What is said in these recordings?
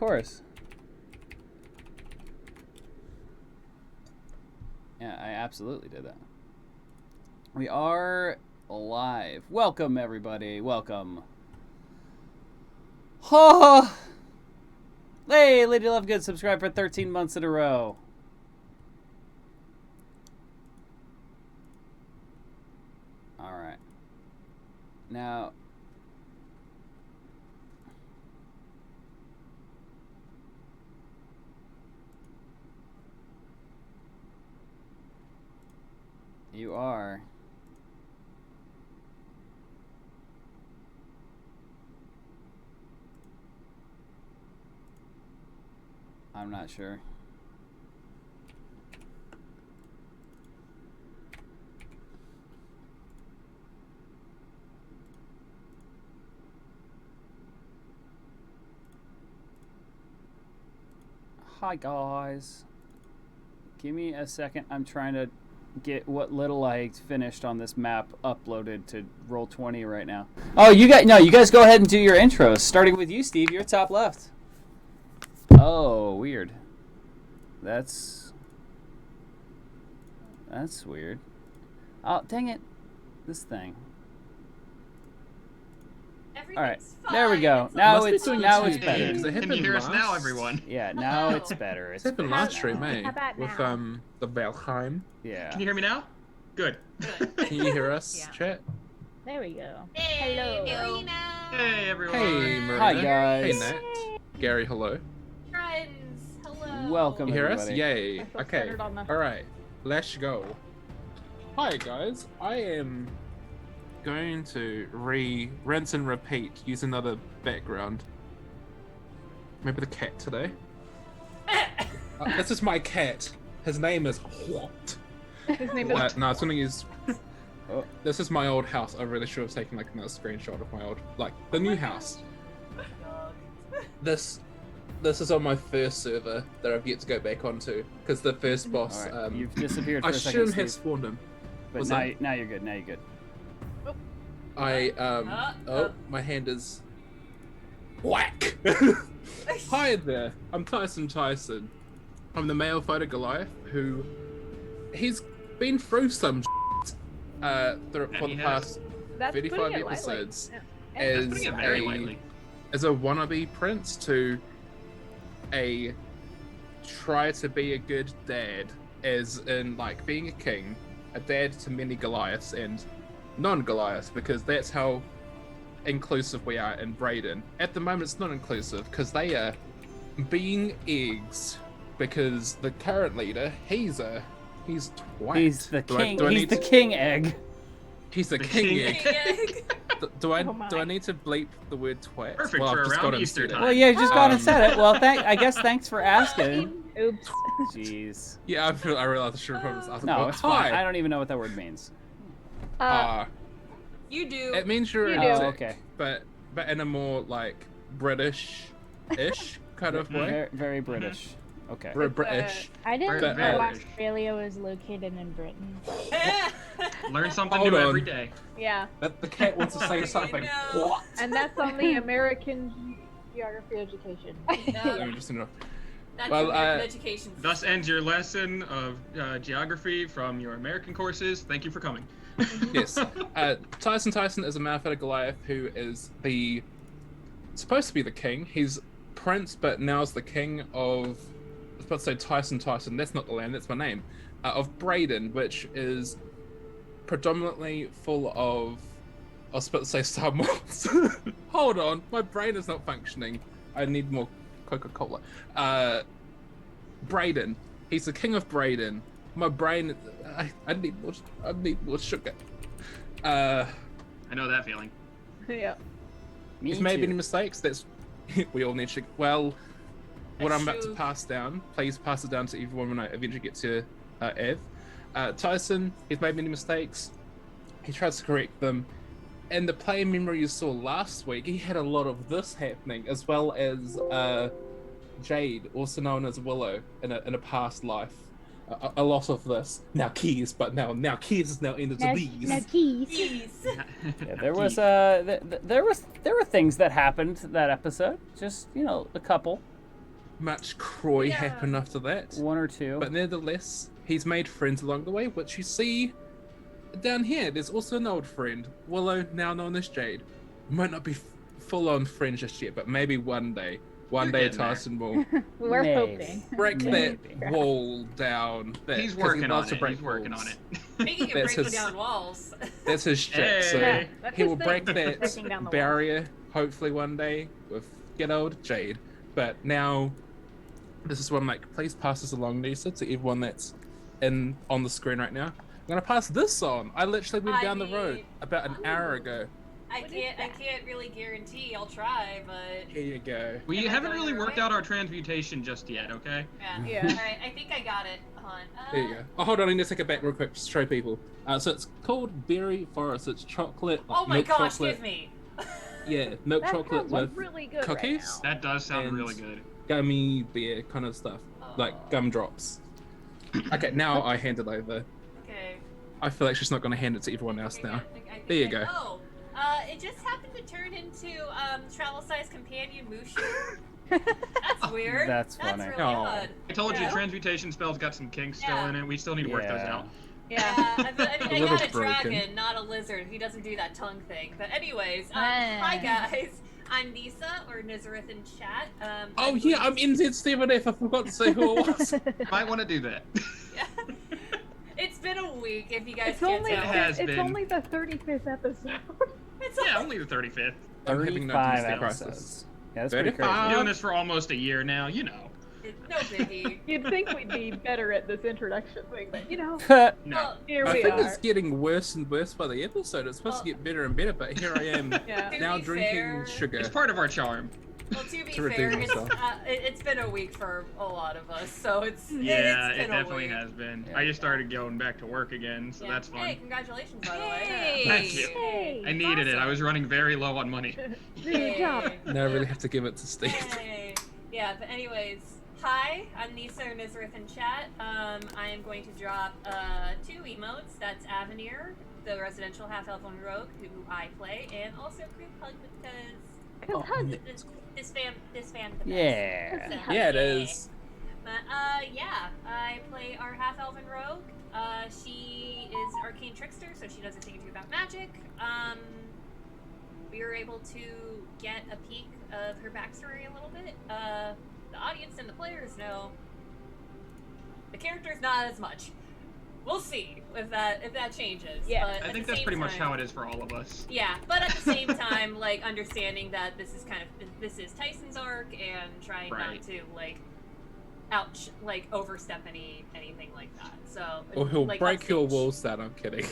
course. Yeah, I absolutely did that. We are live. Welcome, everybody. Welcome. Oh! Hey, Lady Lovegood, subscribe for 13 months in a row. All right. Now... You are. I'm not sure. Hi guys. Give me a second. I'm trying to get what little I finished on this map uploaded to Roll20 right now. Oh, you guys go ahead and do your intros. Starting with you, Steve. You're top left. Oh, weird. That's weird. Oh, dang it. This thing. All right, there we go. Now it's better. Can you hear us now, everyone? Yeah, now it's better. It's happened last stream, eh? With the Valheim. Yeah. Can you hear me now? Good. Can you hear us, chat? There we go. Hey, Hello. Marina. Hey, everyone. Hey, Marina. Hi, guys. Hey, Nat. Gary, hello. Friends, hello. Welcome, You hear everybody. us? Yay. I feel Okay. centered on the- Alright. Let's go. Hi, guys. I am going to rinse and repeat, use another background. Maybe the cat today. This is my cat. His name is what? His name is... No, it's gonna use. This is my old house. I really should have taken like another screenshot of my old, like the new house. This is on my first server that I've yet to go back onto because the first boss. Right. You've disappeared for I a second, shouldn't have Steve. spawned him. But now you're good. Now you're good. My hand is whack. Hi there. I'm Tyson. I'm the male fighter Goliath who he's been through some for the past That's 35 putting it episodes lightly. That's putting it very lightly. as a wannabe prince to a try to be a good dad, as in like being a king, a dad to many Goliaths and non-Goliaths, because that's how inclusive we are in Braedon. At the moment it's not inclusive because they are being eggs, because the current leader, he's twat. He's the king. He's the king egg. He's the king egg. Do I need to bleep the word twat? Perfect Well, for I've just around got Easter into it. time. Well, yeah, you just gone and said it. Well, I guess thanks for asking. Oops. Jeez. Yeah, I realized I should have probably asked. No, it's fine. I don't even know what that word means. You do. It means you're You a do. dick, Okay. but in a more like British-ish kind of way. Very, very British. Okay. British. I didn't But, know uh, Australia was located in Britain. Learn something Hold new on. every day. Yeah, The cat wants to say something. No. What? and that's on the American geography education. Let me just interrupt. That's Well, American education. Thus ends your lesson of geography from your American courses. Thank you for coming. Yes. Tyson is a male fighter Goliath who is supposed to be the king. He's prince, but now's the king of. I was about to say Tyson. That's not the land. That's my name. Of Braedon, which is predominantly full of. I was about to say submorphs. Hold on, my brain is not functioning. I need more Coca-Cola. Braedon. He's the king of Braedon. My brain. I need more sugar. I know that feeling. Yeah. Me He's made too. many mistakes. That's we all need sugar. Well, what That's I'm about to true. pass down, please pass it down to everyone when I eventually get to Ev. Tyson, he's made many mistakes. He tries to correct them. In the player memory you saw last week, he had a lot of this happening, as well as Jade, also known as Willow, in a past life. A lot of this. Now Keys, but now Keys is now into these. No keys. Jeez. Yeah, there was there were things that happened that episode. Just a couple. much Croy Yeah. happen after that. One or two. But nevertheless, he's made friends along the way, which you see down here. There's also an old friend, Willow, now known as Jade. Might not be full-on friends just yet, but maybe one day. One You're day getting there. Tyson will We're Maybe. hoping. break Maybe. that wall down. He's 'cause working he on loves to it. break He's working on walls. it. Speaking of That's breaking his- down walls. That's his shtick. So Hey. That's he his will break thing, that breaking down the barrier, hopefully one day, with good old Jade. But now, this is one like, please pass this along, Nisa, to everyone that's on the screen right now. I'm gonna pass this on. I literally went I down the road mean, about an hour ago. I What is can't. I that? can't really guarantee. I'll try, but Here you go. We Am I haven't going really the worked right out our transmutation just yet, okay? yeah. Yeah. All right. I think I got it. Hold on. There you go. Oh, hold on, I need to take it back real quick to show people. So it's called Berry Forest. It's chocolate. Oh my milk gosh! chocolate. Give me. Yeah, milk That chocolate sounds with really good cookies. Right That does sound And- really good. gummy bear kind of stuff, like gumdrops. Okay, now I hand it over. Okay. I feel like she's not going to hand it to everyone else now. I think There you I- go. Oh, it just happened to turn into travel size companion Mushu. That's weird. That's funny. really Aw. odd. I told you Yeah. transmutation spells got some kinks still Yeah. in it. We still need to work those Yeah. out. Yeah. I The got liver's a dragon, broken. not a lizard. He doesn't do that tongue thing. But anyways, Ah. hi guys. I'm Nisa or Nizareth in chat. Oh yeah, I'm NZ7F. I forgot to say who it was. Might want to do that. Yeah. It's been a week. If you guys It's can't only It tell. has it's been. only the 35th episode. It's Yeah, only the 35th. I'm having no 35 Tuesday episodes. crisis. Yeah, that's pretty 35. crazy. Doing this for almost a year now, you know. no biggie. You'd think we'd be better at this introduction thing, but you know, No. Well, here I we think are. it's getting worse and worse by the episode. It's supposed to get better and better, but here I am Yeah. To now be drinking fair- sugar. It's part of our charm. Well, to be To redeem fair, myself. it's been a week for a lot of us, so it's Yeah, it's it been definitely a week. has been. Yeah. I just started going back to work again, so Yeah. that's fun. Hey, congratulations, by the way. Hey. Thank you. Hey. I needed it. I was running very low on money. Good job. Now I really have to give it to Steve. Hey. Yeah, but anyways, hi, I'm Nisa or Nizareth in chat. I am going to drop 2 emotes. That's Avenir, the residential half-elf rogue who I play, and also group hug because this fam the best. Yeah. So, Yeah, it is. But yeah, I play our half-elven rogue. She is arcane trickster, so she doesn't think anything about magic. We were able to get a peek of her backstory a little bit. The audience and the players know. The character's not as much. We'll see if that changes. Yeah. But I at think the that's same pretty much time- how it is for all of us. Yeah, but at the same time, like understanding that this is Tyson's arc and trying Right. not to overstep anything like that. So Or he'll like, break your upstage. walls down. I'm kidding.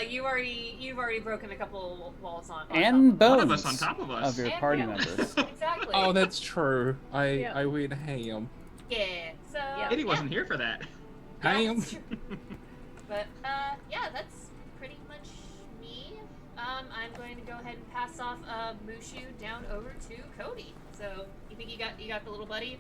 You've already broken a couple walls on And top One of bones us on top of of us. your And party bones. members. Exactly. Oh, that's true. I Yeah. went ham. yeah. So Eddie wasn't here for that. Yeah, Ham. that's true. But yeah, that's pretty much me. I'm going to go ahead and pass off Mushu down over to Cody. So you think you got the little buddy?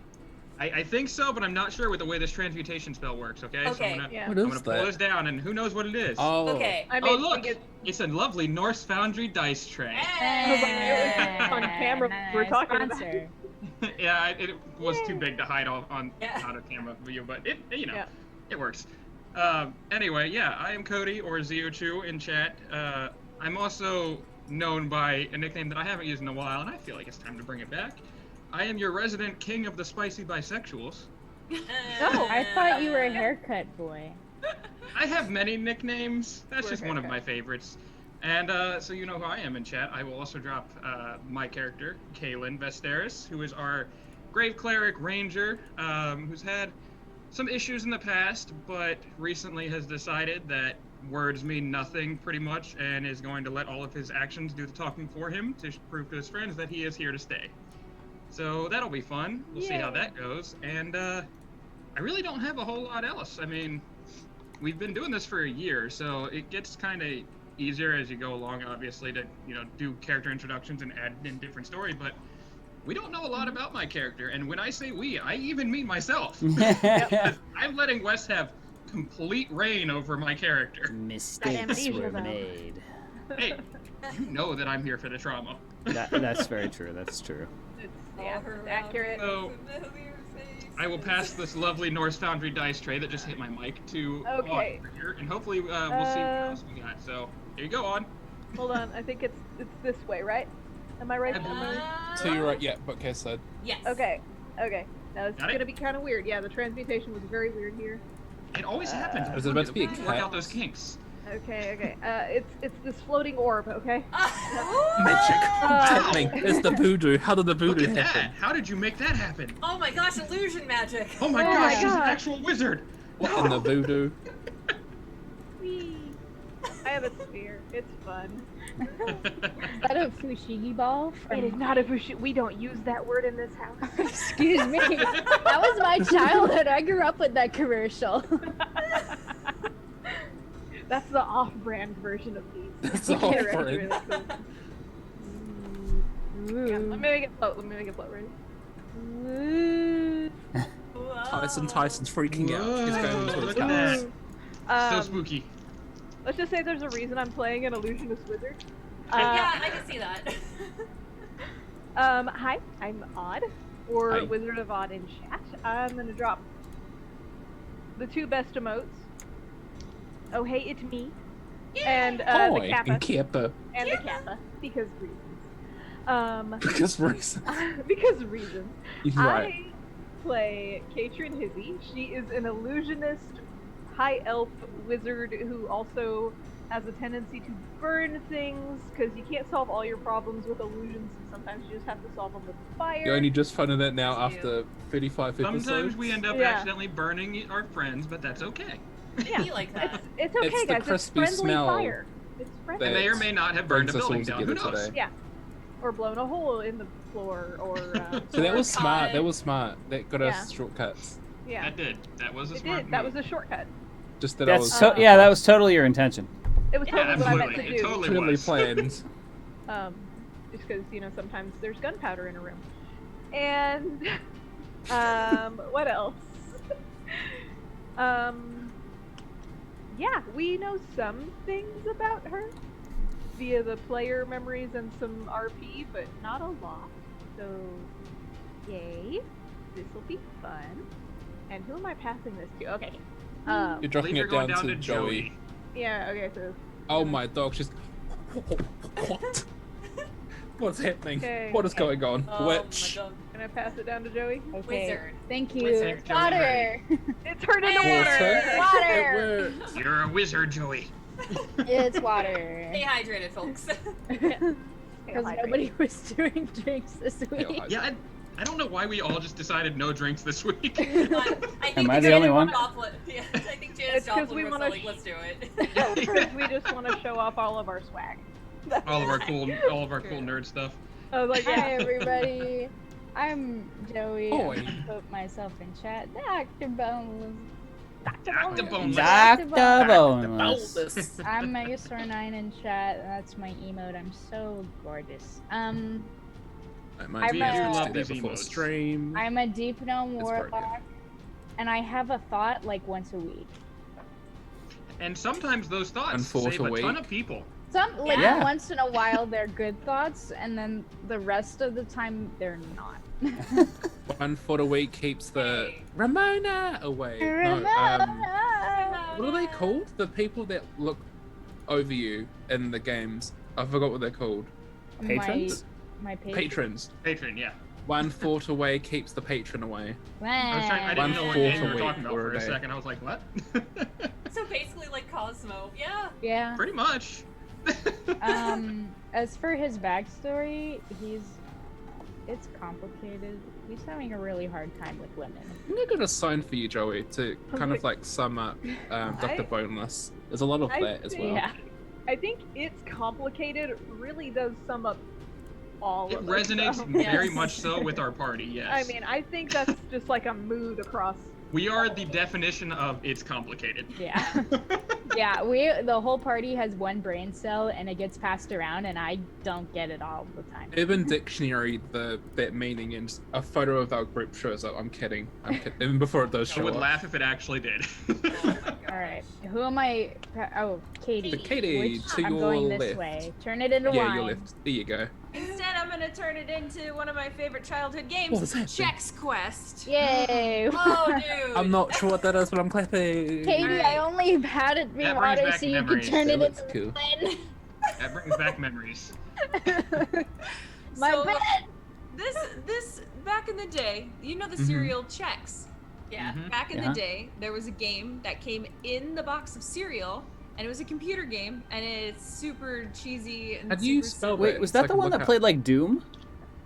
I think so, but I'm not sure with the way this transmutation spell works, okay? So Okay. I'm gonna, Yeah. What I'm is gonna pull this that? down, and who knows what it is. Oh. Okay. I Oh, mean, look! we get It's a lovely Norse Foundry dice tray. on camera. We're talking about sponsor. Yeah, it was too big to hide on Yeah. out of camera view, but it Yeah. it works. Anyway, yeah, I am Cody or Ziochu in chat. I'm also known by a nickname that I haven't used in a while, and I feel like it's time to bring it back. I am your resident king of the spicy bisexuals. Oh, I thought you were a haircut boy. I have many nicknames. That's Or just one of haircut. my favorites. And so you know who I am in chat. I will also drop my character, Kaylin Vesteris, who is our Grave Cleric Ranger, who's had some issues in the past, but recently has decided that words mean nothing pretty much, and is going to let all of his actions do the talking for him to prove to his friends that he is here to stay. So that'll be fun. We'll see how Yay. that goes. And I really don't have a whole lot else. I mean, we've been doing this for a year, so it gets kind of easier as you go along, obviously, to do character introductions and add in different story. But we don't know a lot about my character, and when I say we, I even mean myself. I'm letting Wes have complete reign over my character. Mistakes amnesia, were though. made. Hey, you know that I'm here for the trauma. That's very true. That's true. yeah, All around accurate. So- familiar I will pass this lovely Norse Foundry dice tray that just hit my mic to Okay. Aud here, and hopefully we'll see what else we got. So here you go, Aud. Hold on, I think it's this way, right? Am I right? So you're right, yeah, bookcase side. Yes. Okay. Now it's Got it? gonna be kind of weird. Yeah, the transmutation was very weird here. It always happens. Is it about to be a Work cat? out those kinks. Okay. It's this floating orb. Okay. Magic. It's the voodoo. How did the Look voodoo at that! happen? How did you make that happen? Oh my gosh, illusion magic. Oh my Oh gosh, my she's an gosh. actual wizard. What in the voodoo? Whee! I have a sphere. It's fun. Is that a fushigi ball? It is not a bushi. We don't use that word in this house. Excuse me. That was my childhood. I grew up with that commercial. That's the off-brand version of these. That's They're actually off-brand. really cool. Yeah, let me make it float. Ready? Whoa. Tyson's freaking out. He's going into his Look at house. that. So Um, spooky. Let's just say there's a reason I'm playing an illusionist wizard. Yeah, I can see that. Hi, I'm Odd, or Hi. Wizard of Odd in chat. I'm gonna drop the two best emotes. Oh hey, it's me, and the Kappa, and Kappa. and the Kappa, because reasons. Because reason. Because reasons. He's right. I play Katrin Hizzy. She is an illusionist, high elf wizard who also has a tendency to burn things because you can't solve all your problems with illusions. And sometimes you just have to solve them with fire. You only just found that now Cute. after 35 episodes. Sometimes we end up Yeah. accidentally burning our friends, but that's okay. Yeah. Be like that. It's okay, It's the guys. It's crispy friendly smell fire. It's friendly. that- They may or may not have burned a brings us all building down. Who together knows? today. Yeah. Or blown a hole in the floor, or So that was Or smart. caught. That was smart. That got Yeah. us shortcuts. yeah, That did. That was a it smart did. That move. was a shortcut. Just that I That's was so, yeah, that was totally your intention. It was Yeah, totally what I meant absolutely. to It do. totally totally was. planned. Just because sometimes there's gunpowder in a room. And what else? Yeah, we know some things about her via the player memories and some RP, but not a lot. So, yay! This will be fun. And who am I passing this to? Okay. You're I believe dropping you're it going down to Joey. Joey. Yeah. Okay. So. Oh my dog, she's. What? What's happening? Okay. What is going on? Oh Witch. my god. Can I pass it down to Joey? Okay. Wizard. Thank you. Wizard. Water. It turned into Hey! water. Water. It works. You're a wizard, Joey. It's water. Stay hydrated, folks. Because nobody was doing drinks this week. hydrated. Yeah, I don't know why we all just decided no drinks this week. I think Am I the Janet only one? Joplin- Yeah, I think Janet It's 'cause Joplin we was wanna like, let's do it. Because we just want to show off all of our swag. all of our cool nerd stuff. I was like, Hi yeah. everybody. I'm Joey. Oi. I'm gonna put myself in chat. Dr. Bones. Dr. Boneless. Dr. Boneless. I'm Megastore9 in chat, and that's my emote. I'm so gorgeous. My I'm GF a- just love did that these before emotes. stream. I'm a deep gnome It's very good. warlock, and I have a thought like once a week. And sometimes those thoughts And four save to a ton week. of people. Some like Yeah. once in a while they're good thoughts, and then the rest of the time they're not. 1 foot a week keeps the Hey. Ramona away. No, what are they called? The people that look over you in the games. I forgot what they're called. Patrons? My Patrons. Patron, yeah. 1 foot away keeps the patron away. I One didn't know what fourth game you a were talking week about or for a a day. second. I was like, what? So basically like Cosmo. Yeah. Yeah. Pretty much. As for his backstory, it's complicated. He's having a really hard time with women. I think I got a sign for you, Joey, to kind of like sum up Dr. Boneless. There's a lot of I that as well. Yeah. I think it's complicated really does sum up all It of resonates stuff. very Yes. much so with our party, yes. I mean, I think that's just like a mood across. we are the definition of it's complicated. Yeah. Yeah, the whole party has one brain cell and it gets passed around and I don't get it all the time. Urban Dictionary, that meaning, and a photo of our group shows up. I'm kidding. Even before it does I show would up. laugh if it actually did. Alright. Who am I? Oh, Katie. So Katie, Which to I'm your going this left. way. Turn it into Yeah, wine. your left. There you go. Instead, I'm gonna gonna turn it into one of my favorite childhood games, What was that thing? Chex Quest. Yay! Oh, dude. I'm not sure what that is, but I'm clapping. Katie, Alright. I only had it being That brings auto back so you could memories. turn That it looks into cool. Len. That brings back memories. My So, pet. This back in the day, you know the Mhm. cereal Chex. Yeah. Mhm. Back in Yeah. the day, there was a game that came in the box of cereal, and it was a computer game, and it's super cheesy and How do you super spell silly. Wait, was So I that the can one look that up. played like Doom?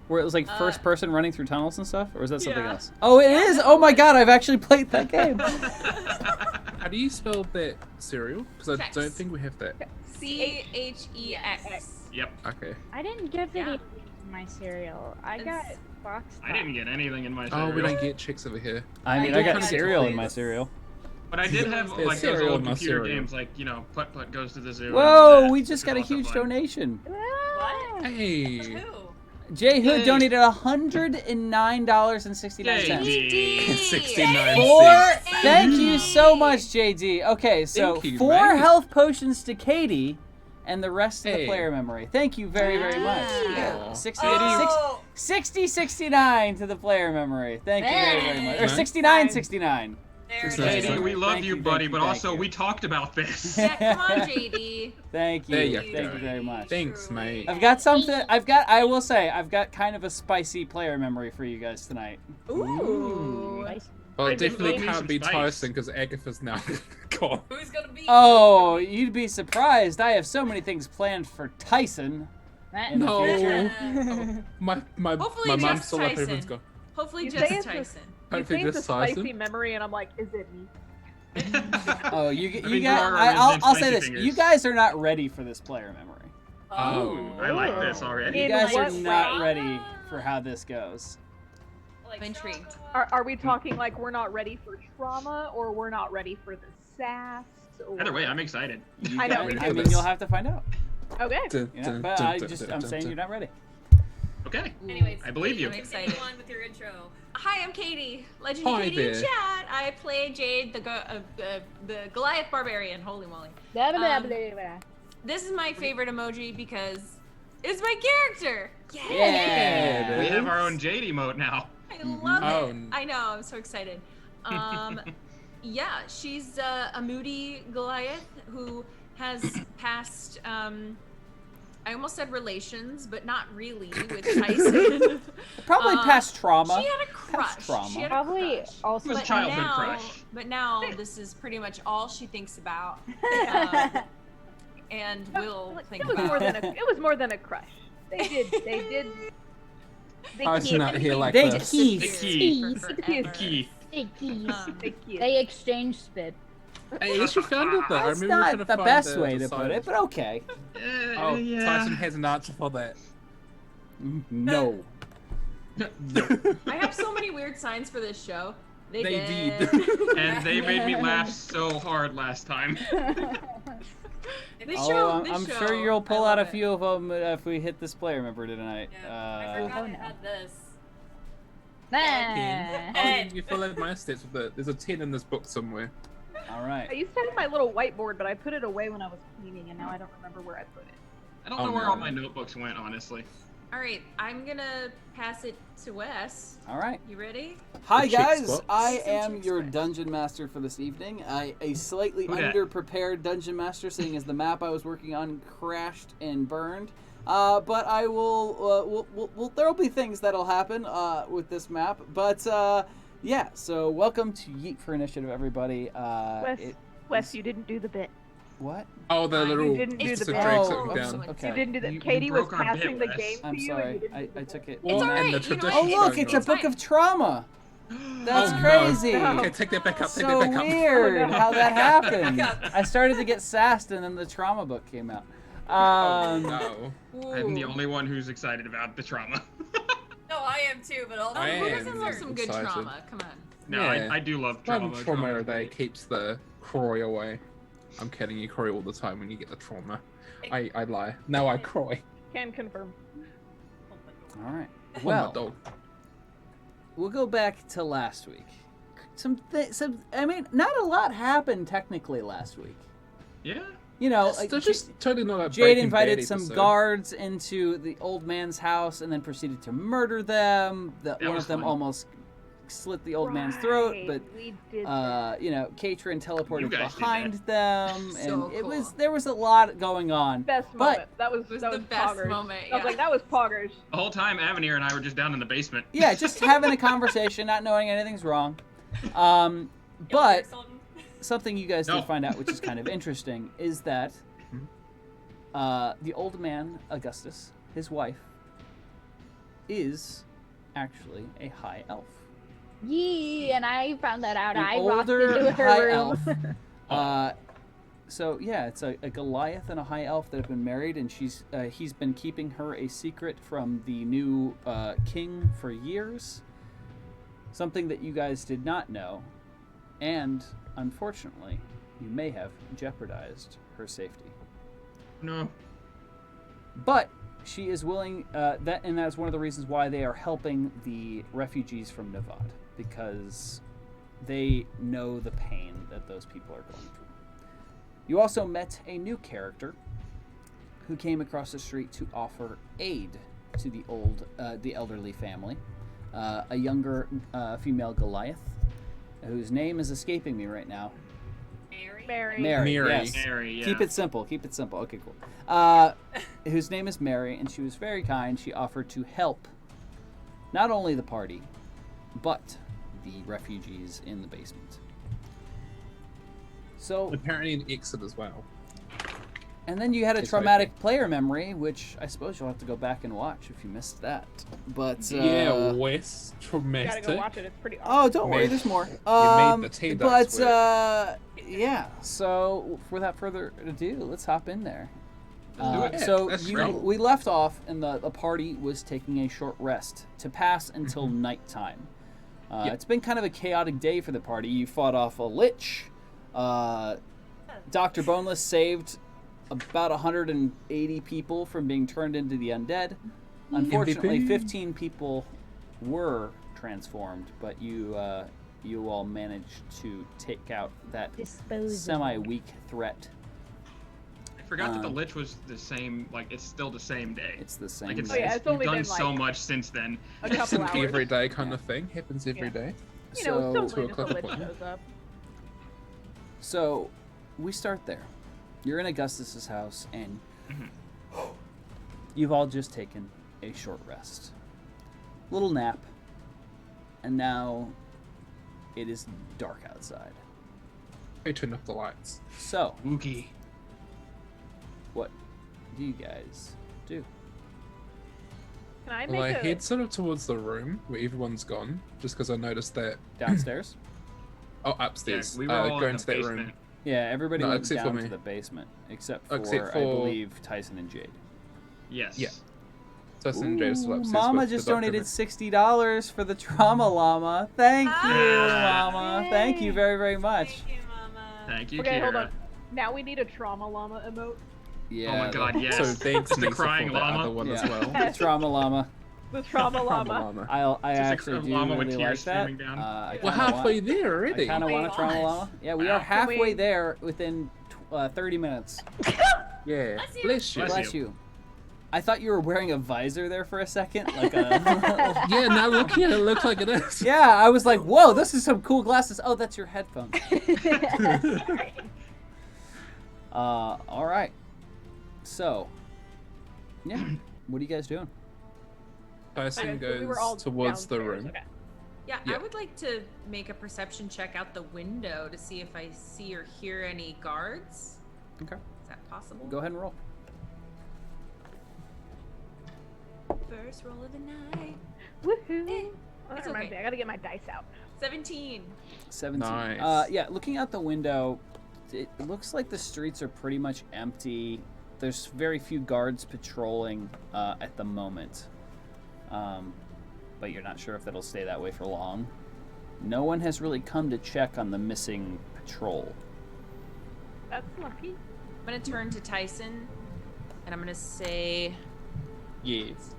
Where it was like first Uh, person running through tunnels and stuff? Or was that something yeah. else? Oh, it Yeah, is? that Oh my was. god, I've actually played that game. How do you spell that cereal? Because I Chex. don't think we have that. CHEX. Yep. Okay. I didn't get Yeah. any in my cereal. I got It's- box. I didn't get anything in my Oh, cereal. we don't get chicks over here. I mean, I I got did. cereal in my cereal. But I did have There's like those cereal old in my computer cereal. games, like Putt Putt Goes to the Zoo. and Whoa, that, we which just is got a also huge fun. donation. What? Hey. Who? J Hood Yay. donated $109.69. JD. 69 Four. cents. Thank you so much, JD. Okay, so Thank you, 4 mate. health potions to Katie, and the rest to the Hey. player memory. Thank you very, very much. Wow. 69 to the player memory. Thank you very, very much. Or Nice. 69. There it Nice. is. JD, we love Thank you, you, buddy, thank but you, also thank we you. talked about this. Yeah, come on, JD. Thank you. There you Thank go. you very much. Thanks, mate. I've got something. I will say, I've got kind of a spicy player memory for you guys tonight. Ooh. Well, I it do definitely love me can't some be spice. Tyson because Agatha's now gone. Who's gonna be? Oh, you'd be surprised. I have so many things planned for Tyson. In the No. future. My Hopefully mom's just still up. Tyson. Everyone's gone. Hopefully You just say it's Tyson. You Hopefully say it's a just spicy Tyson. memory, and I'm like, is it me? Oh, you I guys. mean, there are I'll resident say spicy this. fingers. You guys are not ready for this player memory. Oh. I like this already. You In guys are what not way? ready for how this goes. Like, I'm intrigued. Are we talking like we're not ready for trauma, or we're not ready for the sass? Or... Either way, I'm excited. You I know, guys- me I too. mean, you'll have to find out. Okay. Yeah, but I'm saying you're not ready. Okay. Anyways, I believe you. I'm Continue excited. on with your intro. Hi, I'm Katie. Legendary Hi Katie in there. chat. I play Jade, the Goliath Barbarian. Holy moly. Blah, blah, Um, blah, blah. This is my favorite emoji because it's my character. Yeah. We have our own Jade emote now. I love Oh, it. n- I know. I'm so excited. Yeah, she's a moody Goliath who has passed. I almost said relations, but not really with Tyson. Probably past trauma. She had a crush. trauma. She had a Probably crush. also. It was a childhood now, crush. But now this is pretty much all she thinks about, and will think It was about. more than a crush. They did. They Tyson out here like They this. key. The key. Forever. Key. They keys. Um, kissed. They exchange spit. Hey, at least you found it though. I That's remember trying to not the find best way to put side. it, but okay. Oh, yeah. Tyson has an answer for that. No. I have so many weird signs for this show. They did. And they made me laugh so hard last time. This Oh, show, I'm this sure show, you'll pull I out a love few of them if we hit this player member tonight. Yeah, I forgot oh I no. had this. Nah. You followed my steps with it. There's a 10 in this book somewhere. All right. I used to have my little whiteboard, but I put it away when I was cleaning, and now I don't remember where I put it. I don't Oh, know where no. all my notebooks went, honestly. All right, I'm gonna pass it to Wes. All right. You ready? Hi The chick guys, spots. I Some am chick your spots. dungeon master for this evening. A slightly Who dat? underprepared dungeon master, seeing as the map I was working on crashed and burned. But I will. There will be things that'll happen with this map. But yeah. So welcome to Yeet for Initiative, everybody. Wes, you didn't do the bit. What? Oh, the You little didn't do just the to bit. drag Oh, something oops, down. okay. You didn't do that. You Katie was broke our passing bit, the Wes. game to I'm you, sorry. and you didn't I do the took it. Well, It's all and right, the you know tradition what? Oh look, going it's a on. book of trauma. That's Oh, no. crazy. No. Okay, take that back up. Take So that back up. weird Oh, no. how that happened. I started to get sassed, and then the trauma book came out. Oh, no. I'm the Ooh. only one who's excited about the trauma. No, I am too, but also Oh, I who am doesn't love some good excited. trauma? Come on. No, Yeah. I do love Trauma, trauma. trauma Trauma's every day great. keeps the cry away. I'm kidding, you cry all the time when you get the trauma. I lie. Now I cry. Can confirm. All right. Oh, my Well, dog. we'll go back to last week. I mean, not a lot happened technically last week. Yeah. you know, They're just totally not like Jade Breaking invited Bad some episode. guards into the old man's house and then proceeded to murder them. One was of them fun. almost slit the old man's throat, Right, but we did that. you know, Katrin teleported guys did behind them, So and cool. there was a lot going on. Best but- moment. That was was that the was best poggers. moment, I was yeah. like, that was poggers. The whole time, Avenir and I were just down in the basement. Yeah, just having a conversation, not knowing anything's wrong. Y'all But hear something? something you guys No. did find out, which is kind of interesting, is that the old man, Augustus, his wife, is actually a high elf. Yee, and I found that out. An I walked older into her high room. elf. So yeah, it's a Goliath and a high elf that have been married, and he's been keeping her a secret from the new king for years. Something that you guys did not know, and unfortunately, you may have jeopardized her safety. No. But she is willing, and that's one of the reasons why they are helping the refugees from Nevad, because they know the pain that those people are going through. You also met a new character who came across the street to offer aid to the elderly family, a younger female Goliath, whose name is escaping me right now. Mary. Mary. Mary. Yes. Mary, yeah. Keep it simple. Keep it simple. Okay, cool. Whose name is Mary, and she was very kind. She offered to help not only the party, but the refugees in the basement. So, Apparently an exit as well. and then you had a It's traumatic player memory, which I suppose you'll have to go back and watch if you missed that. But Yeah, Wes, You traumatic. gotta go watch it. It's pretty awesome. oh, don't worry, Made- there's more. made the tea but ducks work. yeah. So without further ado, let's hop in there. do it. So That's great. we left off, and the party was taking a short rest to pass until nighttime. Yep. It's been kind of a chaotic day for the party. You fought off a lich. Dr. Boneless saved about 180 people from being turned into the undead. Unfortunately, MVP. 15 people were transformed, but you all managed to take out that Disposable. semi-weak threat. I forgot that the Lich was the same, like, it's still the same day. It's the same. Like, it's, Oh, yeah, it's, it's only you've done been, so like, much since then. A It's couple an hours. everyday kind of thing. Happens every Yeah. day. You know, So- to a suddenly just a click lich point. shows up. So, we start there. You're in Augustus's house, and you've all just taken a short rest, little nap, and now it is dark outside. I turn off the lights. So, Spooky. what do you guys do? Can I Well, I make a... head sort of towards the room where everyone's gone, just because I noticed that. Downstairs? Oh, upstairs. Yeah, we were all go in into the that basement. room. Yeah, everybody No, went except for down me. to the basement, except for, Except I for- believe, Tyson and Jade. Yes. Yeah. Tyson and James were Ooh, upstairs. Mama with just the doctor. donated $60 for the trauma llama. Thank you, Ah, Mama. Thank you very, very much. Thank you, Mama. Thank you, Okay, Kira. hold on. Now we need a trauma llama emote. Yeah. Oh my god, yes. So thanks, Just a Lisa, crying for that llama. other one as Yeah. well. The trauma llama. The trauma llama. Llama. I Just a actually do llama with really like tears that. streaming down. I We're kinda halfway want, there I already. kind of Oh my want a trauma gosh. llama. Yeah, we Wow. are Can halfway we- there within 30 minutes. Yeah. Bless you. Bless you. Bless Bless you. I thought you were wearing a visor there for a second, like a. Yeah, now look here. It looks like it is. Yeah, I was like, whoa, this is some cool glasses. Oh, that's your headphones. All right. So, yeah, what are you guys doing? Tyson Okay, so we were goes all towards the downstairs, room. okay. Yeah, Yeah. I would like to make a perception check out the window to see if I see or hear any guards. Okay. Is that possible? Go ahead and roll. First roll of the night. Woohoo! Eh, Oh, that it's reminds okay. me, I gotta get my dice out. 17. 17. Nice. Yeah, looking out the window, it looks like the streets are pretty much empty. There's very few guards patrolling at the moment. But you're not sure if that'll stay that way for long. No one has really come to check on the missing patrol. That's lucky. I'm gonna turn to Tyson, and I'm gonna say, Yes.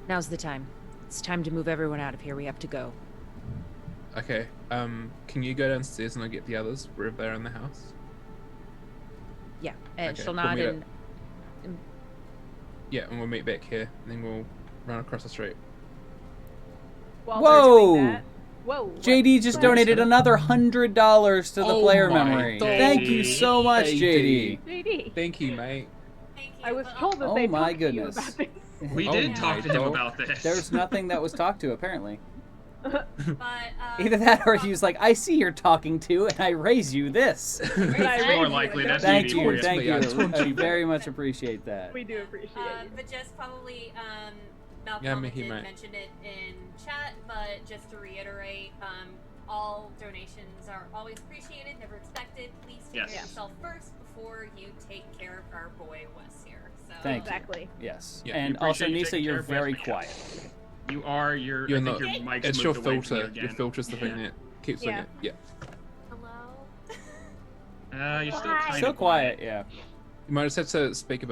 "Now's the time. It's time to move everyone out of here. We have to go." Okay. Can you go downstairs and I'll get the others wherever they're in the house? Yeah, and Okay, she'll we'll nod meet and Yeah, and we'll meet back here, and then we'll run across the street. While Whoa! they're doing that, whoa! JD just donated another $100 to the Oh player my memory. God. Thank you so much, JD. JD. Thank you, mate. Thank you. I was but told that Oh they my talked to you goodness. about this. We Oh did my talk to him God. about this. There's nothing that was talked to, apparently. But, Either that or he was like, I see you're talking to, and I raise you this. It's raise more you likely a that's Thank JD you, for you. thank you. I told I you. very much appreciate that. We do appreciate you. But just probably, Yeah, Malcolm Mickey, did mate. mention it in chat, but just to reiterate, all donations are always appreciated, never expected. Please take care Yes. of yourself first before you take care of our boy Wes here. So, Thank you. Exactly. Yes. Yeah, And we also, appreciate you Nisa, taking you're care of very Wes, but quiet. You are. I You're think not. your mic's It's your moved away from you filter. Your again. filter's the thing that keeps doing Yeah. it. Yeah. Hello? You're still Hi. kind So of quiet, yeah. You might just have to speak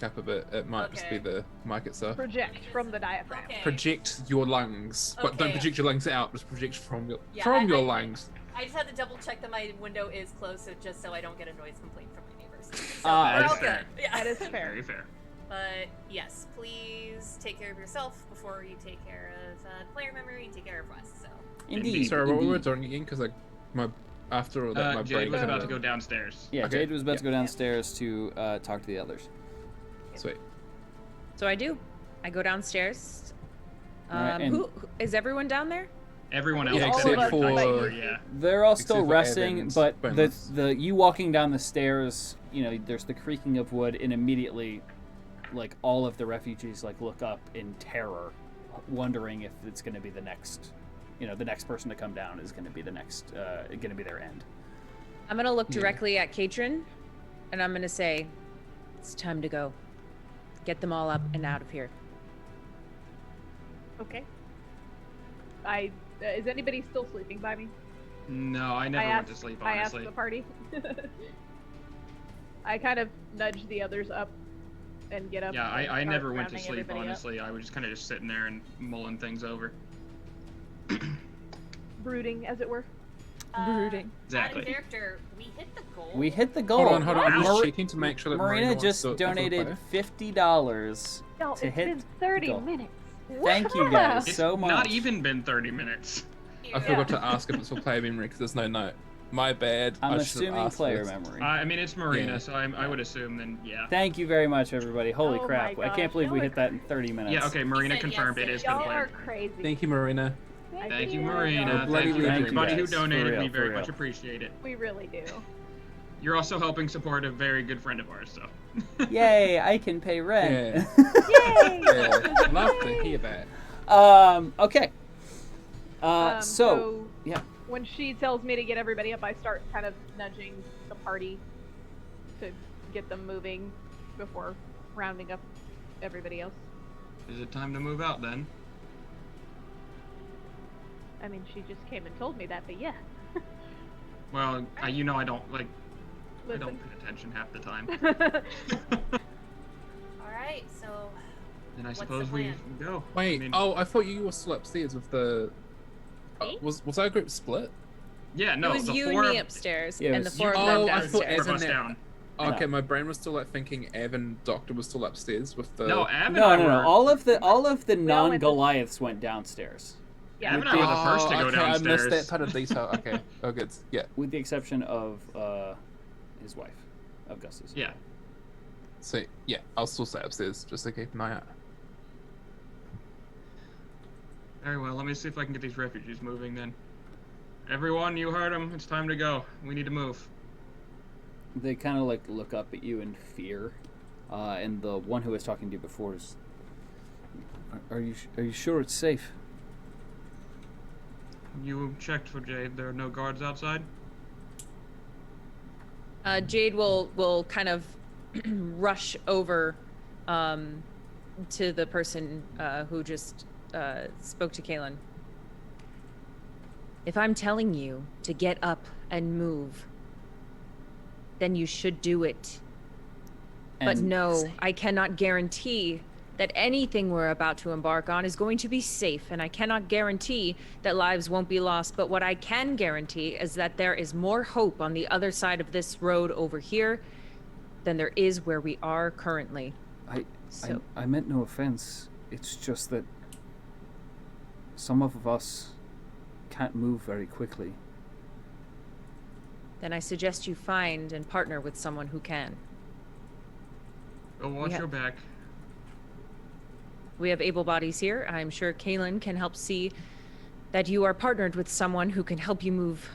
up a bit. It might just be Okay. the mic itself. Project from the diaphragm. Okay. Project your lungs, but don't Okay. project your lungs out. Just project from your Yeah, from your I- lungs. I just had to double check that my window is closed, so just so I don't get a noise complaint from my neighbors. So Ah, we're that's all fair. good. Yeah. That is fair. Very fair. But yes, please take care of yourself before you take care of player memory and take care of Wes. So Indeed. Sorry, what were we indeed. doing again? Because after all that, my Jade brain was about kinda- to go downstairs. Yeah, Okay. Jade was about to Yeah. go downstairs to talk to the others. Sweet. so I do. I go downstairs. Alright, and- Who is everyone down there? Everyone else Yeah, except except for for- yeah. They're all still Except for resting, Evans, but boneless. the you walking down the stairs, you know, there's the creaking of wood, and immediately, like, all of the refugees like look up in terror, wondering if it's going to be the next, you know, the next person to come down is going to be the next, going to be their end. I'm gonna look Yeah. directly at Katrin, and I'm gonna say, "It's time to go. Get them all up and out of here." Okay. Is anybody still sleeping by me? No, I never went to sleep, I asked honestly. the party. I kind of nudged the others up and get up. Yeah, and I start never went to rounding sleep, everybody up. honestly. I was just kind of just sitting there and mulling things over. Brooding, as it were. Brooding. Out of Exactly. character, we hit the goal. We hit the goal. Hold on. I'm Mar- just checking to make sure that Marina wants just to donated play. $50 No, to it's hit been 30 goal. minutes. Thank you guys It's so much. not even been 30 minutes. I forgot to ask if it's for player memory because there's no note. My bad. I'm I should have assuming asked player this. memory. I mean, it's Marina, Yeah. so I would assume then, yeah. Thank you very much, everybody. Holy Oh crap! my I can't gosh, believe we y'all hit that in 30 minutes. Yeah, okay, Marina said yes, confirmed it sir. is for the Y'all player. are crazy. Thank you, Marina. Thank you, We're Marina. bloody Thank you, thank you everybody who guys. For donated. real, We for very real. much appreciate it. We really do. You're also helping support a very good friend of ours, so. Yay! I can pay rent. Yay! Yeah, love to hear that. Okay. So yeah. When she tells me to get everybody up, I start kind of nudging the party to get them moving before rounding up everybody else. Is it time to move out then? I mean, she just came and told me that, but yeah. Well, you know I don't I Listen. don't pay attention half the time. All right, so Then I What's the suppose we plan? go. Wait. I mean, I thought you were still upstairs with the. Me? Was our group split? yeah, no, it was the you four and me of- upstairs, Yeah, it and the was four you- of them Oh, I downstairs. thought four of as in us that- down. Okay, No. my brain was still thinking Av and Doctor was still upstairs with the. No, Ab and No, I no, were. no. All of the We all went to- non-Goliaths went downstairs, Yeah. Ab and I were the first to go okay, downstairs. I missed that part of detail. Okay. Oh, good. Yeah. with the exception of his wife, of Gus's. Yeah. So yeah, I'll still stay upstairs just to keep an eye out. Very well. Let me see if I can get these refugees moving then. Everyone, you heard them. It's time to go. We need to move. They kind of like look up at you in fear, and the one who was talking to you before is. Are you sure it's safe? You checked for Jade. There are no guards outside. Jade will kind of rush over to the person who just spoke to Kaylin. If I'm telling you to get up and move, then you should do it. But And- no, I cannot guarantee that anything we're about to embark on is going to be safe, and I cannot guarantee that lives won't be lost. But what I can guarantee is that there is more hope on the other side of this road over here than there is where we are currently. I meant no offense. It's just that some of us can't move very quickly. Then I suggest you find and partner with someone who can. Go watch your back. We have able bodies here. I'm sure Kaylin can help see that you are partnered with someone who can help you move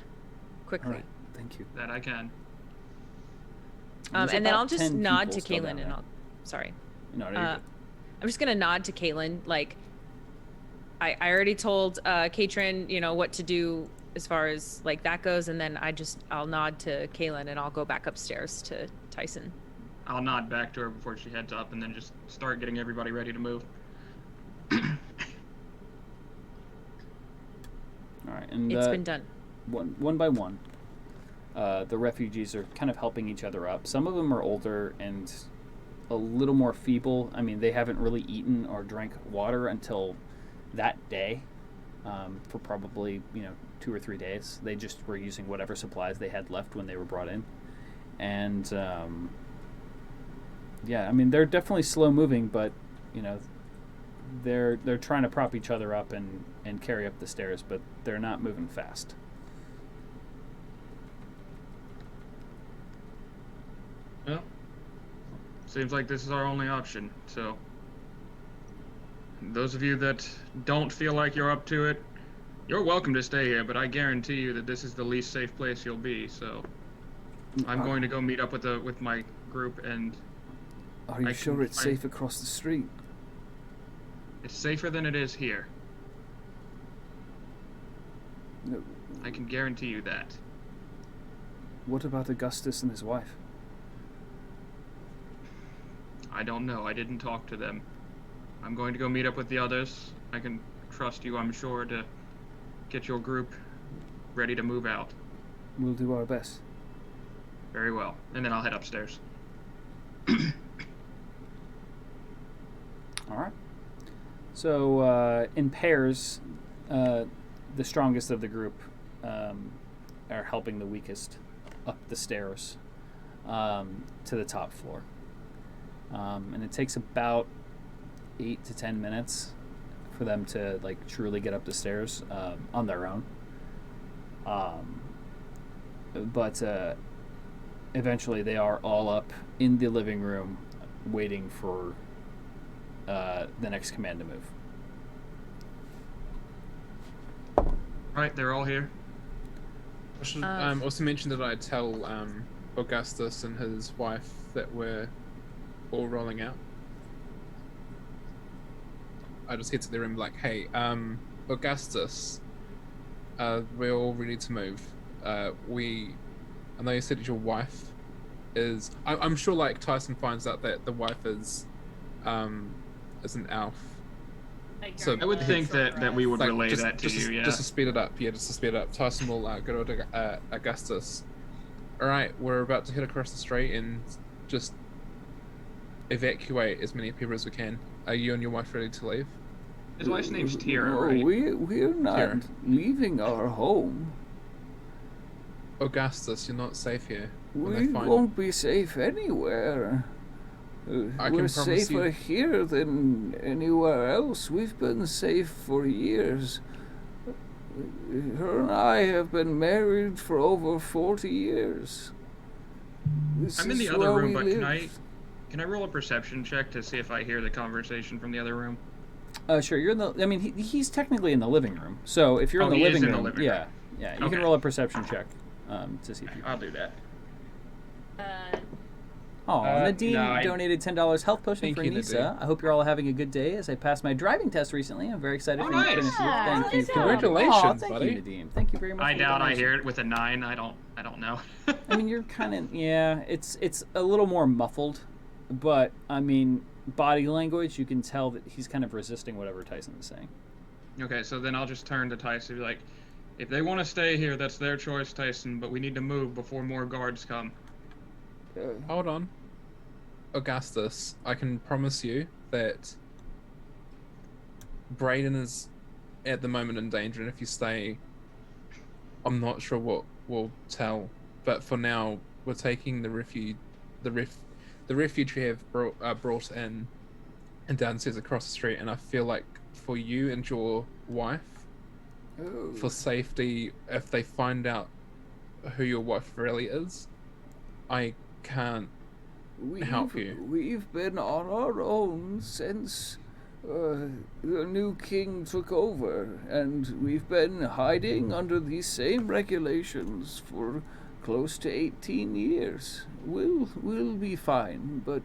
quickly. All right, thank you. That I can. There's And then about I'll just 10 nod people to still Kaylin down and there. sorry. No, you're good. I'm just gonna nod to Caitlin. Like, I already told Katrin, what to do as far as like that goes, and then I'll nod to Caitlin and I'll go back upstairs to Tyson. I'll nod back to her before she heads up, and then just start getting everybody ready to move. All right, and It's been done. One by one, the refugees are kind of helping each other up. Some of them are older and a little more feeble. I mean, they haven't really eaten or drank water until that day, for probably 2 or 3 days. They just were using whatever supplies they had left when they were brought in, and yeah, I mean they're definitely slow moving, but they're trying to prop each other up and carry up the stairs, but they're not moving fast. Well, seems like this is our only option, so those of you that don't feel like you're up to it, you're welcome to stay here, but I guarantee you that this is the least safe place you'll be, so I'm going to go meet up with my group, and Are you sure it's safe across the street? It's safer than it is here. No. I can guarantee you that. What about Augustus and his wife? I don't know. I didn't talk to them. I'm going to go meet up with the others. I can trust you, I'm sure, to get your group ready to move out. We'll do our best. Very well. And then I'll head upstairs. All right. So in pairs, the strongest of the group are helping the weakest up the stairs to the top floor. And it takes about 8 to 10 minutes for them to truly get up the stairs on their own. But eventually they are all up in the living room waiting for the next command to move. Right, they're all here. I should also mention that I tell Augustus and his wife that we're all rolling out. I just get to their room like, hey, Augustus, we're all ready to move. I know you said that your wife is... I'm sure Tyson finds out that the wife is an elf. So I would think that we would relay that to you, yeah. Just to speed it up, Tyson will go to Augustus. Alright, we're about to head across the street and just evacuate as many people as we can. Are you and your wife ready to leave? His wife's name's Tira, No, right? we're not Tira. leaving our home. Augustus, you're not safe here. We won't be safe anywhere. I We're can promise safer you. here than anywhere else. We've been safe for years. Her and I have been married for over 40 years. I'm in the other room, but can I roll a perception check to see if I hear the conversation from the other room? Sure, you're in the... I mean, he's technically in the living room. So if you're in the he is living in the room... living yeah, room. yeah. You Okay. can roll a perception check to see if you... I'll do that. Oh, Nadine no, donated $10 health potion Thank for you, Nisa. Nadine. I hope you're all having a good day as I passed my driving test recently. I'm very excited Oh, for you to nice. finish it. Yeah, Thank you. good job. Congratulations, Aw, thank buddy. you, Nadine. Thank you very much. I for the doubt I donation. hear it with a 9. I don't know. I mean, you're kind of... Yeah, it's a little more muffled. But, I mean, body language, you can tell that he's kind of resisting whatever Tyson is saying. Okay, so then I'll just turn to Tyson and be like, if they want to stay here, that's their choice, Tyson, but we need to move before more guards come. Hold on. Augustus, I can promise you that Braedon is at the moment in danger, and if you stay, I'm not sure what we'll tell. But for now, we're taking the the refuge we have brought in and downstairs across the street, and I feel like for you and your wife, for safety, if they find out who your wife really is, I can't help you. We've been on our own since the new king took over, and we've been hiding under these same regulations for close to 18 years. We'll be fine, but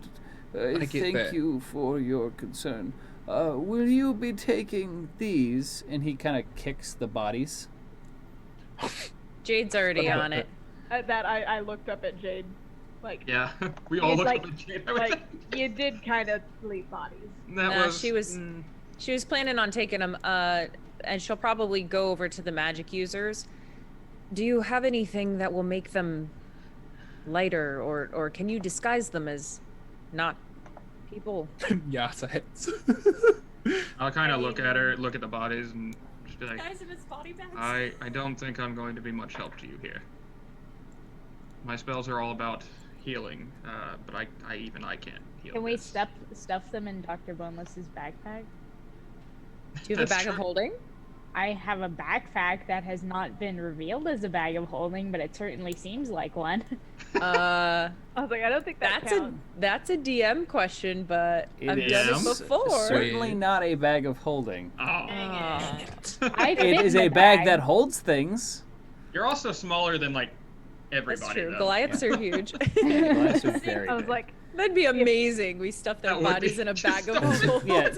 I get thank that. you for your concern. Will you be taking these? And he kind of kicks the bodies. Jade's already on it. That I looked up at Jade. Like, Yeah, we all it's looked like, up at Jade. like you did kind of sleep bodies. That No, was, she was planning on taking them, and she'll probably go over to the magic users. Do you have anything that will make them lighter, or can you disguise them as not people? Yes, it hits. I'll kind of look at her, look at the bodies, and just be like, Guys, in his body bags. I don't think I'm going to be much help to you here. My spells are all about healing, but I can't heal. Can we this. stuff them in Dr. Boneless's backpack? Do you have a That's bag of true. holding? I have a backpack that has not been revealed as a bag of holding, but it certainly seems like one. I was like, I don't think that counts. That's a DM question, but It I've is done it before. certainly not a bag of holding. Oh, Ah. I fit It is in a the bag that holds things. you're also smaller than like everybody. That's true. Though. Goliaths are huge. Glasses are very I was big. like, That'd be amazing. We stuff their That would bodies be in a just bag of holding. Yeah,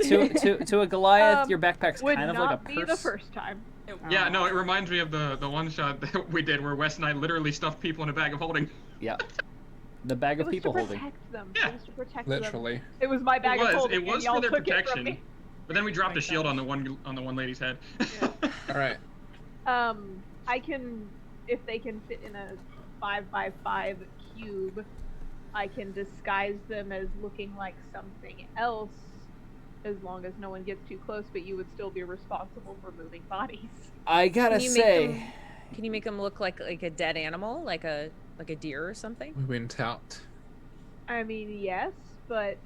to a Goliath, your backpack's would kind of not like a be purse. the first time. Yeah, no, it reminds me of the one shot that we did where Wes and I literally stuffed people in a bag of holding. Yeah. The bag It of was people to holding. protect them. Yeah. It was to protect them. Literally. It was my bag of holding. It was and y'all for their took it from protection. me. But then we dropped a shield on the one lady's head. All right. I can, if they can fit in a 5x5 cube, I can disguise them as looking like something else, as long as no one gets too close. But you would still be responsible for moving bodies. I gotta Can you make say, them- Can you make them look like a dead animal, like a deer or something? We went out. I mean, yes, but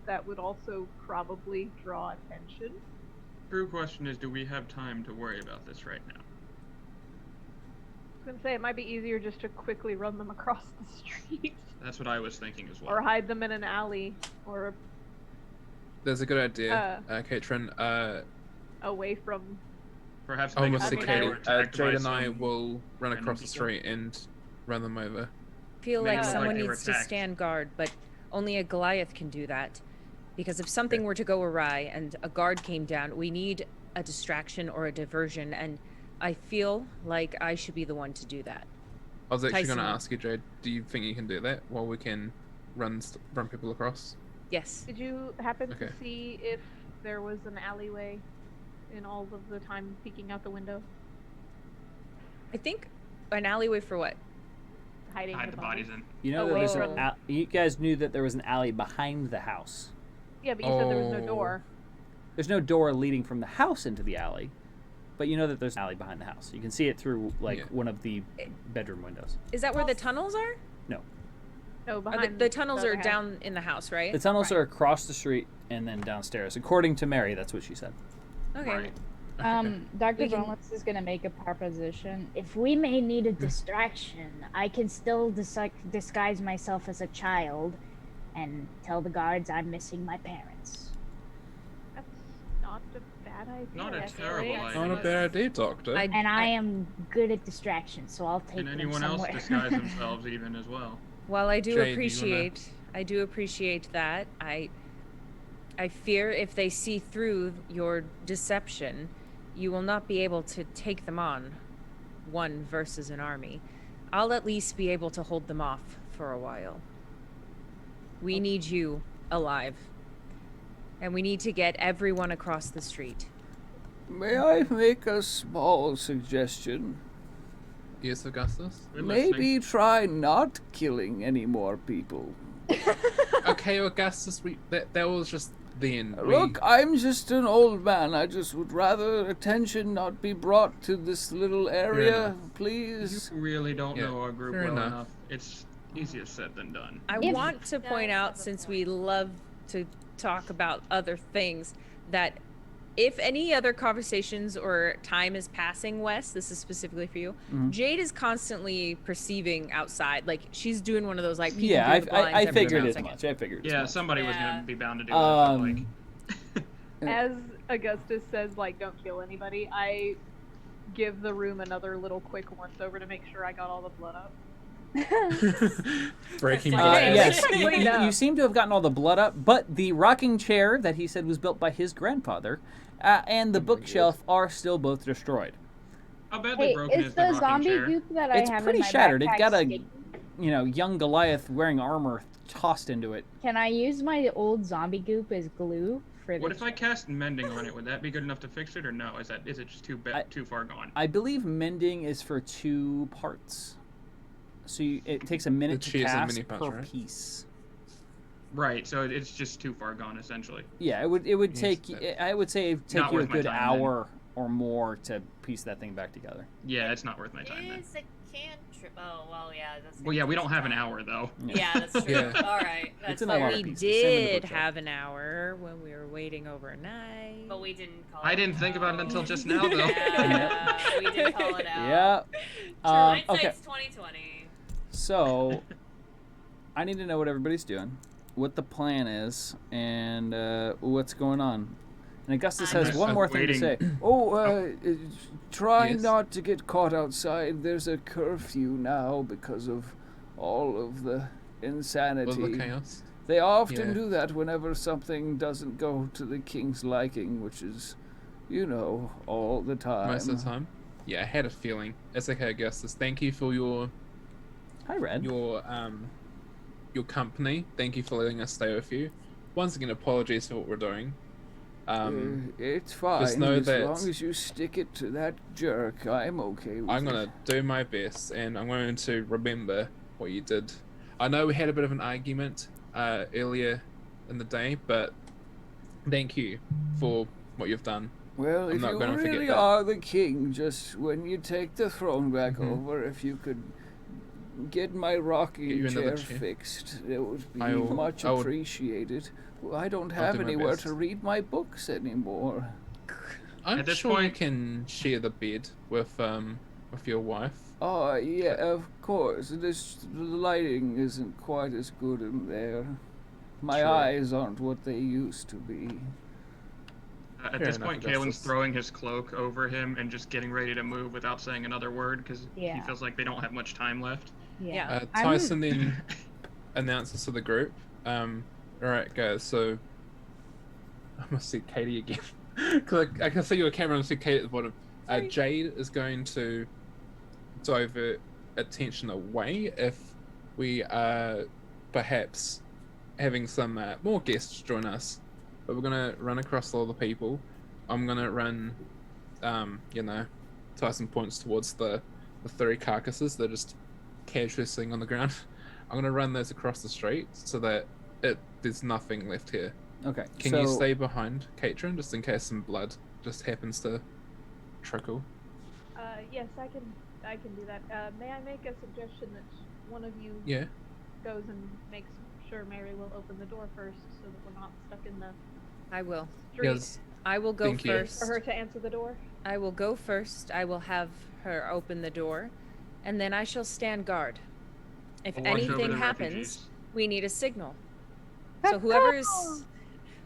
that would also probably draw attention. True question is, do we have time to worry about this right now? I was gonna say it might be easier just to quickly run them across the street, That's what I was thinking as well. or hide them in an alley, or There's a good idea, Katrin. away from. Perhaps I make it almost look see like they Katie. were attacked by Jade and I some- will run random across the people. street and run them over. I feel Make like it look like someone they were needs to attacked. stand guard, but only a Goliath can do that. Because if something were to go awry and a guard came down, we need a distraction or a diversion, and I feel like I should be the one to do that. I was actually going to Tyson. ask you, Jade. Do you think you can do that while we can run people across? Yes. Did you happen to Okay. see if there was an alleyway in all of the time peeking out the window, I think an alleyway for what? hiding Hide the bodies in. you know that Away there's from- an you guys knew that there was an alley behind the house. Yeah, but you said there was no Oh. door. There's no door leading from the house into the alley, but you know that there's an alley behind the house. You can see it through like Yeah. one of the bedroom windows. Is that where the tunnels are? No, Are behind the tunnels other are house. down in the house, right? The tunnels are across the street and then downstairs. According to Mary, that's what she said. Okay. Right. Dr. We can- Boneless is going to make a proposition. If we may need a distraction, I can still disguise myself as a child and tell the guards I'm missing my parents. That's not a bad idea. Not a actually. terrible Not idea. Not a bad idea, Doctor. And I am good at distractions, so I'll take Can them anyone else somewhere. disguise themselves even as well? While I do Jade, do you wanna- appreciate that, I fear if they see through your deception, you will not be able to take them on, one versus an army. I'll at least be able to hold them off for a while. We need you alive. And we need to get everyone across the street. May I make a small suggestion? Yes, Augustus? We're listening. Maybe try not killing any more people. Okay, Augustus, that was just then. Look, I'm just an old man. I just would rather attention not be brought to this little area, enough. please. You really don't Yeah, know our group fair well enough. enough. It's Easier said than done. I If- want to point Does out, have a since point. we love to talk about other things, that if any other conversations or time is passing, Wes, this is specifically for you. Jade is constantly perceiving outside, like she's doing one of those like peeking Yeah, through the blinds I every figured now as and again. much. I figured as Yeah, much. somebody was Yeah. gonna be bound to do that. I felt like. As Augustus says, like, don't kill anybody, I give the room another little quick once over to make sure I got all the blood up. Breaking That's Bad. like- Yes, Clean you up. seem to have gotten all the blood up, but the rocking chair that he said was built by his grandfather and the bookshelf are still both destroyed. How badly Hey, broken is is the the rocking zombie chair? goop that I It's have pretty in my shattered. It backpack got a sticky? young Goliath wearing armor tossed into it. Can I use my old zombie goop as glue for What the if I cast mending on it? Would that be good enough to fix it, or no? Is it just too far gone? I believe mending is for 2 parts. So it takes a minute The to cheers and cast mini parts, per right? piece. Right. So it's just too far gone, essentially. Yeah, it would Yes, take. that- I would say it'd take Not you a worth my good time, then. hour or more to piece that thing back together. Yeah, it's not worth my time then. Is a cantrip? Oh well, yeah. That's Well, yeah, we don't have an time. hour though. Yeah, that's true. Yeah. All right, that's It's an fine. hour. We piece, the same with the did bookshelf. have an hour when we were waiting overnight. But we didn't call. I it didn't think about it out. until just now, though. Yeah, we did call it out. Yeah. Hindsight's Okay. 2020. So, I need to know what everybody's doing, what the plan is, and what's going on. And Augustus I'm has one more thing to say. waiting. Try Yes. not to get caught outside. There's a curfew now because of all of the insanity. All the chaos. They often Yeah. do that whenever something doesn't go to the king's liking, which is, all the time. Most of the time. Yeah, I had a feeling. It's okay, Augustus. Thank you for your Hi, Red. your company. Thank you for letting us stay with you. Once again, apologies for what we're doing. It's just know as that- long as you stick it to that jerk, I'm okay with I'm it. gonna do my best, and I'm going to remember what you did. I know we had a bit of an argument earlier in the day, but thank you for what you've done. Well, I'm if not you gonna forget really that. are the king, just when you take the throne back Mhm. over, if you could get my rocking Get you another chair chair. fixed, it would be I'll- much I'll- appreciated. Well, I don't I'll have do my anywhere best. to read my books anymore. I'm At this sure you point- can share the bed with your wife. Oh, yeah, of course. The lighting isn't quite as good in there. My True. eyes aren't what they used to be. At Fair this enough, point, Kalen's Augustus. throwing his cloak over him and just getting ready to move without saying another word because he Yeah. feels like they don't have much time left. Yeah. I'm- Tyson then announces to the group, alright guys, so I must see Katie again. Because I can see your camera and see Katie at the bottom. Jade is going to divert attention away if we are perhaps having some more guests join us. But we're going to run across all the people. I'm going to run, Tyson points towards the 3 carcasses that are just casually sitting on the ground. I'm going to run those across the street so that there's nothing left here. Okay, Can you stay behind, Katrin, just in case some blood just happens to trickle? Yes, I can do that. May I make a suggestion that one of you Yeah. goes and makes sure Mary will open the door first, so that we're not stuck in the I will. street. Yes. I will go Thank you. first. For her to answer the door. I will go first. I will have her open the door, and then I shall stand guard. If I'll watch over anything the happens, refugees. we need a signal. So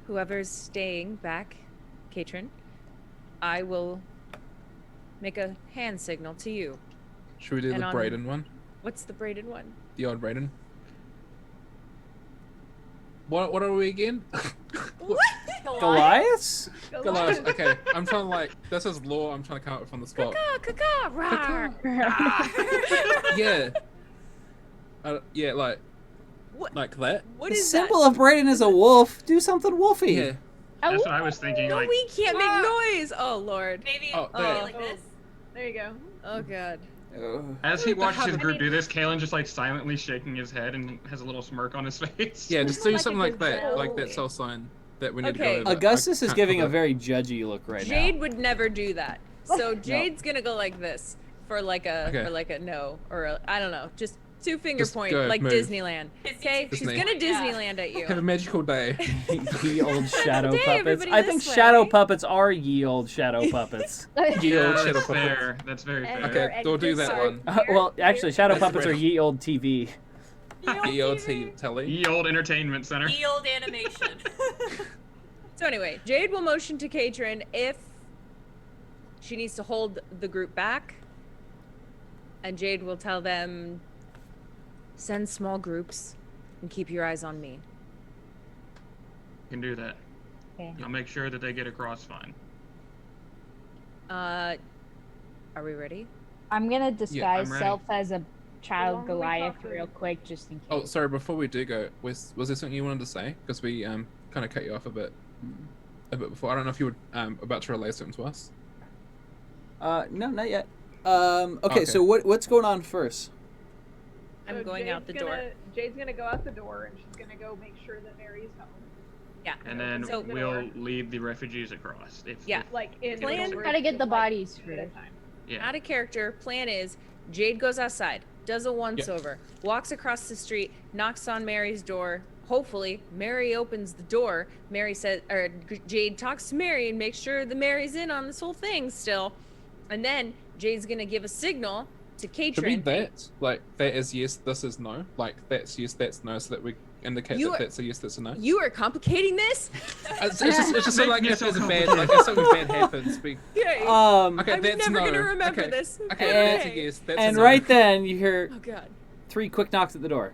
whoever's staying back, Katrin, I will make a hand signal to you. Should we do And the on- Braedon one? What's the braided one? The old Braedon? What are we again? Goliaths? Goliath. Okay, I'm trying to this is law I'm trying to come up with on the spot. Caw, rawr. Yeah. Yeah, What? like that. What The is symbol of Braedon is a wolf. Do something wolfy. Yeah. That's what I was thinking. that? No, Like, we can't make noise. Oh lord. Maybe Oh, maybe there. like this. There you go. Oh god. as he watches his hell- group do this, Kalen just silently shaking his head and has a little smirk on his face. Yeah, just do Like a something like that, gazelle. like that cell sign that we need to Okay. go over. Augustus I is can't giving a remember. very judgy look right Jade now. would never do that. So Jade's gonna go like this for like a Okay. for like a no or I don't know. Just Two finger Just point, go, like move. Disneyland. Okay, she's Disney. gonna Yeah. Disneyland at you. Have a magical day. Ye old shadow Day, puppets. everybody I think this shadow way. puppets are ye old shadow puppets. Ye Yeah, old shadow that's puppets. fair. That's very And- fair. Okay, we'll do that Sorry. one. Well, actually, shadow That's puppets are right. ye old TV. Ye old telly. Ye old entertainment center. Ye old animation. So anyway, Jade will motion to Katrin if she needs to hold the group back, and Jade will tell them, send small groups and keep your eyes on me. You can do that. Okay. I'll make sure that they get across fine. Are we ready? I'm gonna disguise ready. self as a child long as we Goliath talk to real them. quick, just in case. Oh, sorry. Before we do go, was there something you wanted to say? Because we kind of cut you off a bit before. I don't know if you were about to relay something to us. No, not yet. Okay, so what's going on first? I'm So going Jade's out the door. Jade's gonna go out the door, and she's gonna go make sure that Mary's home. Yeah. And then So- we'll lead the refugees across. Yeah. Like in Plan- order, Gotta get the like, bodies at a first. time. Yeah. Out of character, plan is Jade goes outside, does a once over, walks across the street, knocks on Mary's door. Hopefully, Mary opens the door. Mary says, or Jade talks to Mary and makes sure that Mary's in on this whole thing still. And then Jade's gonna give a signal to Should we Katrin. that? Like, that is yes, this is no? Like, that's yes, that's no, so that we indicate You that are- that's a yes, that's a no? You are complicating this. It's just so, like, Making it if so there's a bad, complicated. like, if something bad happens, we... Okay, I'm that's never no. gonna remember Okay. this. Okay, Okay. that's a yes, that's And a no. right then, you hear Oh god. 3 quick knocks at the door.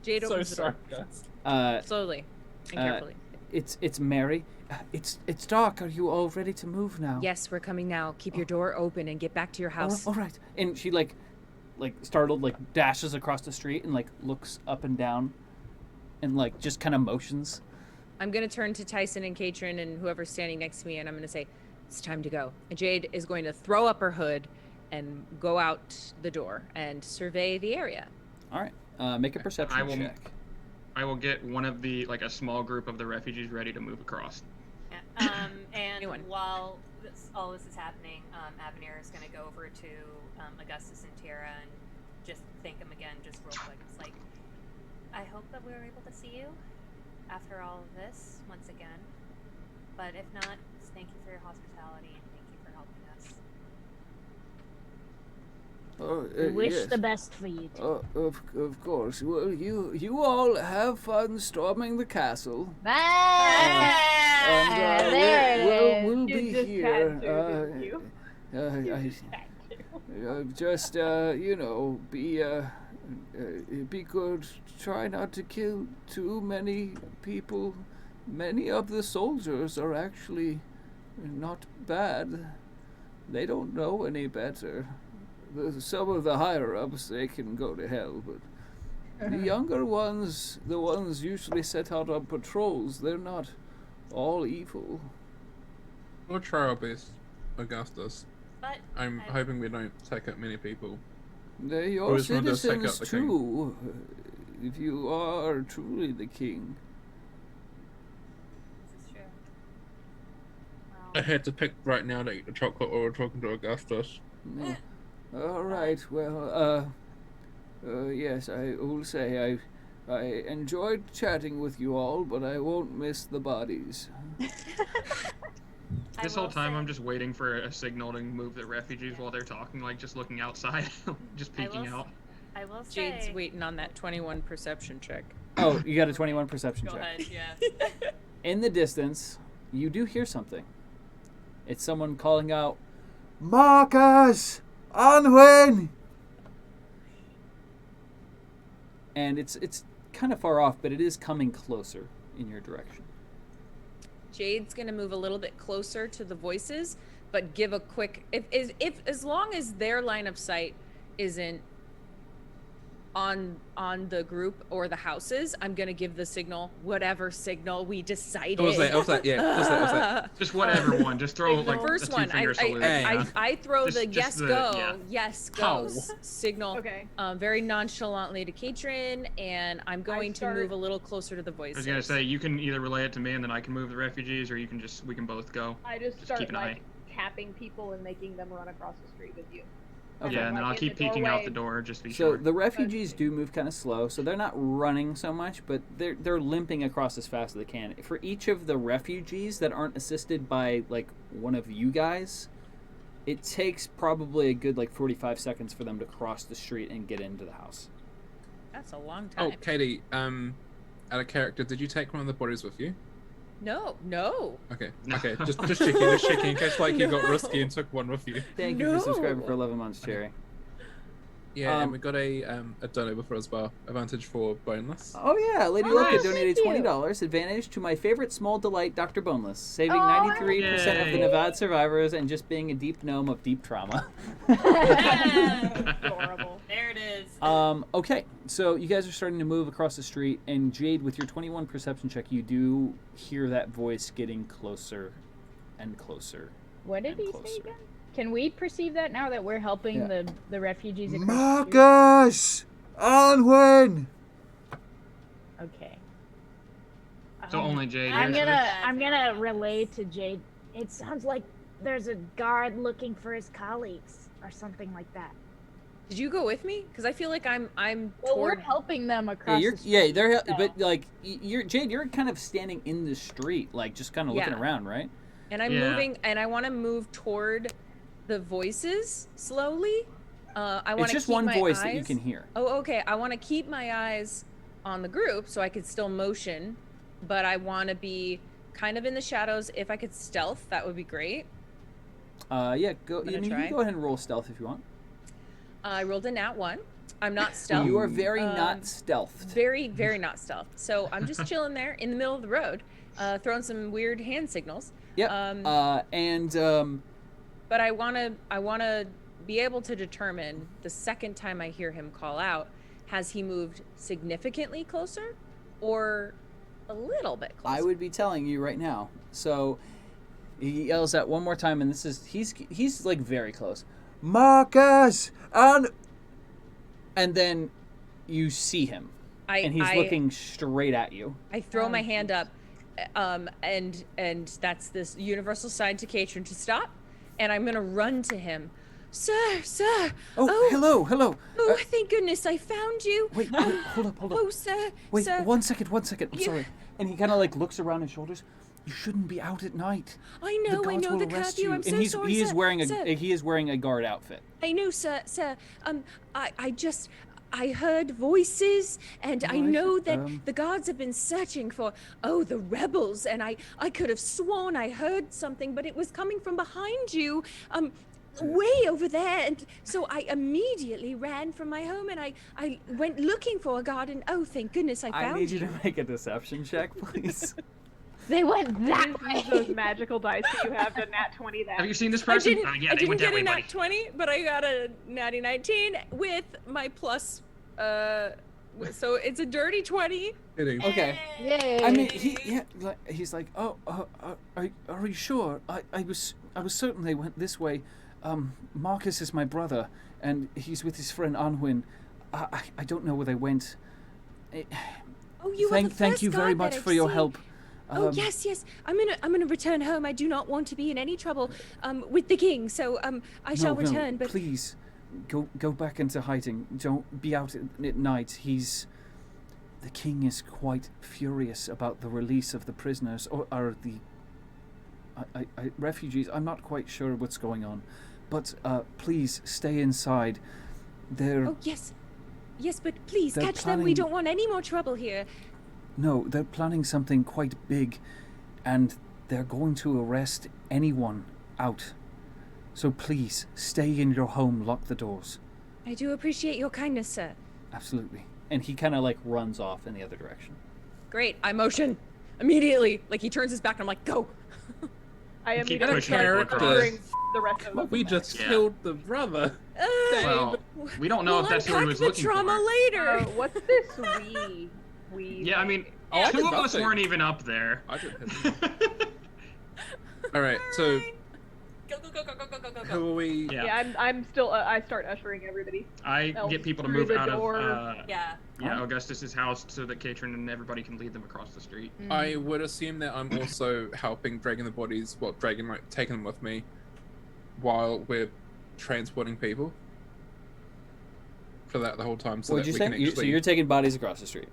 Jade So opens the door sorry, guys. slowly and uh, carefully. It's Mary. It's dark. Are you all ready to move now? Yes, we're coming now. Keep your door open and get back to your house. All right. And she like startled, like dashes across the street and like looks up and down, and like just kind of motions. I'm gonna turn to Tyson and Katrin and whoever's standing next to me, and I'm gonna say, "It's time to go." And Jade is going to throw up her hood and go out the door and survey the area. All right. Make a perception I will- check. I will get one of the a small group of the refugees ready to move across. Yeah. And Anyone. while all this is happening, Avenir is going to go over to Augustus and Tara and just thank them again, just real quick. It's like, I hope that we were able to see you after all of this once again. But if not, just thank you for your hospitality and thank you for helping us. We wish the best for you two. Of course. Well, you all have fun storming the castle. And, there it is. We'll You be just here. had to, didn't you? I Just had to. just be good. Try not to kill too many people. Many of the soldiers are actually not bad. They don't know any better. Some of the higher ups, they can go to hell, but the younger ones, the ones usually set out on patrols, they're not all evil. We'll try our best, Augustus. But I'm I- hoping we don't take up many people. They're Or your is one of those take out citizens the king? too, if you are truly the king. This is true. I Well, had to pick right now to eat the chocolate while we're talking to Augustus. No. All right. Well, yes, I will say I enjoyed chatting with you all, but I won't miss the bodies. I This whole will time, say- I'm just waiting for a signal to move the refugees while they're talking, like just looking outside, just I will peeking s- out. I will say. Jade's waiting on that 21 perception check. Oh, you got a 21 perception Go check. ahead, yeah. In the distance, you do hear something. It's someone calling out, "Marcus! Anwen!" And it's kind of far off, but it is coming closer in your direction. Jade's gonna move a little bit closer to the voices, but give a quick if as long as their line of sight isn't on the group or the houses, I'm gonna give the signal, whatever signal we decided. What was that? What was that? Yeah, what was that? What was that? Just whatever one. Just throw The like first a one, two-finger salute. yeah. I throw Just- the just yes the- go, yeah. yes How? goes signal, Okay. very nonchalantly to Katrin, and I'm going to start- move a little closer to the I voices. was gonna say you can either relay it to me and then I can move the refugees, or you can we can both go. I just Just start keep an like eye. tapping people and making them run across the street with you. Okay. Yeah, and then Like, I'll in keep the peeking out doorway. the door just to be So sure. the refugees do move kind of slow, so they're not running so much, but they're limping across as fast as they can. For each of the refugees that aren't assisted by like one of you guys, it takes probably a good like 45 seconds for them to cross the street and get into the house. That's a long time. Oh, Katie, out of character, did you take one of the bodies with you? No. Okay, just checking in case like you got risky and took one with you. Thank you for subscribing No. for 11 months, Cherry. Yeah, and we got a donor before as well. Advantage for boneless. Oh yeah, Lady Oh, Luca nice. donated Thank you. $20. Advantage to my favorite small delight, Dr. Boneless, saving Oh, 93% of the yay. Nevada survivors and just being a deep gnome of deep trauma. Adorable. There it is. Okay, so you guys are starting to move across the street, and Jade, with your 21 perception check, you do hear that voice getting closer and closer. What did And he closer. say again? Can we perceive that now that we're helping Yeah. the refugees across Marcus! Onwin! the street? Okay. So only Jade. I'm hears gonna this. I'm gonna relay to Jade. It sounds like there's a guard looking for his colleagues or something like that. Did you go with me? Because I feel like I'm Well, we're toward. helping them Yeah, across the street. they're so- but like you're Jade, you're kind of standing in the street, like just kind of looking Yeah. around, right? And I'm Yeah. moving, and I want to move toward the voices slowly. I want It's to just keep one my voice eyes. that you can hear. Oh, okay. I want to keep my eyes on the group so I could still motion, but I want to be kind of in the shadows. If I could stealth, that would be great. Yeah, go. I'm gonna You try. can go ahead and roll stealth if you want. I rolled a nat 1. I'm not stealth. You are very Um, not stealthed. Very, very not stealth. So I'm just chilling there in the middle of the road, throwing some weird hand signals. Yep. Um, But I wanna be able to determine the second time I hear him call out, has he moved significantly closer or a little bit closer? I would be telling you right now. So he yells out one more time, and this is he's like very close. Marcus! And then you see him, and he's looking straight at you. I throw my hand up, and that's this universal sign to Katrin to stop, and I'm gonna run to him. Sir. Oh, hello. Oh, thank goodness I found you. Wait, hold up. Oh, sir. Wait, sir. one second. I'm You- sorry. And he kind of like looks around his shoulders. You shouldn't be out at night. I know will the arrest curfew. you. I'm and so he's, sorry, he is sir. wearing a Sir. he is wearing a guard outfit. I know, sir. I heard voices, and I Right, know that um, the guards have been searching for, the rebels, and I could have sworn I heard something, but it was coming from behind you, way over there, and so I immediately ran from my home, and I went looking for a guard, and thank goodness I I found need you to make a deception check, please. They went that Please use those magical dice that you have, the nat 20 that. Have you seen this I person? didn't, Yeah, I they didn't went get that way, a buddy. nat 20, but I got a natty 19 with my plus, so it's a dirty 20. Kidding. Okay. Yay. I mean, he's like, are you sure? I was certain they went this way. Marcus is my brother, and he's with his friend Anwin. I don't know where they went. Oh, you are the Thank first you very guard much that I've for your seen. help. Yes. I'm gonna return home. I do not want to be in any trouble with the king. So I shall return. But please, go back into hiding. Don't be out at night. The king is quite furious about the release of the prisoners or the refugees. I'm not quite sure what's going on, but please stay inside. oh yes, but please they're catch them. We planning- don't want any more trouble here. No, they're planning something quite big, and they're going to arrest anyone out. So please, stay in your home, lock the doors. I do appreciate your kindness, sir. Absolutely. And he kind of like runs off in the other direction. Great. I motion immediately. Like he turns his back, and I'm like, go. I am Keep gonna pushing start it across. ordering the rest of them. We just Yeah. killed the brother. Well, we don't know we'll if that's who he unpack was the looking trauma for. later. What's this we? Yeah, I mean, Oh, I two did of us nothing. weren't even up there. I didn't hit him. All right, so Go. who are we? Yeah. Yeah, I'm still. I start ushering everybody. I else get people to through move the out door. of Yeah. Augustus's house so that Katrin and everybody can lead them across the street. I would assume that I'm also helping dragging the bodies, taking them with me, while we're transporting people. for that the whole time, so What'd that you we say? can actually. So you're taking bodies across the street.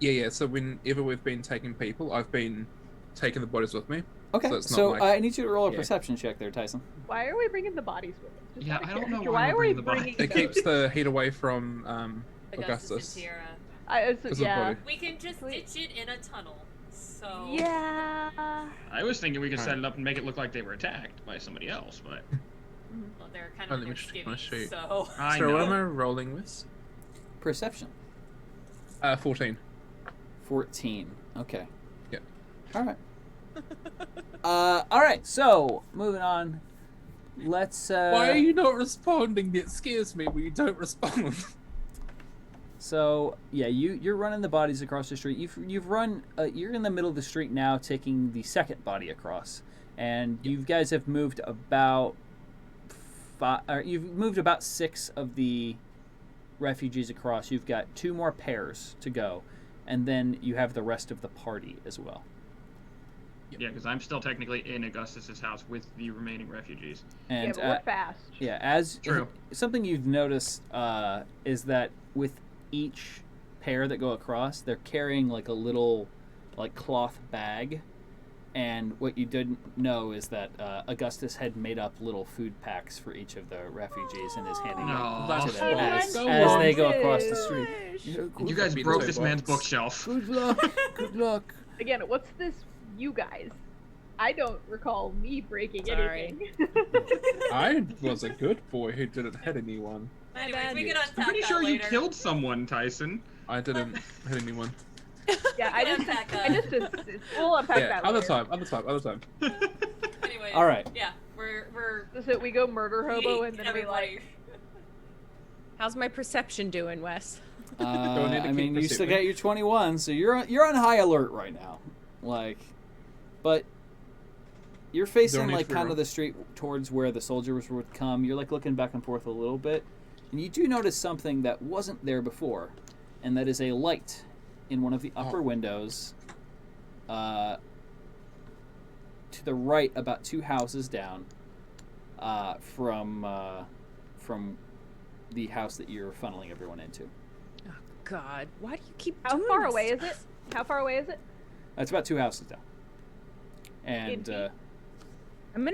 Yeah. So whenever we've been taking people, I've been taking the bodies with me. Okay, So it's so not like- I need you to roll a Yeah. perception check there, Tyson. Why are we bringing the bodies with us? Just Yeah, out of I don't know character, why we're are we bringing the bodies. It those? keeps the heat away from Augustus Augustus. and Tierra. Because of the Yeah. body. We can just ditch it in a tunnel. So Yeah. I was thinking we could set Alright. it up and make it look like they were attacked by somebody else, but well, they're kind Oh, of let me their check my skivvies, sheet. so I So what am know. I rolling with? Perception. 14. 14. Okay. Yep. All right. All right. So moving on. Let's. Why are you not responding? It scares me when you don't respond. So yeah, you're running the bodies across the street. You've run. You're in the middle of the street now, taking the second body across, and you guys have moved about you've moved about 6 of the refugees across. You've got 2 more pairs to go, and then you have the rest of the party as well. Yeah, because I'm still technically in Augustus's house with the remaining refugees. And Yeah, but we're fast. yeah, as True. something you've noticed is that with each pair that go across, they're carrying like a little like cloth bag. And what you didn't know is that Augustus had made up little food packs for each of the refugees and is handing No. them to That's them as, so as they go romantic. across the street. You guys Be broke the this box. man's bookshelf. Good luck. Good luck. Again, what's this, you guys? I don't recall me breaking Sorry. anything. I was a good boy who didn't hit anyone. anyways, we can I'm unpack pretty that sure you later. killed someone, Tyson. I didn't hit anyone. Yeah, We can unpack that. we'll unpack Yeah, that other later. time. Anyways, All right. Yeah, we're So we go murder hobo and then we everybody. like. How's my perception doing, Wes? need to I keep mean, you still perceiving. got your 21, so you're on high alert right now. Like, but you're facing Don't need like to kind reroll. of the street towards where the soldiers would come. You're like looking back and forth a little bit, and you do notice something that wasn't there before, and that is a light in one of the upper windows, to the right, about 2 houses down, from the house that you're funneling everyone into. God, why do you keep How doing far this away is stuff? it? How far away is it? That's about 2 houses down. And feet? I'm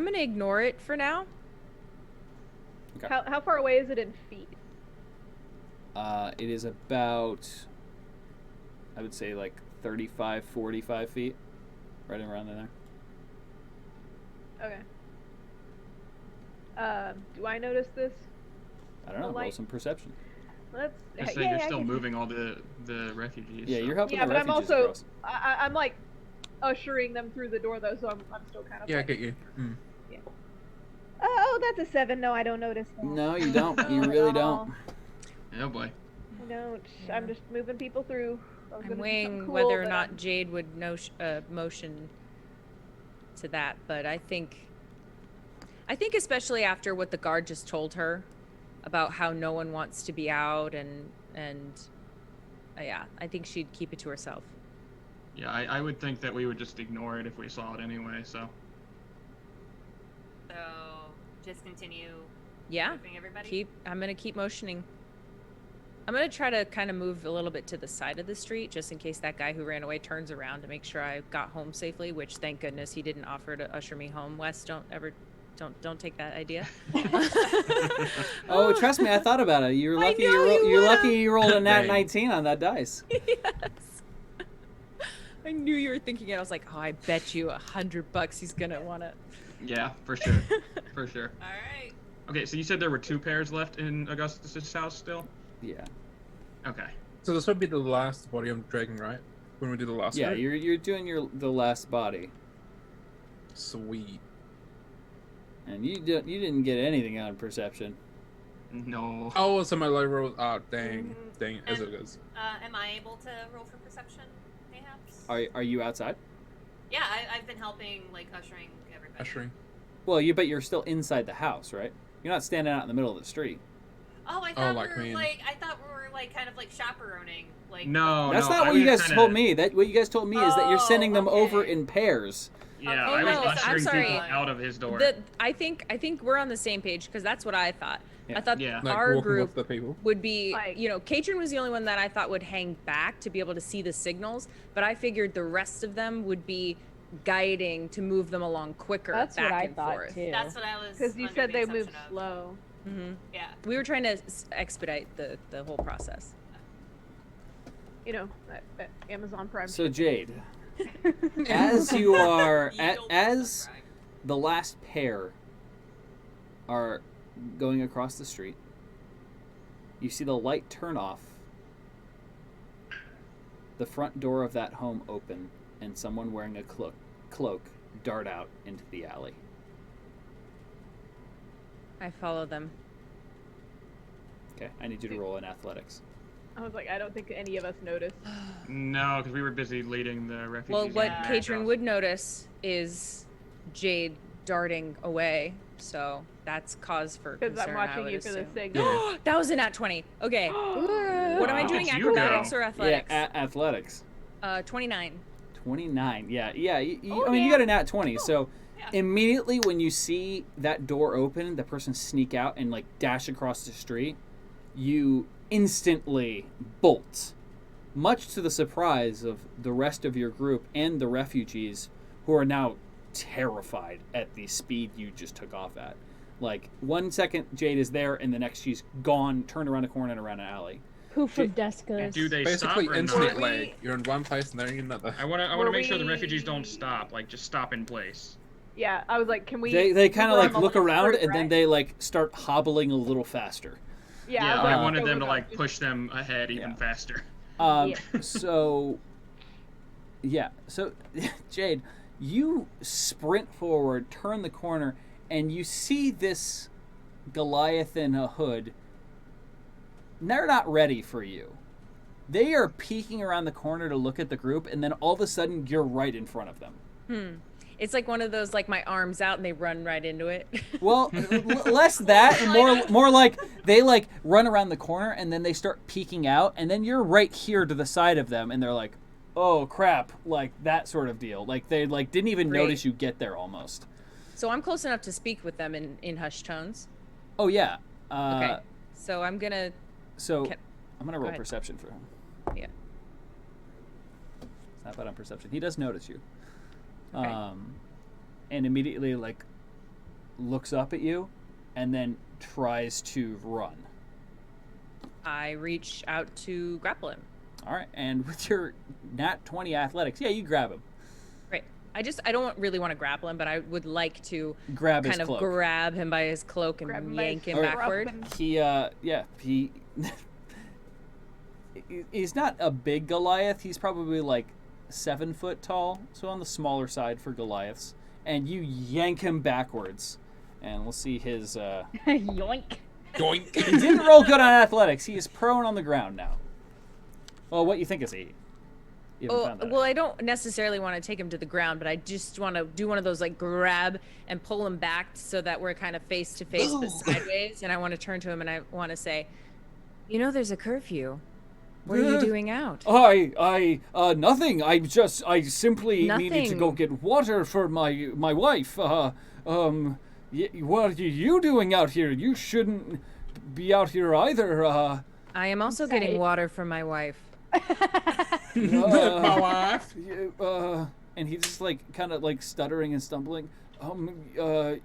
gonna ignore it for now. okay. How far away is it in feet? It is about, I would say, like 35, 45 feet, right around in there. Okay. Do I notice this? I don't know. The Roll light. some perception. Let's. I say yeah, you're I still can- moving all the refugees. Yeah, so- you're helping Yeah, the but I'm refugees also. across. I'm like ushering them through the door though, so I'm still kind of. Yeah, I like, get you. Mm. Oh, that's a 7. No, I don't notice that. No, you don't. You really don't. Oh boy. I don't. I'm just moving people through. I was I'm gonna do weighing something cool, whether or but not I'm- Jade would motion to that, but I think especially after what the guard just told her about how no one wants to be out and yeah, I think she'd keep it to herself. Yeah, I would think that we would just ignore it if we saw it anyway. So So just continue Yeah, moving everybody. I'm gonna keep motioning. I'm gonna try to kind of move a little bit to the side of the street just in case that guy who ran away turns around to make sure I got home safely, which thank goodness he didn't offer to usher me home. Wes, don't take that idea. Oh, trust me, I thought about it. You're I lucky. know you You're would've. lucky you rolled a nat Dang. 19 on that dice. Yes. I knew you were thinking it. I was like, oh, I bet you $100 he's gonna wanna. yeah, for sure, for sure. All right. Okay, so you said there were 2 pairs left in Augustus's house still. Yeah. Okay. So this would be the last body I'm dragging, right? When we do the last Yeah, one? you're doing the last body, Sweet. and you didn't get anything on perception. No. Oh, so my low roll. Oh, dang. Mhm. Dang, as it is. Am I able to roll for perception, mayhaps? Are you outside? Yeah, I've been helping, like, ushering everybody. Ushering. Well, but you're still inside the house, right? You're not standing out in the middle of the street. Oh, I thought like we me were and- kind of like chaperoning. Like No, That's no, not I what you was guys kinda- told me. What you guys told me is that you're Oh, sending them over okay. in pairs. Yeah, Oh, I was no, I'm ushering sorry. people out of his door. I think we're on the same page because that's what I thought. Yeah. I thought Yeah. Like our walking group with the people. would be, Like- Katrin was the only one that I thought would hang back to be able to see the signals, but I figured the rest of them would be guiding to move them along quicker. That's back what I and thought forth. too. That's what I was. Because you under said the they assumption move of. slow. Yeah. We were trying to expedite the whole process. You know, Amazon Prime. So Jade, as you are, as the last pair are going across the street, you see the light turn off, the front door of that home open, and someone wearing a cloak dart out into the alley. I follow them. Okay, I need you to roll in athletics. I was like, I don't think any of us noticed. No, because we were busy leading the refugees. Well, what Yeah. Katrin would notice is Jade darting away, so that's cause for Because concern. I'm I watching would you for the assume. signal. That was a nat 20. Okay. What am I Look doing? at you Acrobatics go. or athletics? Yeah, athletics. 29. 29. Yeah. Oh, I mean, you yeah. got a nat 20. So Yeah. immediately when you see that door open, the person sneak out and like dash across the street, you instantly bolt, much to the surprise of the rest of your group and the refugees, who are now terrified at the speed you just took off at. Like 1 second Jade is there, and the next she's gone, turned around a corner and around an alley. Poof of Descos. Do they Basically, stop or internet not? lag. You're in one place and then in another. I want Were to make sure the we- refugees don't stop. Like, just stop in place. Yeah, I was like, can we? They kind of we're like on the look left around route, and then right? they like start hobbling a little faster. Yeah, Yeah, was like, I wanted so them we're to going like push them ahead even Yeah. faster. Yeah. So, yeah. So, Jade, you sprint forward, turn the corner, and you see this Goliath in a hood. They're not ready for you. They are peeking around the corner to look at the group, and then all of a sudden, you're right in front of them. It's like one of those, like, my arms out and they run right into it. Well, less that, and more like they like run around the corner, and then they start peeking out, and then you're right here to the side of them, and they're like, "Oh crap!" Like that sort of deal. Like they like didn't even Great. notice you get there almost. So I'm close enough to speak with them in hushed tones. Oh yeah. Okay. So I'm gonna. So Can- I'm gonna go roll ahead. perception for him. Yeah. It's not bad on perception. He does notice you. Okay. And immediately like looks up at you, and then tries to run. I reach out to grapple him. All right, and with your nat 20 athletics, yeah, you grab him. Right. I don't really want to grapple him, but I would like to Grab his kind of cloak. grab him by his cloak and Grab him by yank his him throat. backward. He he's not a big Goliath. He's probably like 7 foot tall, so on the smaller side for Goliaths. And you yank him backwards, and we'll see his. Yoink. Yoink. He didn't roll good on athletics. He is prone on the ground now. Well, what you think is he? You haven't found that Well, out. I don't necessarily want to take him to the ground, but I just want to do one of those like grab and pull him back so that we're kind of face to face but sideways. And I want to turn to him and I want to say, you know, there's a curfew. What are you doing out? Nothing. I simply needed to go Nothing. get water for my wife. What are you doing out here? You shouldn't be out here either. I am also getting water for my wife. My wife. And he's just like kind of like stuttering and stumbling. I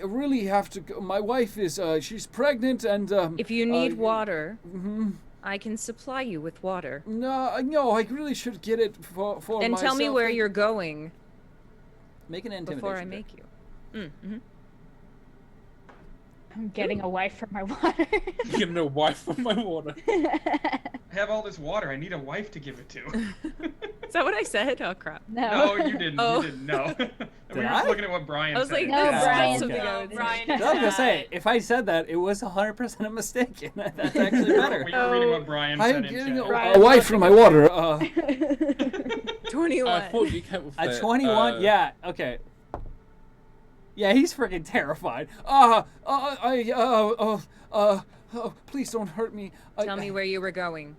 really have to go. My wife is she's pregnant and If you need uh, water, I can supply you with water. no, I really should get it for Then myself. tell me where you're going Make an intimidation before I check. make you. Mm-hmm. I'm getting a wife for my water. Getting a wife on my water. I have all this water. I need a wife to give it to. Is that what I said? Oh crap. No, you didn't. Oh. You didn't. No. we were I? just looking at what Brian I was said. like, No, that's Brian. something Okay. I would say. Brian. I was gonna say, if I said that, it was 100% a mistake. That's actually better. We were reading what Brian I'm said in getting chat. a Brian. wife for my water. 21. I thought you came with A that, 21? Yeah, okay. Yeah, he's freaking terrified. Please don't hurt me. Tell me where you were going.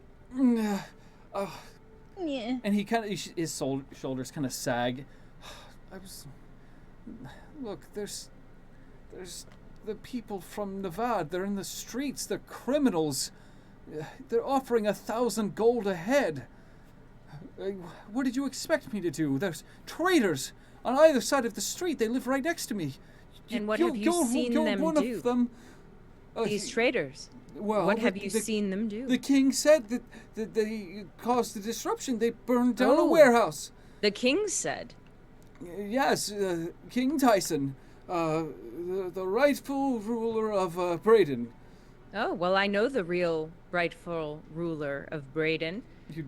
Yeah. And he kind of his shoulders kind of sag. Look, there's the people from Nevada. They're in the streets. They're criminals. They're offering 1,000 gold a head. What did you expect me to do? There's traitors on either side of the street. They live right next to me. And what have you seen them one do? Of them. These traitors. Well, what have you seen them do? The king said that they caused the disruption. They burned down a Oh. warehouse. The king said. Yes, King Tyson, the rightful ruler of Braedon. Oh, well, I know the real rightful ruler of Braedon.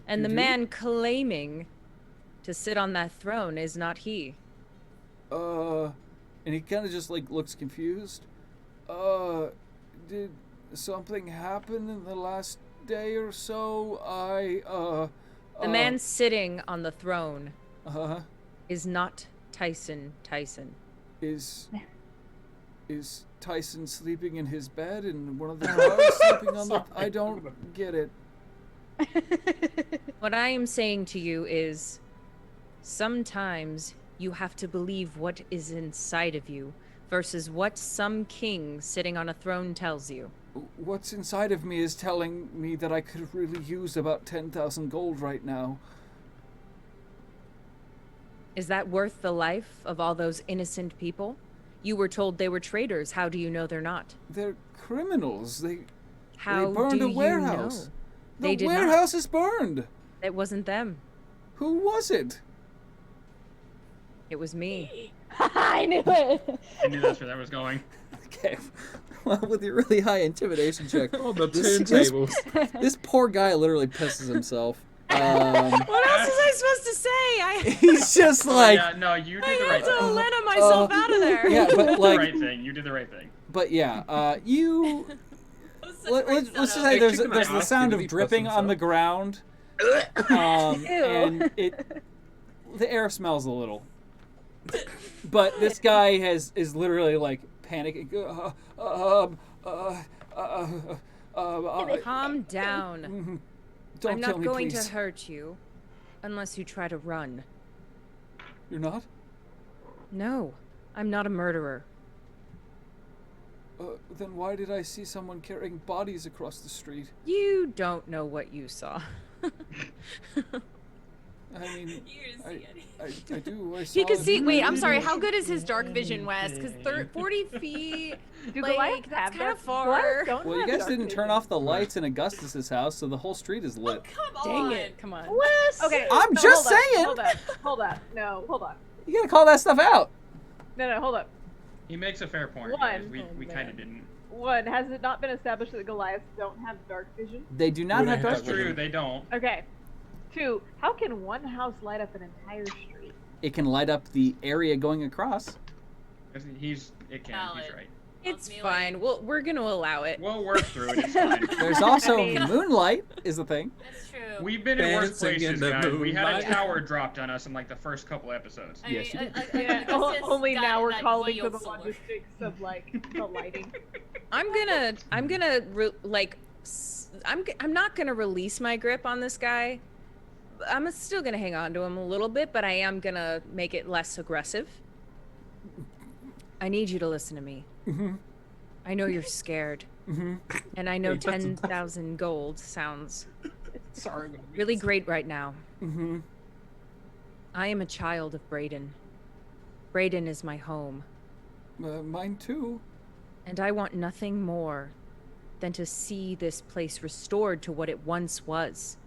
And the do? man claiming to sit on that throne is not he. And he kind of just like looks confused. Did something happen in the last day or so? The man sitting on the throne Uh-huh. is not Tyson. Is Tyson sleeping in his bed and one of the guards sleeping on the... I don't get it. What I am saying to you is, sometimes you have to believe what is inside of you versus what some king sitting on a throne tells you. What's inside of me is telling me that I could really use about 10,000 gold right now. Is that worth the life of all those innocent people? You were told they were traitors. How do you know they're not? They're criminals. They How burned do a you warehouse. know? The They did warehouse is burned. It wasn't them. Who was it? It was me. I knew it. I knew that's where that was going. Okay. Well, with your really high intimidation check, On the This- turntables. this poor guy literally pisses himself. What else was I supposed to say? He's just like, Yeah, no, you I did the had right to thing. let myself out of there. yeah, but You did the like, right thing. You did the right thing. but yeah, you. That was such a great Let's just setup. say there's Chicken the asked sound him if of he dripping pissed on the himself. ground, and the air smells a little. But this guy is literally like panicking. Calm down. Don't I'm kill not me, going please. to hurt you unless you try to run. You're not? No, I'm not a murderer. Then why did I see someone carrying bodies across the street? You don't know what you saw. I mean, You didn't see any. I do. I saw He could it. see. Wait, I'm sorry. How good is his dark vision, Wes? Because 40 feet. Do Like, Goliaths that's have kinda dark- far. Goliaths don't Well, you have guys dark didn't turn vision. off the lights in Augustus's house, so the whole street is lit. Come Dang on. it! Come on. Wes. Okay. I'm no, just hold up, saying. Hold up. No, hold on. You gotta call that stuff out. No, hold up. He makes a fair point. One. Guys. We Oh, kind man. of didn't. One, has it not been established that Goliaths don't have dark vision? They do not We have don't dark have That's true. vision. They don't. Okay. Two, how can one house light up an entire street? It can light up the area going across. It can. He's Valid. right. It's Melee. fine. We're gonna allow it. We'll work through it. It's fine. There's also I mean- moonlight is the thing. That's true. We've been in worse Dancing in places, the guys. We had a moonlight. tower dropped on us in like the first couple episodes. I Yes, mean, you did. Yeah, Augustus only got now we're that calling for yield the solar. logistics of like the lighting. I'm not gonna release my grip on this guy. I'm still gonna hang on to him a little bit, but I am gonna make it less aggressive. I need you to listen to me. I know you're scared, and I know Hey, that's- 10,000 gold sounds Sorry. really great right now. Mm-hmm. I am a child of Braedon. Braedon is my home, Mine too. and I want nothing more than to see this place restored to what it once was.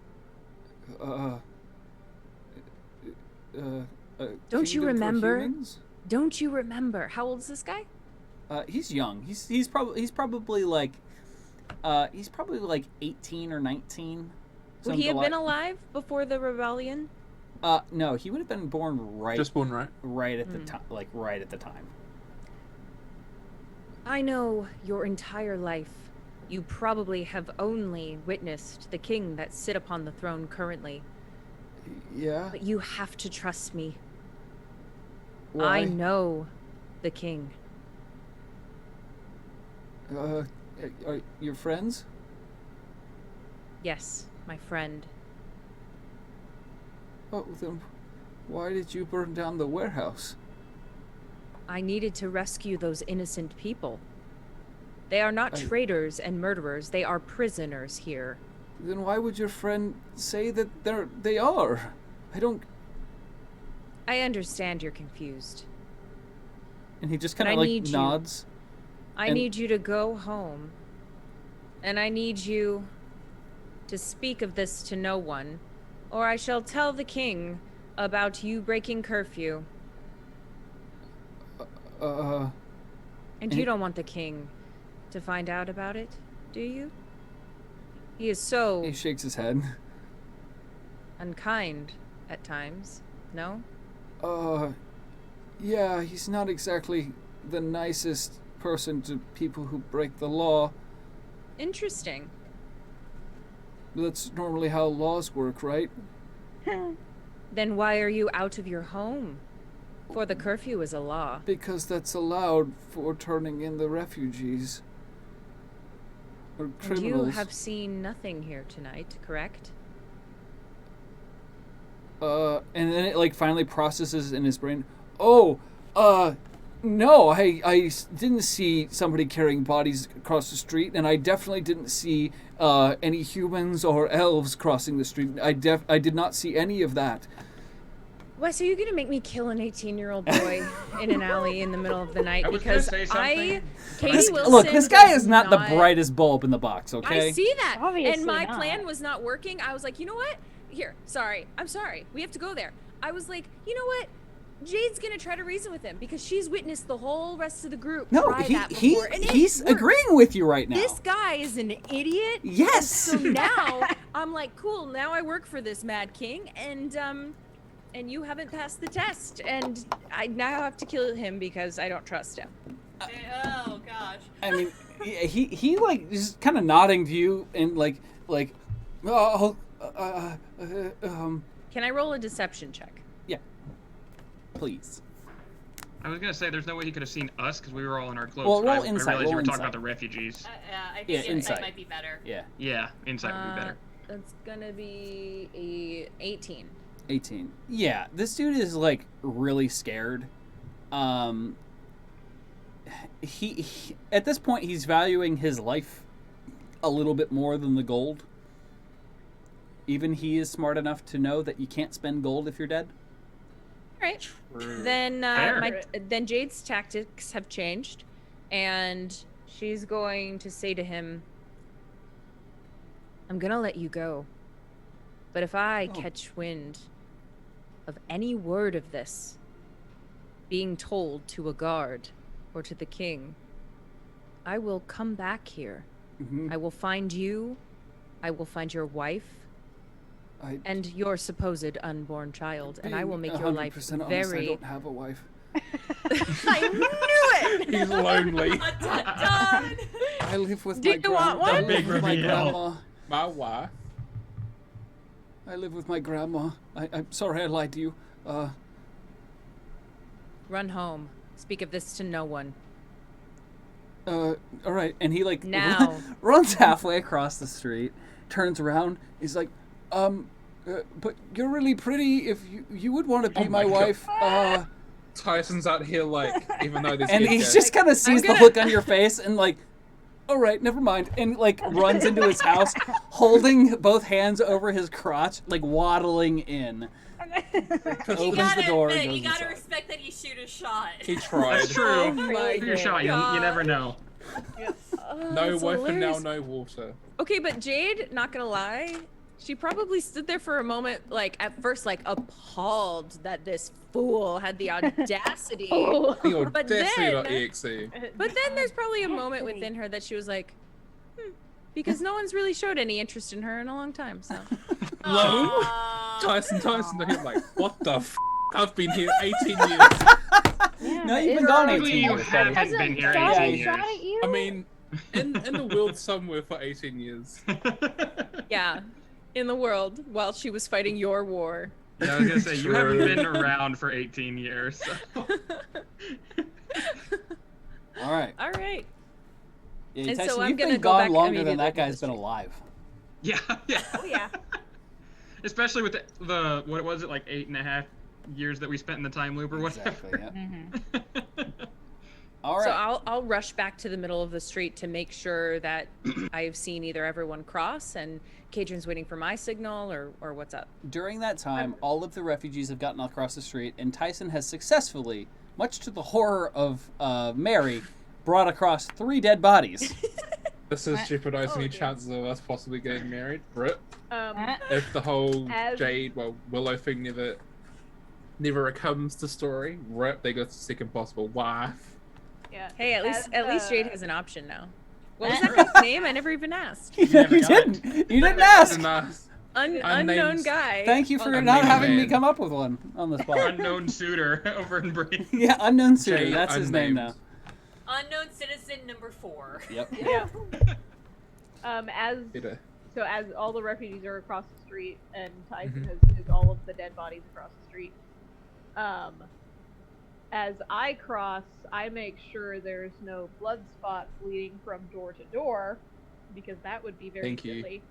Don't you Kingdom for remember? humans? Don't you remember? How old is this guy? He's young. He's probably like 18 or 19. Would he have been alive before the rebellion? No, he would have been born Just born right. right at the time, like right at the time. I know your entire life. You probably have only witnessed the king that sit upon the throne currently. Yeah. But you have to trust me. Why? I know the king. Are your friends? Yes, my friend. Oh, then why did you burn down the warehouse? I needed to rescue those innocent people. They are not traitors and murderers. They are prisoners here. Then why would your friend say that they are? I don't... I understand you're confused. And he just kind of like nods. I need you to go home. And I need you to speak of this to no one, or I shall tell the king about you breaking curfew. And you don't want the king to find out about it, do you? He is so... He shakes his head. Unkind at times, no? Yeah, he's not exactly the nicest person to people who break the law. Interesting. That's normally how laws work, right? Then why are you out of your home? For the curfew is a law. Because that's allowed for turning in the refugees. Or criminals. And you have seen nothing here tonight, correct? And then it like finally processes in his brain. Oh, no, I didn't see somebody carrying bodies across the street, and I definitely didn't see any humans or elves crossing the street. I did not see any of that. Why, so you're gonna make me kill an 18-year-old boy in an alley in the middle of the night? Because Katie Wilson. Look, this guy is not the brightest bulb in the box, okay? I see that. Obviously and my not. plan was not working. I was like, you know what? Here, I'm sorry. We have to go there. I was like, you know what? Jade's gonna try to reason with him because she's witnessed the whole rest of the group try that before. And he's agreeing with you right now. This guy is an idiot. Yes. So now I'm like, cool. Now I work for this Mad King, and you haven't passed the test, and I now have to kill him because I don't trust him. Oh gosh. I mean, he like is kind of nodding to you and like oh Can I roll a deception check? Yeah. Please. I was gonna say there's no way he could have seen us because we were all in our clothes. Well, but roll I insight, realized you roll were talking insight. about the refugees. I Yeah, think insight. it might be better. Yeah. Yeah, insight would be better. That's gonna be a 18. 18. Yeah, this dude is like really scared. He at this point he's valuing his life a little bit more than the gold. Even he is smart enough to know that you can't spend gold if you're dead. All right. True. Then Jade's tactics have changed, and she's going to say to him, "I'm gonna let you go, but if I catch wind of any word of this being told to a guard or to the king, I will come back here. Mm-hmm. I will find you. I will find your wife." And your supposed unborn child, and I will make your life honest, very... I don't have a wife. I knew it! He's lonely. I live with Do my you grandma. want one? I live with my reveal. grandma. My wife. I live with my grandma. I'm sorry I lied to you. Run home. Speak of this to no one. All right. And he like Now. runs halfway across the street, turns around. He's like, but you're really pretty. If you would want to be my my wife. Tyson's out here like, even though this And kid he goes, just kind of sees the look on your face and like, all right, never mind. And like runs into his house, holding both hands over his crotch, like waddling in. You Opens gotta the door. admit, and you goes gotta inside. respect that he shoot a shot. he tried. That's true. Oh my Shoot your shot. You God. never know. No That's weapon now, hilarious. no water. Okay, but Jade, not gonna lie, she probably stood there for a moment, like, at first, like, appalled that this fool had the audacity. The But then- audacity.exe. But then there's probably a moment within her that she was like, because no one's really showed any interest in her in a long time, so. Low? Tyson, they're like, what the f? I've been here 18 years. No, you've been gone 18 You years. buddy. haven't been here Shot 18 shot years. at you? I mean, in the world somewhere for 18 years. Yeah, in the world, while she was fighting your war. Yeah, I was gonna say you haven't True. been around for 18 years. So. All right. All right. Yeah, And so Tyson, I'm you've gonna been go gone back longer than immediately that to guy's been history. alive. Yeah, yeah. Oh yeah. especially with the what was it, like 8.5 years that we spent in the time loop or whatever. Exactly. Yeah. All right. So I'll rush back to the middle of the street to make sure that I've seen either everyone cross and Kadrian's waiting for my signal or what's up. During that time, all of the refugees have gotten across the street, and Tyson has successfully, much to the horror of Mary, brought across 3 dead bodies. This is jeopardizing your chances of us possibly getting married. Rip. If the whole Jade, Willow thing never comes to story, rip, they got the second possible wife. Yeah. Hey, at least Jade has an option now. What was that guy's name? I never even asked. You didn't. You didn't ask. Unknown guy. Thank you for not having me come up with one on the spot. Unknown suitor over in Braedon. Yeah, unknown suitor. Jade, That's his name now. Unknown citizen number 4. Yep. Yeah. As all the refugees are across the street and Tyson has moved all of the dead bodies across the street, as I cross, I make sure there's no blood spots leading from door to door, because that would be very silly.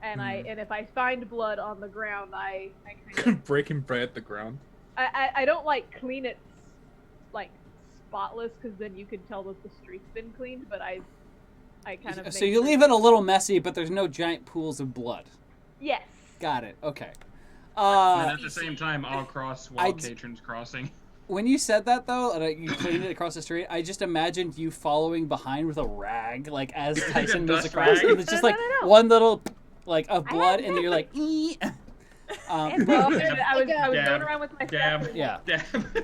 And and if I find blood on the ground, I kind of breaking bread the ground. I don't like clean it like spotless, because then you can tell that the street's been cleaned. But I kind of so you leave it a little messy, but there's no giant pools of blood. Yes. Got it. Okay. And at the same time, I'll cross while Katrin's crossing. When you said that, though, and you cleaned it across the street, I just imagined you following behind with a rag, like, as Tyson moves across. And it's just, one little, like, of blood, and you're like, ee. I was going around with my dab. Yeah. Dab.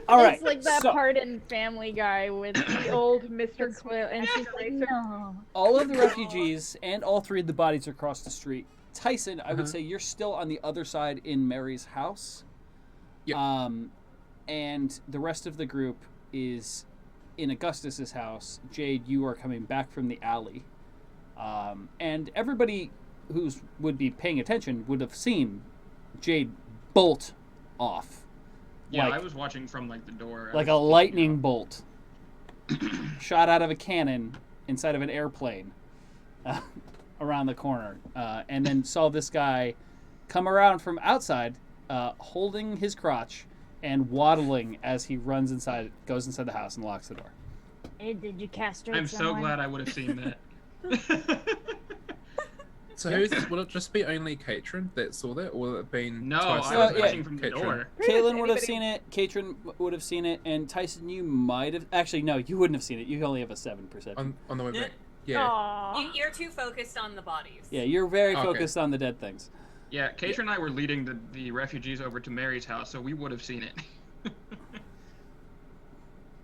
All right. It's like that part in Family Guy with the old Mr. Quill, and she's like, no. All of the refugees and all 3 of the bodies are across the street. Tyson, I would say you're still on the other side in Mary's house. Yeah. And the rest of the group is in Augustus's house. Jade, you are coming back from the alley. And everybody would be paying attention would have seen Jade bolt off. Yeah, I was watching from like the door. Like a lightning bolt. Shot out of a cannon inside of an airplane around the corner. And then saw this guy come around from outside holding his crotch and waddling as he goes inside the house and locks the door. Hey, did you castrate I'm someone? so glad I would have seen that. So will it just be only Katrin that saw that, or will it been No, Tyson I was and watching from the Katrin? door. Caitlin would have seen it, Katrin would have seen it, and Tyson, you might have... Actually, no, you wouldn't have seen it. You only have a 7 perception. On the way back. Yeah. You're too focused on the bodies. Yeah, you're very focused on the dead things. Yeah, Katrin and I were leading the refugees over to Mary's house, so we would have seen it.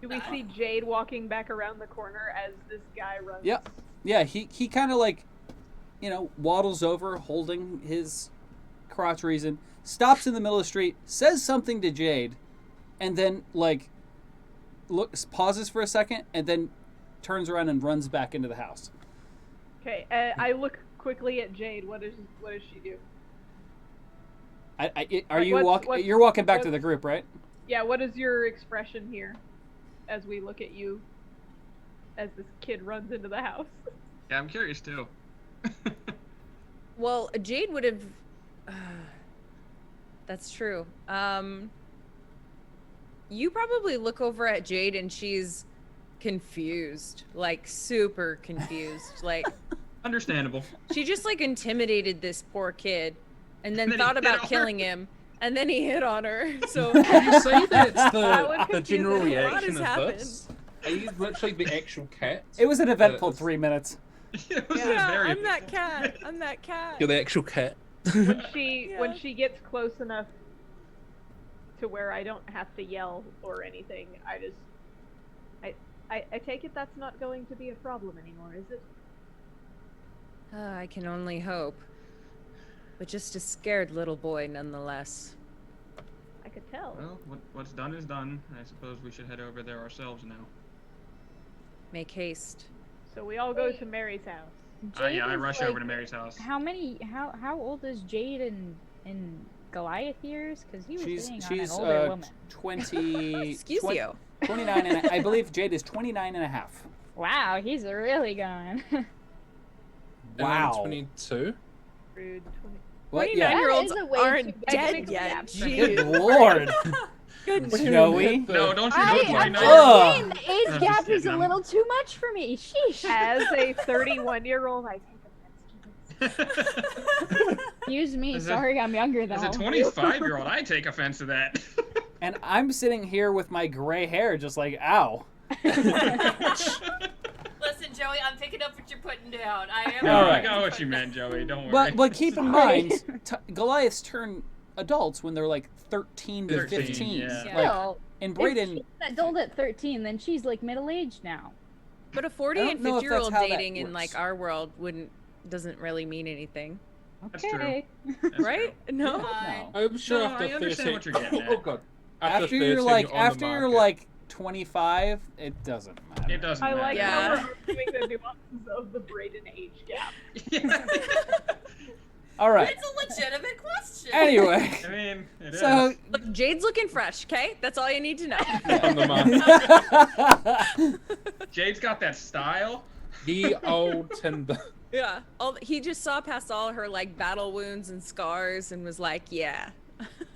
Do we see Jade walking back around the corner as this guy runs? Yep. Yeah, he kind of like, waddles over holding his crotch reason, stops in the middle of the street, says something to Jade, and then pauses for a second, and then turns around and runs back into the house. Okay, I look quickly at Jade. What does she do? You're walking back to the group, right? Yeah, what is your expression here as we look at you as this kid runs into the house? Yeah, I'm curious too. Well, Jade would have... that's true. You probably look over at Jade and she's confused. Like, super confused. Like... Understandable. She just, like, intimidated this poor kid and then thought about killing him. And then he hit on her. So Would you say that's That the general confusing. A lot reaction has of happened. this? Are you literally the actual cat? It was an eventful 3 minutes. I'm that cat. I'm that cat. You're the actual cat. When she gets close enough to where I don't have to yell or anything, I take it that's not going to be a problem anymore, is it? I can only hope. But just a scared little boy nonetheless. I could tell. Well, what's done is done. I suppose we should head over there ourselves now. Make haste. So we all go to Mary's house. Yeah, I rush over to Mary's house. How old is Jade in Goliath years? Because he was sitting on an she's older woman. 20... Excuse you. 29 and I believe Jade is 29 and a half. Wow, he's really going. Wow. 22? Rude. What? Yeah. 29-year-olds That is a way aren't too dead big yet. gap for me. Good Jeez. lord. Goodness. Joey. No, don't you I'm do just 29 Ugh. saying, the age I'm gap just is kidding, a I'm- little too much for me. Sheesh. As a 31-year-old, I take offense to this. Excuse me. As a- Sorry, I'm younger though. As a 25-year-old, I take offense to that. And I'm sitting here with my gray hair just like, ow. Listen, Joey, I'm picking up what you're putting down. I am. No, All I right. got what you meant, Joey. Don't worry. But keep in mind, Goliaths turn adults when they're like 13 to 13, 15. yeah. Yeah. Like, Still, in if Braedon, she's an adult at 13, then she's like middle-aged now. But a 40 I and don't know if 50-year-old that's how that dating in works. like our world doesn't really mean anything, That's true. Okay. That's right? true. No. no. I'm sure No, after I understand 13. what you're getting at. Oh god. After 13, you're like on the after you're market. like 25, it doesn't matter. It doesn't I matter. like Yeah. how we're arguing the nuances of the Braedon age gap. Yeah. All right. It's a legitimate question. Anyway, I mean, it is. so Look, Jade's looking fresh, okay? That's all you need to know. on the market. Jade's got that style. Ye old Tinder. Yeah. He just saw past all her like battle wounds and scars and was like, yeah.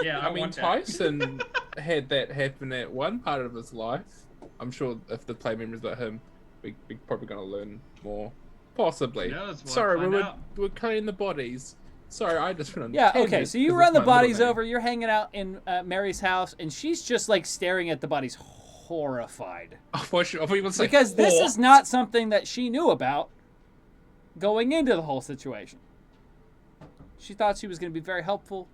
Yeah, I mean, want that. Tyson had that happen at one part of his life. I'm sure if the play memories about him, we're probably going to learn more. Possibly. Who knows? We'll Sorry, find we out. were cutting the bodies. Sorry, I just went on yeah, tangent okay. So you because run it's the my middle bodies name. over. You're hanging out in Mary's house, and she's just like staring at the bodies, horrified, I thought you would say because this "Whore." is not something that she knew about going into the whole situation. She thought she was going to be very helpful,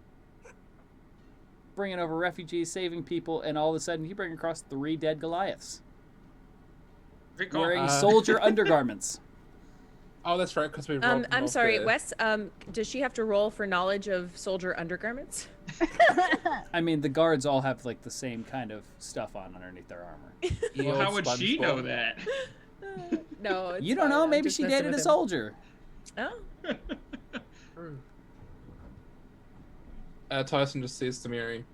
bringing over refugees, saving people, and all of a sudden you bring across 3 dead Goliaths Great call. wearing soldier undergarments. Oh, that's right, because we robbed I'm off sorry, the- Wes. Does she have to roll for knowledge of soldier undergarments? I mean, the guards all have like the same kind of stuff on underneath their armor. Ye Well, how old would she know SpongeBob. that? No. It's You don't fine, know. I'm Maybe just she messing dated with a him. soldier. Oh. True. Tyson just says to Mary,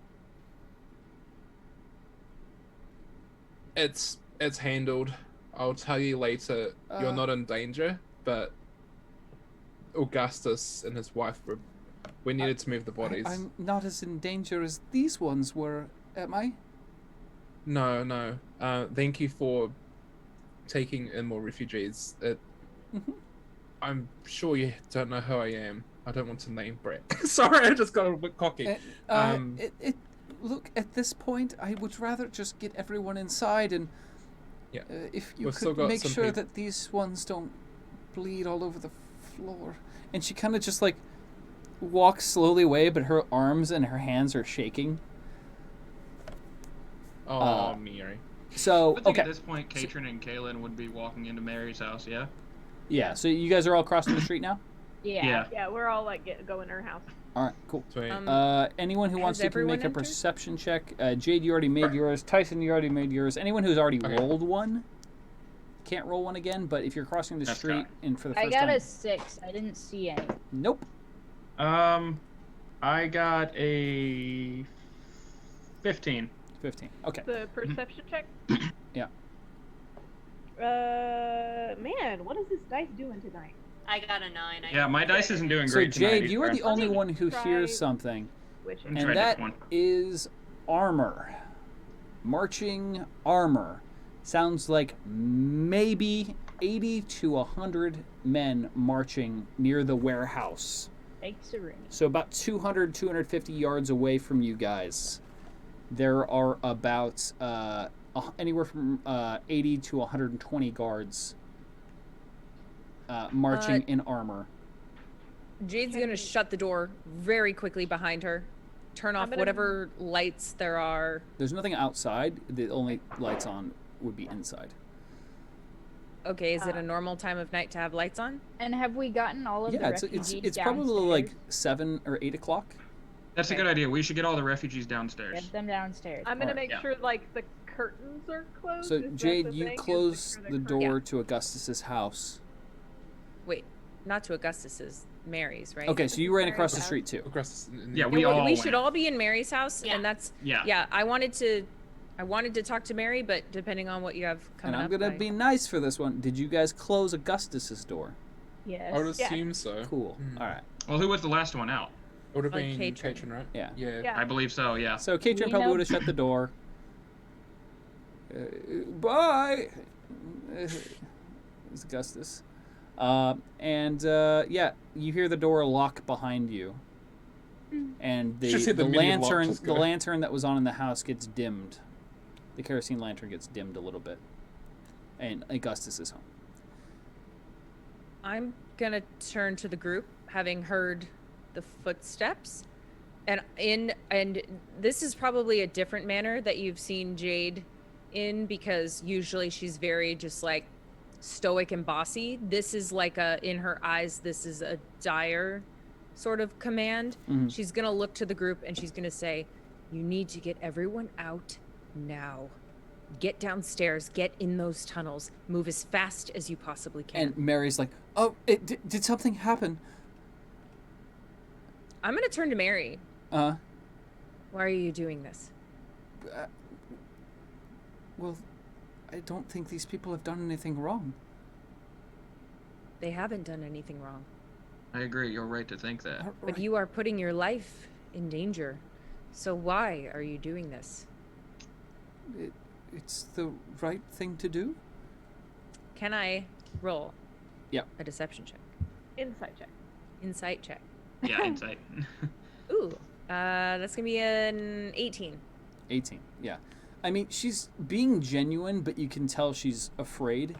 It's handled. I'll tell you later. You're Uh. not in danger, but Augustus and his wife we needed to move the bodies. I'm not as in danger as these ones were, am I? No. Thank you for taking in more refugees. Mhm. I'm sure you don't know who I am. I don't want to name Brett. Sorry, I just got a bit cocky. Look, at this point, I would rather just get everyone inside, and Yeah. if you We've still could got make some sure people- that these ones don't bleed all over the floor. And she kind of just like walks slowly away, but her arms and her hands are shaking. Oh, Mary. So I think okay, at this point, Katrin and Kaylin would be walking into Mary's house, yeah? yeah. So you guys are all crossing the street now. Yeah, we're all like going to her house. All right, cool. Sweet. Anyone who wants has to can everyone make a entered? perception check. Jade, you already made yours. Tyson, you already made yours. Anyone who's already Okay. rolled one can't roll one again. But if you're crossing the That's street fine. and for the I first got time, a 6. I didn't see any. nope. I got a 15. 15. Okay. The perception check. Yeah. Man, what is this dice doing tonight? I got a 9. Yeah, my dice isn't doing So great tonight. Jade, you are the only one who Try- hears something, Which I'm and trying that this one. is armor. Marching armor. Sounds like maybe 80 to 100 men marching near the warehouse. Thanks, Serene. So about 200, 250 yards away from you guys, there are about anywhere from 80 to 120 guards marching in armor. Jade's gonna shut the door very quickly behind her, turn off gonna- whatever lights there are. There's nothing outside. The only lights on would be inside. Okay, is it a normal time of night to have lights on? And have we gotten all of the Yeah, refugees it's probably like downstairs? 7 or 8 o'clock. That's a good idea. We should get all the refugees downstairs. Get them downstairs. I'm gonna Alright. make Yeah. sure like the curtains are closed. So is that Jade, the you thing? Is close make the sure door to Augustus's house. Wait, not to Augustus's, Mary's, right? Okay, so you ran across the Mary's street too. Augustus and- Yeah, Yeah, we all we went. should all be in Mary's house, Yeah. and that's Yeah. I wanted to talk to Mary, but depending on what you have And coming I'm up, gonna I- be nice for this one. Did you guys close Augustus's door? Yes. I would Yeah. assume so. Cool. Hmm. All right. Well, who was the last one out? Would have Like been Katrin. Katrin, right? Yeah. Yeah. I believe so. Yeah. So Katrin We probably know- would have shut the door. Bye, is Augustus. Yeah, you hear the door lock behind you, and Should see the the mini lock lantern just the go. lantern that was on in the house gets dimmed. The kerosene lantern gets dimmed a little bit, and Augustus is home. I'm gonna turn to the group, having heard the footsteps, and this is probably a different manner that you've seen Jade in, because usually she's very just like stoic and bossy. This is like in her eyes, this is a dire sort of command. Mhm. She's gonna look to the group and she's gonna say, "You need to get everyone out now. Get downstairs, get in those tunnels, move as fast as you possibly can." And Mary's like, "Oh, did something happen?" I'm gonna turn to Mary. Why are you doing this? Well, I don't think these people have done anything wrong. They haven't done anything wrong. I agree. You're right to think that. But you are putting your life in danger. So why are you doing this? It's the right thing to do. Can I roll? Yep. A deception check. Insight check. Insight check. Yeah, insight. Ooh, that's gonna be an 18. 18, yeah. I mean, she's being genuine, but you can tell she's afraid.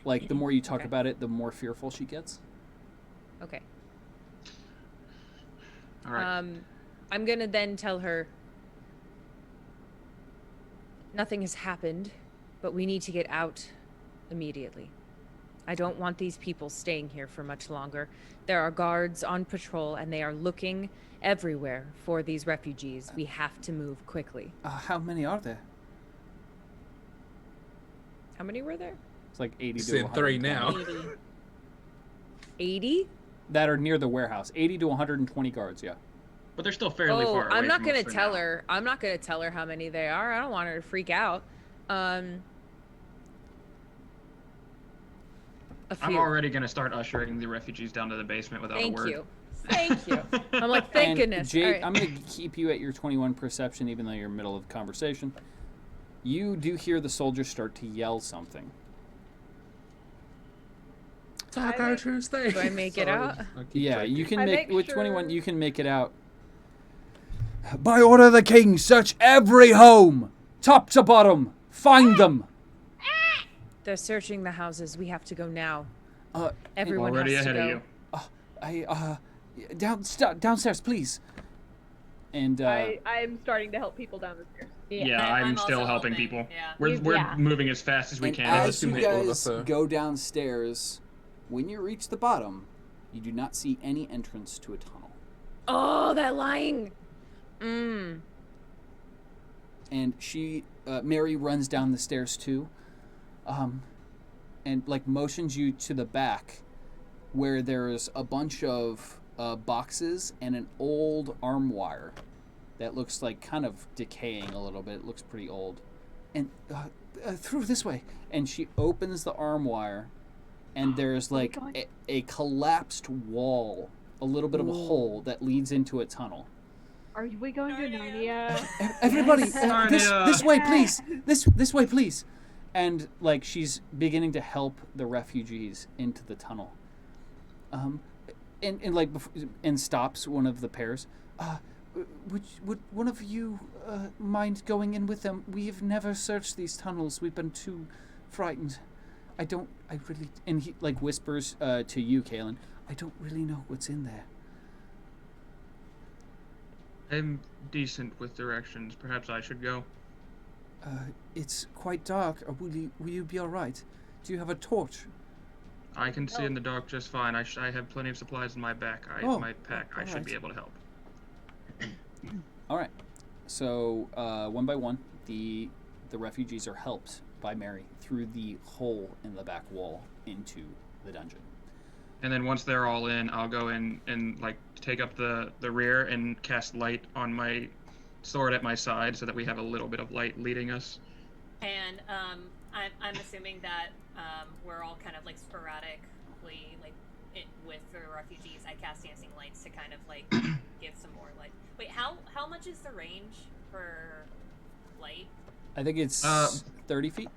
Like, the more you talk Okay. about it, the more fearful she gets. Okay. All right. I'm gonna then tell her nothing has happened, but we need to get out immediately. I don't want these people staying here for much longer. There are guards on patrol, and they are looking everywhere for these refugees. We have to move quickly. How many are there? How many were there? It's like 80 to Said 3 120. now. 80? That are near the warehouse. 80 to 120 guards, yeah. But they're still fairly far away I'm not from gonna us for tell now. her. I'm not gonna tell her how many they are. I don't want her to freak out. A few. I'm already gonna start ushering the refugees down to the basement without a word. Thank you. I'm like, thank And goodness. Jade, All right. I'm going to keep you at your 21 perception, even though you're in the middle of conversation. You do hear the soldiers start to yell something. Talk our truth thing. Do I make it out? Yeah, you can I make, make with sure- 21, you can make it out. By order of the king, search every home, top to bottom. Find them. They're searching the houses. We have to go now. Uh, Everyone Already has to ahead go. of you. Downstairs, please. And I'm starting to help people down the stairs. Yeah, I'm I'm still also helping helping, people. yeah. We're Yeah. moving as fast as we and can. as assume you they order guys the- go downstairs, when you reach the bottom, you do not see any entrance to a tunnel. Oh, that lying. And she, Mary, runs down the stairs too, and like motions you to the back, where there's a bunch of boxes and an old arm wire that looks like kind of decaying a little bit. It looks pretty old. And through this way. And she opens the arm wire, and there's like a collapsed wall, a little bit of a hole that leads into a tunnel. Are we going to Narnia? Everybody, Narnia. this way, please. This way, please. And like she's beginning to help the refugees into the tunnel. And like and stops one of the pairs. Would one of you mind going in with them? We've never searched these tunnels. We've been too frightened. I really. And he like whispers to you, Kaylin. I don't really know what's in there. I'm decent with directions. Perhaps I should go. It's quite dark. Will you be all right? Do you have a torch? I can see in the dark just fine. I have plenty of supplies in my back. My pack. I should be able to help. All right. So one by one, the refugees are helped by Mary through the hole in the back wall into the dungeon. And then once they're all in, I'll go in and like take up the rear and cast light on my sword at my side so that we have a little bit of light leading us. And I'm assuming that we're all kind of like sporadically like with the refugees, I cast dancing lights to kind of like give some more light. Wait, how much is the range for light? I think it's 30 feet.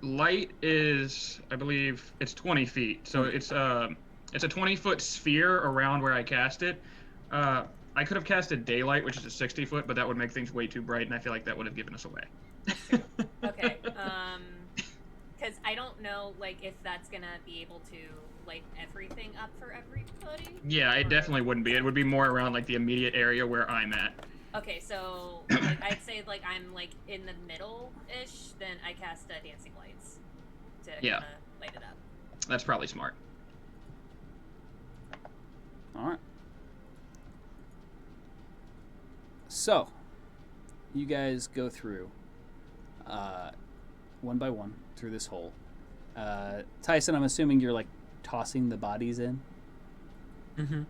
Light is, I believe, it's 20 feet. So it's a 20-foot sphere around where I cast it. I could have casted daylight, which is a 60-foot, but that would make things way too bright, and I feel like that would have given us away. Okay. Because I don't know, like, if that's gonna be able to light everything up for everybody. Yeah, it definitely wouldn't be. It would be more around like the immediate area where I'm at. Okay, so like I'd say like I'm like in the middle-ish, then I cast dancing lights to Yeah. kind of light it up. That's probably smart. All right. So, you guys go through one by one through this hole. Tyson, I'm assuming you're like tossing the bodies in. I'm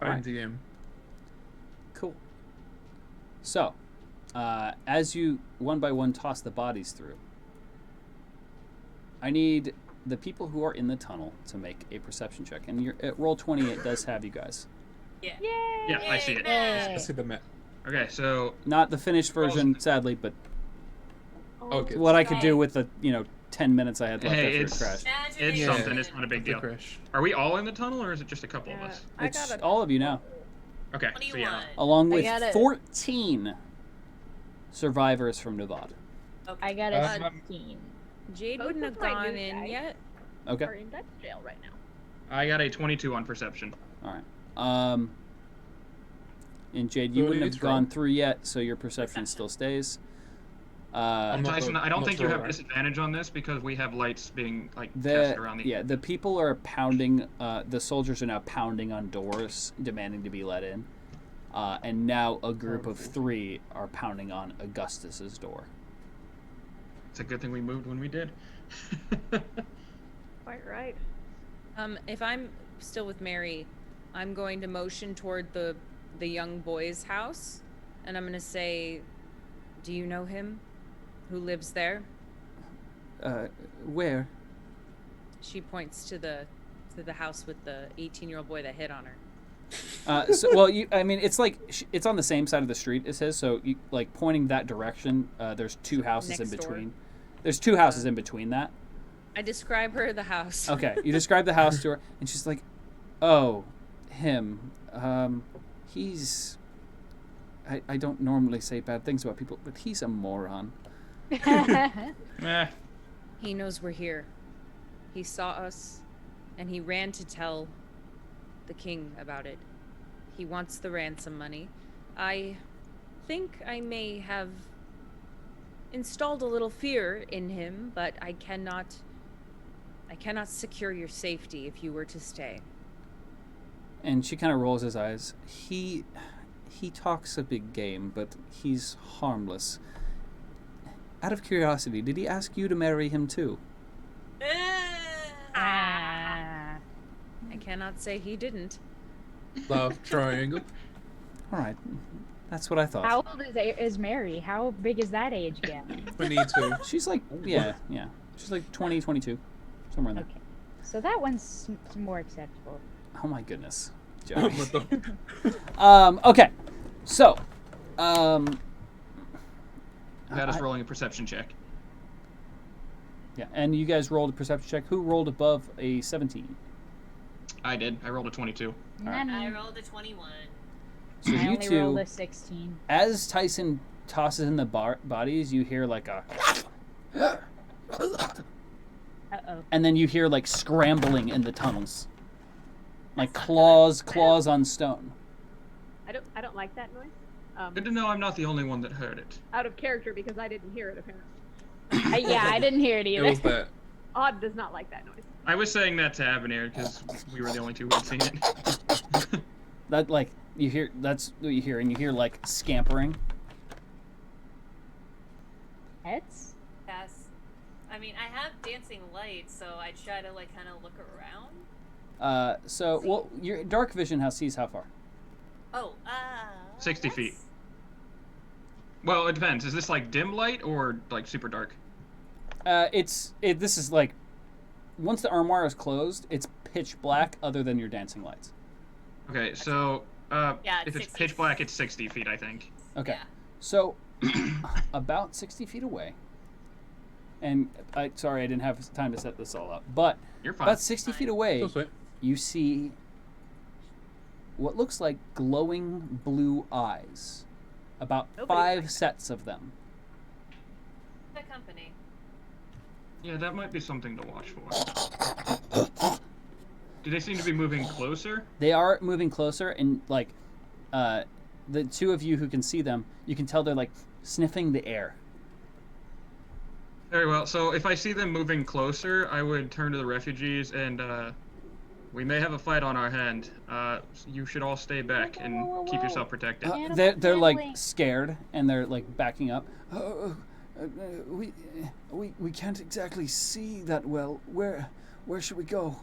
Alright. DM. Cool. So, as you one by one toss the bodies through, I need the people who are in the tunnel to make a perception check. And you're, at roll 20, it does have you guys. Yeah. Yay! Yeah, I see it. I see the map. Okay, so Not the finished version, sadly, but Okay. what I could do with the 10 minutes I had left Hey, after it it's- crashed. it's Imagination. something. It's not a big The deal. crash. Are we all in the tunnel, or is it just a couple of us? I It's got all of you now, Okay, so 21. yeah. along I with got it. 14 survivors from Nevada. Okay. I got a Um, 16. Jade Both wouldn't of have my gone new in guys yet. Okay. are in Dutch jail right now. I got a 22 on perception. All right. And Jade, you So wouldn't it's have gone wrong. through yet, so your perception still stays. I'm not Tyson, the- I don't not think sure you have why. disadvantage on this because we have lights being like The casted around the. the people are pounding. The soldiers are now pounding on doors, demanding to be let in. And now a group of 3 are pounding on Augustus's door. It's a good thing we moved when we did. Quite right. If I'm still with Mary, I'm going to motion toward the young boy's house, and I'm gonna say, "Do you know him? Who lives there?" Where? She points to the house with the 18-year-old boy that hit on her. I mean, it's like it's on the same side of the street as his. So, you, like pointing that direction, there's 2 houses in Next door? between. There's 2 houses in between that. I describe her the house. Okay, you describe the house to her, and she's like, "Oh, him. He's. I don't normally say bad things about people, but he's a moron." Meh. He knows we're here. He saw us, and he ran to tell the king about it. He wants the ransom money. I think I may have installed a little fear in him, but I cannot secure your safety if you were to stay. And she kind of rolls his eyes. He talks a big game, but he's harmless. Out of curiosity, did he ask you to marry him too? Ah. I cannot say he didn't. Love triangle. All right, that's what I thought. How old is Mary? How big is that age gap? 22. She's like, yeah. She's like 20, 22, somewhere in there. Okay. So that one's more acceptable. Oh my goodness. What Joey. the- Okay, so, That is rolling a perception check. yeah, and you guys rolled a perception check. Who rolled above a 17? I did. I rolled a 22. Alright. I rolled a 21. So I you only rolled two, a 16. as Tyson tosses in the bodies, you hear like a, Uh-oh. and then you hear like scrambling in the tunnels, like claws on stone. I don't like that noise. Good to know I'm not the only one that heard it. Out of character because I didn't hear it apparently. Yeah, I didn't hear it It either. was that. Odd does not like that noise. I was saying that to Avenir because we were the only 2 who had seen it. That like you hear. That's what you hear, and you hear like scampering. Pets? Yes. I mean, I have dancing lights, so I try to like kind of look around. So well, your dark vision sees how far? Oh, 60 feet. Well, it depends. Is this like dim light or like super dark? This is like once the armoire is closed, it's pitch black other than your dancing lights. Okay, so Yeah, if it's 60. pitch black, it's 60 feet, I think. Okay. Yeah. So about 60 feet away. And sorry, I didn't have time to set this all up. But You're fine. about 60 feet away, So sweet. you see what looks like glowing blue eyes. About Nobody 5 likes sets of them. The company. Yeah, that might be something to watch for. Do they seem to be moving closer? They are moving closer, and like the two of you who can see them, you can tell they're like sniffing the air. Very well. So if I see them moving closer, I would turn to the refugees and we may have a fight on our hand. You should all stay back and keep yourself protected. Animal They're like handling. scared, and they're like backing up. We can't exactly see that well. Where should we go?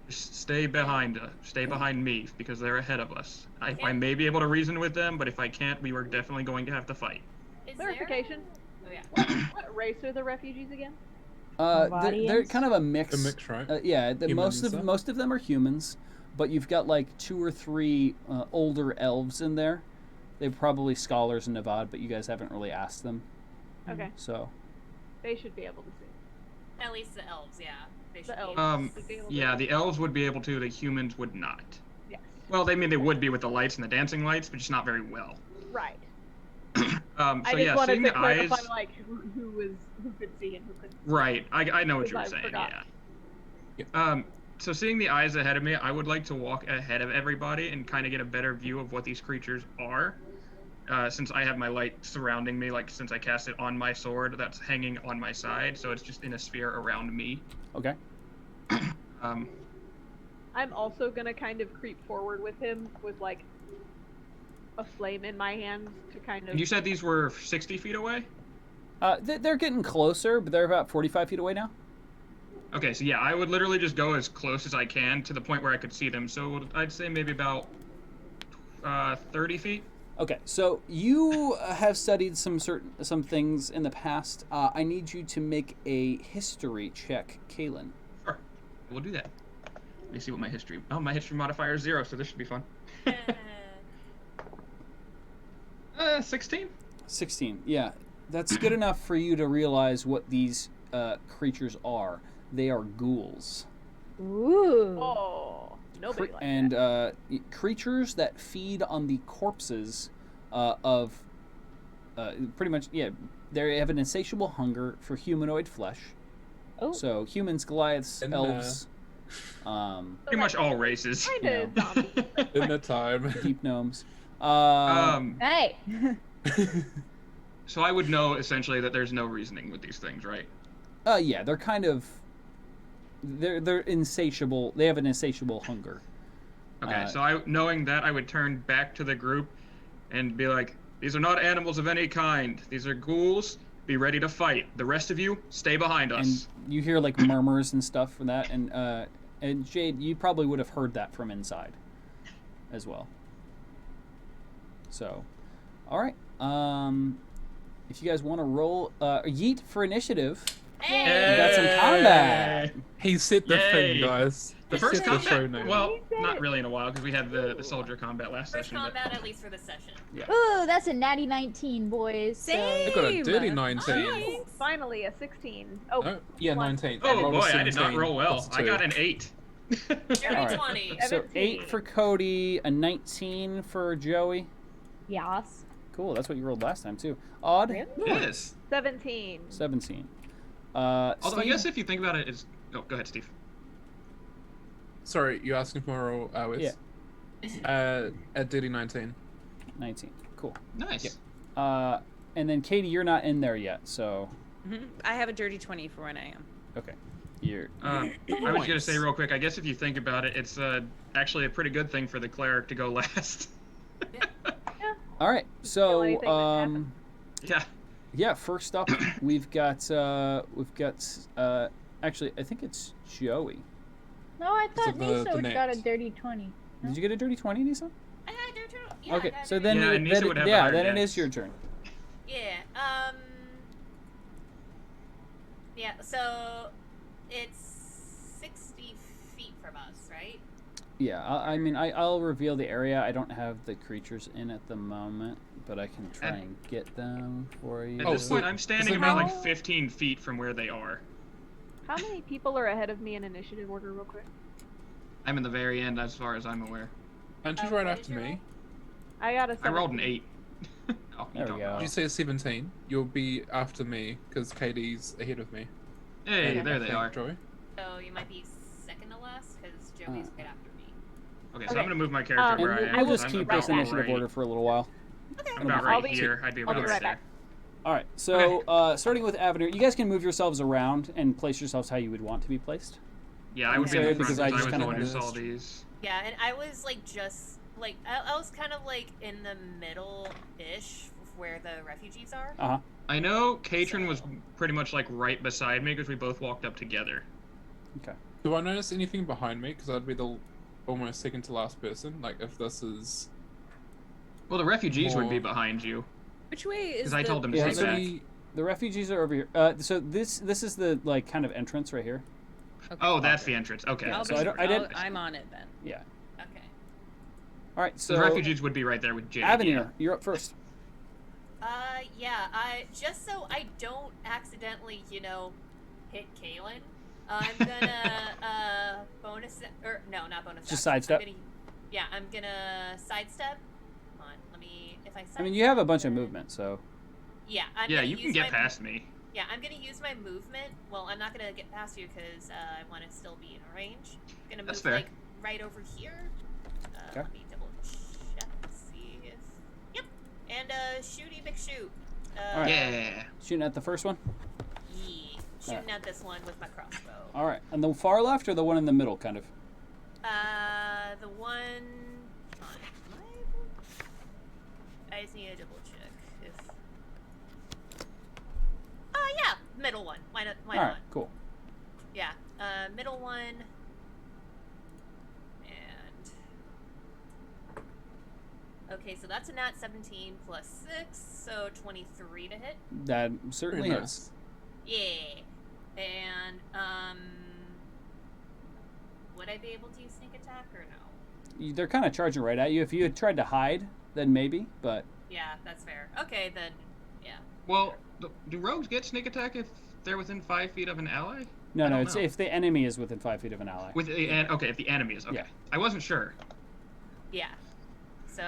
Just stay behind me because they're ahead of us. I may be able to reason with them, but if I can't, we were definitely going to have to fight. Is there- Clarification. Oh yeah. What race are the refugees again? They're Bodians? kind of a mix. A mix, right? Yeah, Humans and stuff? most of them are humans, but you've got like 2 or 3 older elves in there. They're probably scholars in Nevada, but you guys haven't really asked them. Okay, So they should be able to see. At least the elves, yeah. They should The be elves. should be able to Yeah, see. the elves would be able to. The humans would not. Yes. Well, they would be with the lights and the dancing lights, but just not very well. Right. So I just yeah, wanted seeing to the eyes. clarify, like, who could see and who couldn't. Right, I know what Because you were I saying. forgot. Yeah. So seeing the eyes ahead of me, I would like to walk ahead of everybody and kind of get a better view of what these creatures are. Since I have my light surrounding me, like since I cast it on my sword, that's hanging on my side, so it's just in a sphere around me. okay. I'm also gonna kind of creep forward with him with like a flame in my hands to kind of. And you said these were 60 feet away? They're getting closer, but they're about 45 feet away now. Okay, so yeah, I would literally just go as close as I can to the point where I could see them. So I'd say maybe about 30 feet. Okay, so you have studied some things in the past. I need you to make a history check, Kaylin. Sure, we'll do that. Let me see what my history. Oh, my history modifier is 0, so this should be fun. 16. 16. Yeah, that's good enough for you to realize what these creatures are. They are ghouls. Ooh. Oh, nobody likes And that. creatures that feed on the corpses of pretty much, yeah, they have an insatiable hunger for humanoid flesh. Oh. So humans, Goliaths, And, elves, Pretty much all races. Kind of zombies. In the time. deep gnomes. Hey. So I would know essentially that there's no reasoning with these things, right? Yeah, they're kind of they're insatiable. They have an insatiable hunger. Okay, so knowing that, I would turn back to the group and be like, "These are not animals of any kind. These are ghouls. Be ready to fight. The rest of you, stay behind us." And you hear like murmurs and stuff from that, and Jade, you probably would have heard that from inside, as well. So, all right. If you guys want to roll, Yeet for initiative. Hey! We got some combat. He said the Yay. thing, guys. The He first said the show combat? name. Well, not really in a while because we had the soldier combat last First session. combat, at least for this session. Ooh, that's a natty 19, boys. So- I got a dirty 19. Oh, finally, a 16. Oh, Oh, yeah, one. 19. Oh rolled a boy, I did not 17. roll well. Plus I 2. got an 8. Dirty All right. 20. So 17. 8 for Cody, a 19 for Joey. Yas. Cool, that's what you rolled last time too. Odd, Really? Yes. 17. 17. Although I Steve? guess if you think about it, it's. Oh, go ahead, Steve. Sorry, you asking for a roll, Yeah. at dirty 19. 19. Cool. Nice. And then Katie, you're not in there yet, so I have a dirty 20 for when I am. okay. You're I was gonna say real quick. I guess if you think about it, it's actually a pretty good thing for the cleric to go last. all right. Kill anything that So happens. Yeah. yeah, first up we've got actually I think it's Joey. No, I thought the Nisa got a names. dirty 20. No? Did you get a dirty 20, Nisa? I got a dirty 20. Yeah, Okay, I got a so dirty then Yeah, it, and Nisa then would it- have yeah, higher then it dex. is your turn. Yeah, yeah, so it's from us, right? Yeah, I mean, I'll reveal the area. I don't have the creatures in at the moment, but I can try and get them for you. At Oh, this so- point, I'm standing so about now- like 15 feet from where they are. How many people are ahead of me in initiative order, real quick? I'm in the very end, as far as I'm aware. And she's Oh, right what after did you me. roll? I got a I 17. rolled an 8. Oh, There we don't go. know. Did you say a 17? You'll be after me because Katie's ahead of me. Hey, And there I they think are. Joey. So you might be second to last because Joey's right after me. Okay, so Okay. I'm gonna move my character Um, where And I we'll, am. we'll 'cause just I'm keep about this initiative right- order for a little while. I'm about right I'll be- here. I'd be I'll about be right right there. back. All right, so starting with Avenir, you guys can move yourselves around and place yourselves how you would want to be placed. Yeah, I would be in Okay. the front Because because I I just was the kinda one who noticed. saw these. Yeah, and I was like just like I was kind of like in the middle-ish of where the refugees are. I know Katrin was pretty much like right beside me because we both walked up together. Okay. Do I notice anything behind me? Because I'd be the almost second to last person. Like if this is. Well, the refugees would be More- behind you Which way is because I told them to Yeah, stay so back. Maybe- The refugees are over here. So this is the like kind of entrance right here. Okay. Oh, that's the entrance. Okay. Yeah, I'll so be, I don't- I didn't- I'm on it then. Yeah. Okay. All right. So So the refugees would be right there with Jade. Avenir, you're up first. Yeah, I just so I don't accidentally, hit Kaylin, I'm gonna bonus or no, not bonus. Just action. sidestep? I'm gonna sidestep. Come on, let me if I. I mean, you have a bunch of sidestep- movement, so Yeah, I'm Yeah, gonna you can use get my- past me. Yeah, I'm gonna use my movement. Well, I'm not gonna get past you because I want to still be in range. I'm gonna That's move fair. like right over here. Okay. Let me double check and see if. Yep. And shooty McShoot. All right. Yeah. shooting at the first one. Yeah. Shooting at this one with my crossbow. All right, and the far left or the one in the middle, kind of. The one. I just need to double check if. Yeah, middle one. Why not? Why All not? right, cool. Yeah, middle one. And. Okay, so that's a nat 17 plus 6, so 23 to hit. That certainly Very is. Yeah. And, would I be able to use sneak attack or no? They're kind of charging right at you. If you had tried to hide, then maybe, but Yeah, that's fair. Okay, then, yeah. Well, do rogues get sneak attack if they're within 5 feet of an ally? no, I no. don't It's know. if the enemy is within 5 feet of an ally. Okay, if the enemy is okay. Yeah. I wasn't sure. Yeah. So,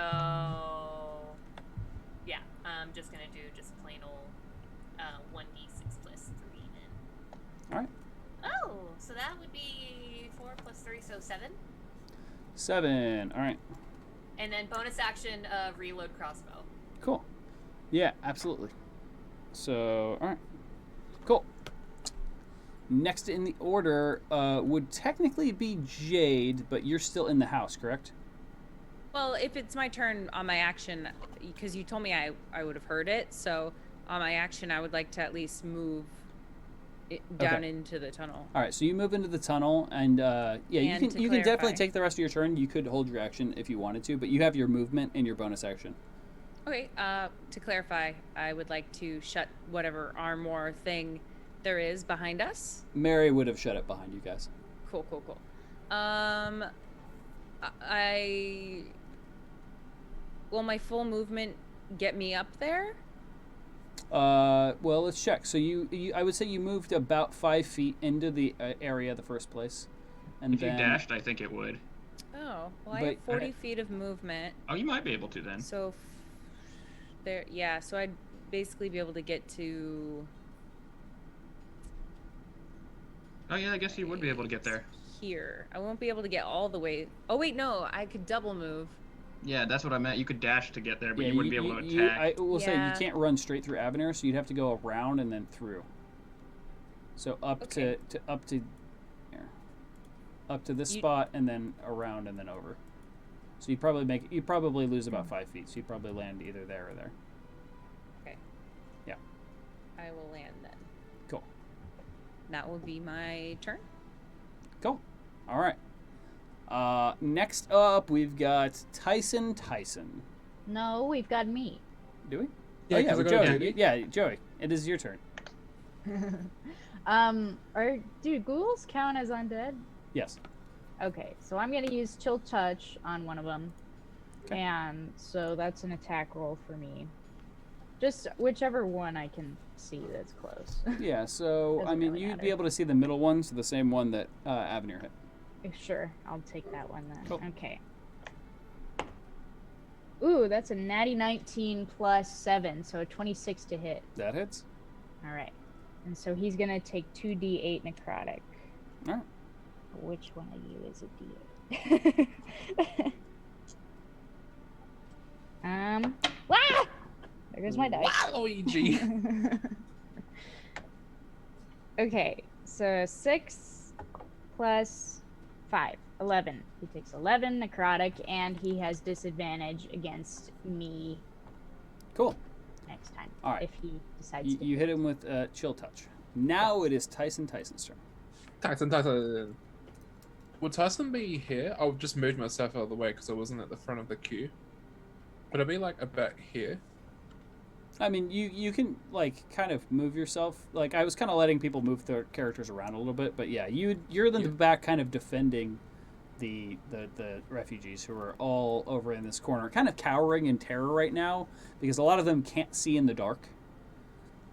yeah, I'm just gonna do just plain old 1d6 plus 3 then. All right. Oh, so that would be 4 plus 3, so 7. 7. All right. And then bonus action, reload crossbow. Cool. Yeah, absolutely. So, all right. Cool. Next in the order would technically be Jade, but you're still in the house, correct? Well, if it's my turn on my action, because you told me I would have heard it, so on my action I would like to at least move it down Okay. into the tunnel. All right, so you move into the tunnel, and yeah, And to you can definitely clarify. take the rest of your turn. You could hold your action if you wanted to, but you have your movement and your bonus action. Okay, to clarify, I would like to shut whatever armor thing there is behind us. Mary would have shut it behind you guys. Cool. Will my full movement get me up there? Well, let's check. So you I would say you moved about 5 feet into the area the first place, and If then you dashed, I think it would. Oh, well, I have But- 40 feet of movement. Oh, you might be able to then. So there, yeah. So I'd basically be able to get to Oh yeah, I guess you would be able to get there. here. I won't be able to get all the way. Oh wait, no, I could double move. Yeah, that's what I meant. You could dash to get there, but yeah, you wouldn't be able to you- attack. I will say you Yeah. can't run straight through Avenir, so you'd have to go around and then through. So up Okay. to here, up to this You- spot and then around and then over. So you'd probably lose about 5 feet. So you'd probably land either there or there. I will land then. Cool. That will be my turn. Cool. All right. Next up, we've got Tyson. No, we've got me. Do we? Yeah, oh, yeah, 'cause I with got Joey. Judy. Yeah, Joey. It is your turn. Do ghouls count as undead? Yes. Okay, so I'm gonna use Chill Touch on one of them. Okay. And so that's an attack roll for me. Just whichever one I can see that's close. Yeah, so, Doesn't really you'd be matter. able to see the middle one, so the same one that Avenir hit. Sure, I'll take that one then. Cool. Okay. Ooh, that's a natty 19 plus 7, so a 26 to hit. That hits. Alright. And so he's gonna take 2d8 necrotic. Alright. Which one of you is a d8? Wah! There goes my dice. Waluigi. Okay, so 6 plus 5, 11. He takes 11 necrotic, and he has disadvantage against me Cool. next time. All right. If he decides to. You hit him with Chill Touch. Now it is Tyson's turn. Tyson. Would Tyson be here? I'll just move myself out of the way because I wasn't at the front of the queue. Would I be like about here? You can kind of move yourself. I was kind of letting people move their characters around a little bit, but yeah, you're in the back, kind of defending the refugees who are all over in this corner, kind of cowering in terror right now because a lot of them can't see in the dark.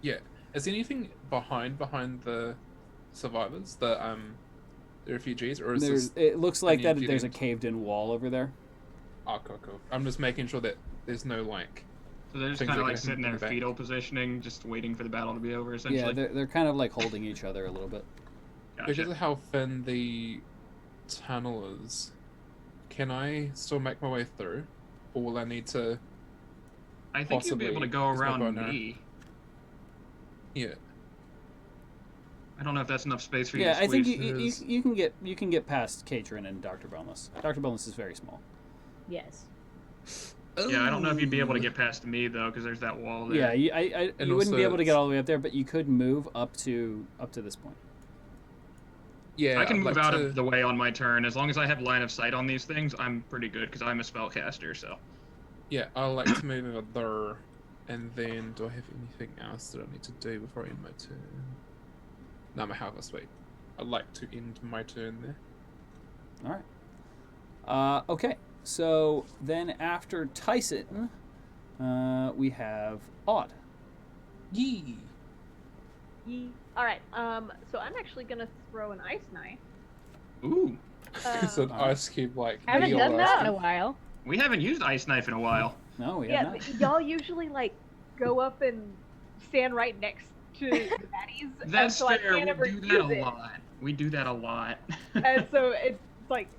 Yeah. Is anything behind the survivors, the refugees, or is this? It looks like that any there's a feelings? caved-in wall over there. Oh, cool. I'm just making sure that there's no So they're just Things kind of like like sitting in there the back. fetal positioning, just waiting for the battle to be over, essentially. Yeah, they're kind of holding each other a little bit. Gotcha. because of how thin the tunnel is. Can I still make my way through, or will I need to? I think you'll be able to go Possibly, 'cause my around bow and me. Yeah. I don't know if that's enough space for you Yeah, to I think squeeze. you can get past Katrin and Dr. Boneless. Dr. Boneless is very small. Yes. Yeah, I don't know if you'd be able to get past me though, because there's that wall there. Yeah, you And wouldn't also be able to get it's- all the way up there, but you could move up to this point. Yeah. I can I'd move like out to- of the way on my turn as long as I have line of sight on these things. I'm pretty good because I'm a spellcaster. So Yeah, I'd like to move over there, and then do I have anything else that I need to do before I end my turn? No, I'm a harvest. Wait, I'd like to end my turn there. All right. Okay. So then after Tyson, we have Odd. Yee. Alright, so I'm actually gonna throw an ice knife. ooh, It's an ice cube like. Haven't needle done that ice in a cube. while. we haven't used ice knife in a while. No, we Yeah, have not. but y'all usually go up and stand right next to the baddies. and That's so I fair. can't We ever do that use a it. lot. We do that a lot. And so it's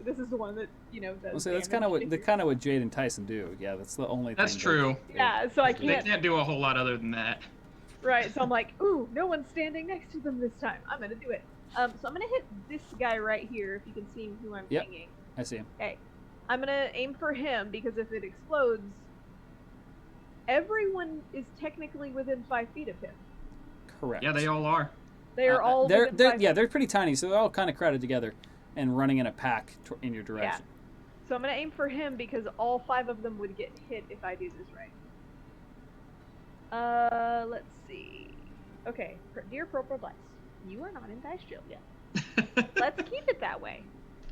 this is the one that, does Well, see, that's damage. kind of what Jade and Tyson do. Yeah, that's the only. That's thing true. Yeah, so I They can't. can't do a whole lot other than that. Right, so I'm like, ooh, no one's standing next to them this time. I'm gonna do it. So I'm gonna hit this guy right here, if you can see who I'm Yep. pinging. I see him. Okay. I'm gonna aim for him because if it explodes, everyone is technically within 5 feet of him. Correct. Yeah, they all are. They are all They're within 5 feet. they're pretty tiny, so they're all kind of crowded together and running in a pack in your direction. So I'm gonna aim for him because all 5 of them would get hit if I do this right. Let's see. Okay, dear Purple Dice, you are not in Dice Jail yet. Let's keep it that way.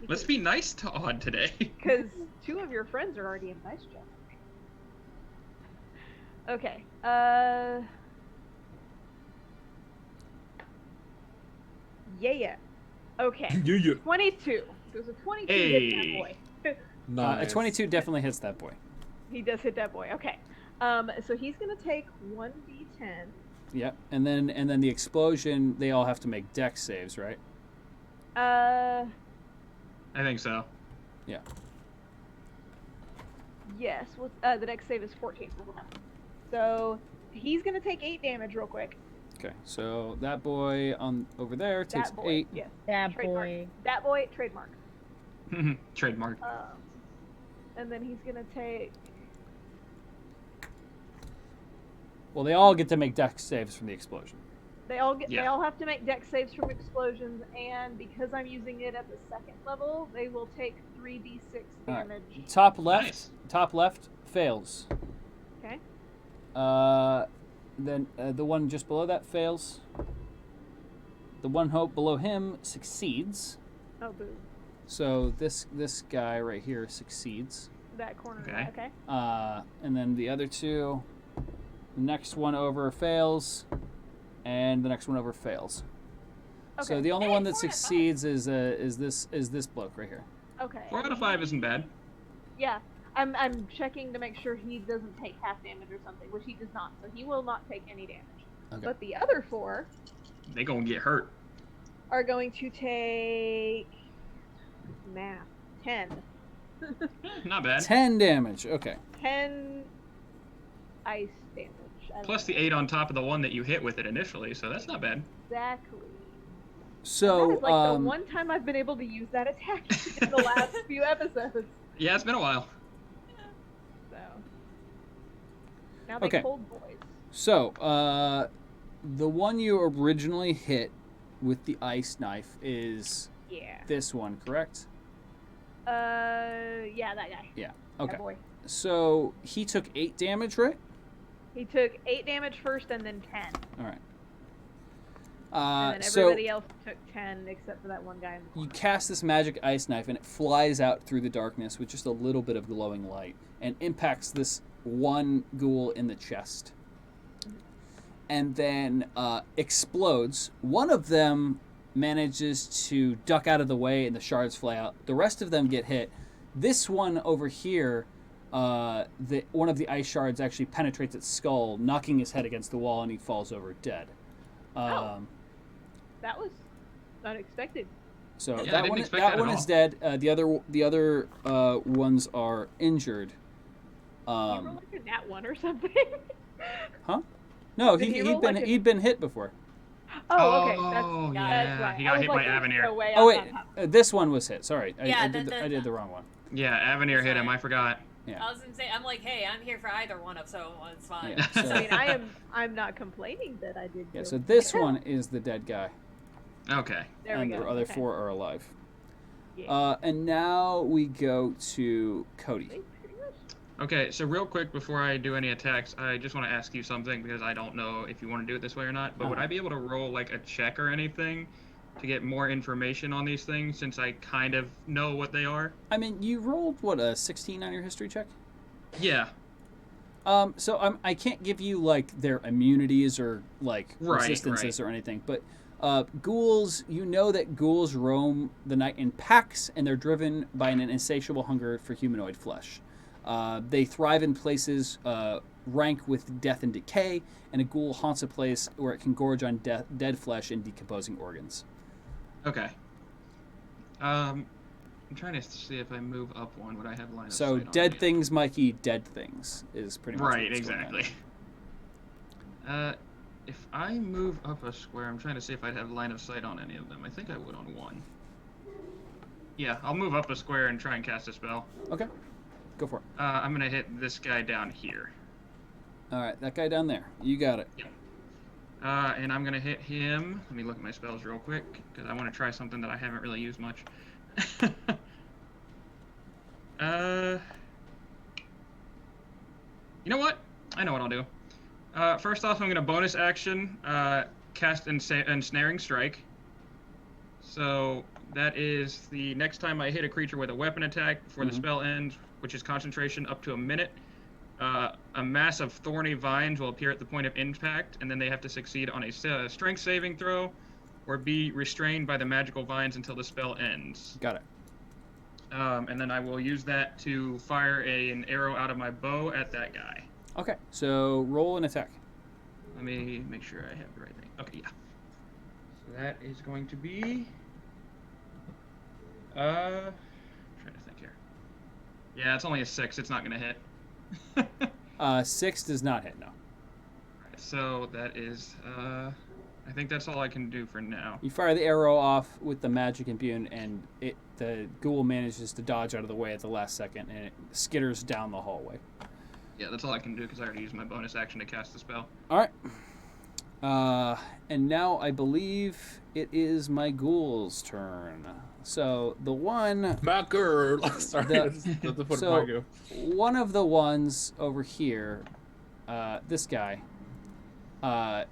Let's be nice to Odd today. Because 2 of your friends are already in Dice Jail. Okay, yeah. Okay. Yeah. 22. There's a 22 hit Hey. that boy. Nice. A 22 definitely hits that boy. He does hit that boy. Okay. So he's gonna take 1d10. Yep. And then the explosion. They all have to make dex saves, right? I think so. Yeah. Yes. The next save is 14. So he's gonna take 8 damage real quick. Okay. So that boy on over there takes That boy. 8. Yes. That Trademark. boy. That boy. Trademark. Trademark. And then he's gonna take. Well, they all get to make dex saves from the explosion. They all get. They Yeah. all have to make dex saves from explosions, and because I'm using it at the 2nd level, they will take 3d6 All right. damage. Top left. Nice. Top left fails. Okay. Then the one just below that fails. The one hope below him succeeds. Oh boo. So this guy right here succeeds. That corner. Okay. Okay. And then the other two, the next one over fails, and the next one over fails. So Okay. the only Hey, one that 4 out of 5. succeeds is this bloke right here. Okay. 4 out of 5 isn't bad. Yeah. I'm checking to make sure he doesn't take half damage or something, which he does not. So he will not take any damage. Okay. But the other 4 They gonna get hurt. are going to take math 10. Not bad. 10 damage. Okay. 10 ice damage. Plus the 8 on top of the one that you hit with it initially, so that's not bad. Exactly. So That is like the one time I've been able to use that attack in the last few episodes. Yeah, it's been a while. So now they Okay. cold boys. So, the one you originally hit with the ice knife is Yeah. this one, correct? Yeah, that guy. Yeah. That Okay. boy. So he took 8 damage, right? He took 8 damage first and then 10. All right. And then So everybody else took 10 except for that one guy in the you corner. cast this magic ice knife, and it flies out through the darkness with just a little bit of glowing light, and impacts this one ghoul in the chest, and then explodes. One of them manages to duck out of the way, and the shards fly out. The rest of them get hit. This one over here, one of the ice shards actually penetrates its skull, knocking his head against the wall, and he falls over dead. That was unexpected. So Yeah, I that didn't one, expect that that at one is all. dead. The other ones are injured. He rolled like a nat 1 or something. Huh? No, Did he he'd roll been like a- he'd been hit before. Oh, okay. Oh, That's yeah. right. He I got was hit like, by there's Avenir. no way Oh I wait, thought this one was hit. Sorry, Yeah, I did the wrong one. Yeah, Avenir hit him. I forgot. Yeah. I was gonna say, I'm like, hey, I'm here for either one of, so it's fine. Yeah, so- I mean, I'm not complaining that I did. Yeah. good. So this one is the dead guy, Okay. There and we go. the other Okay. 4 are alive. Yeah. And now we go to Cody. Pretty much. Okay, so real quick before I do any attacks, I just want to ask you something because I don't know if you want to do it this way or not. But would I be able to roll like a check or anything to get more information on these things since I kind of know what they are? I mean, you rolled what, a 16 on your history check? Yeah. So I can't give you like their immunities or like Right, resistances or anything, but ghouls, you know that ghouls roam the night in packs, and they're driven by an insatiable hunger for humanoid flesh. They thrive in places rank with death and decay, and a ghoul haunts a place where it can gorge on dead flesh and decomposing organs. Okay. I'm trying to see if I move up one, would I have line of So sight on dead any? things, Mikey, dead things is pretty much Right, what's going on. exactly. If I move up a square, I'm trying to see if I'd have line of sight on any of them. I think I would on one. Yeah, I'll move up a square and try and cast a spell. Okay, go for it. I'm gonna hit this guy down here. All right, that guy down there, you got it. And I'm gonna hit him. Let me look at my spells real quick, because I want to try something that I haven't really used much. You know what? I know what I'll do. First off, I'm gonna bonus action cast Ensnaring Strike. So that is the next time I hit a creature with a weapon attack before the spell ends, which is concentration up to a minute. A mass of thorny vines will appear at the point of impact, and then they have to succeed on a strength saving throw or be restrained by the magical vines until the spell ends. Got it. And then I will use that to fire an arrow out of my bow at that guy. Okay, so roll an attack. Let me make sure I have the right thing. Okay, yeah. So that is going to be... trying to think here. Yeah, it's only a 6. It's not going to hit. 6 does not hit, no. So that is... I think that's all I can do for now. You fire the arrow off with the magic imbued, and the ghoul manages to dodge out of the way at the last second, and it skitters down the hallway. Yeah, that's all I can do because I already used my bonus action to cast the spell. All right. And now I believe it is my ghoul's turn. So the one... My girl. Sorry, The- that's the foot so- of my girl. One of the ones over here, this guy,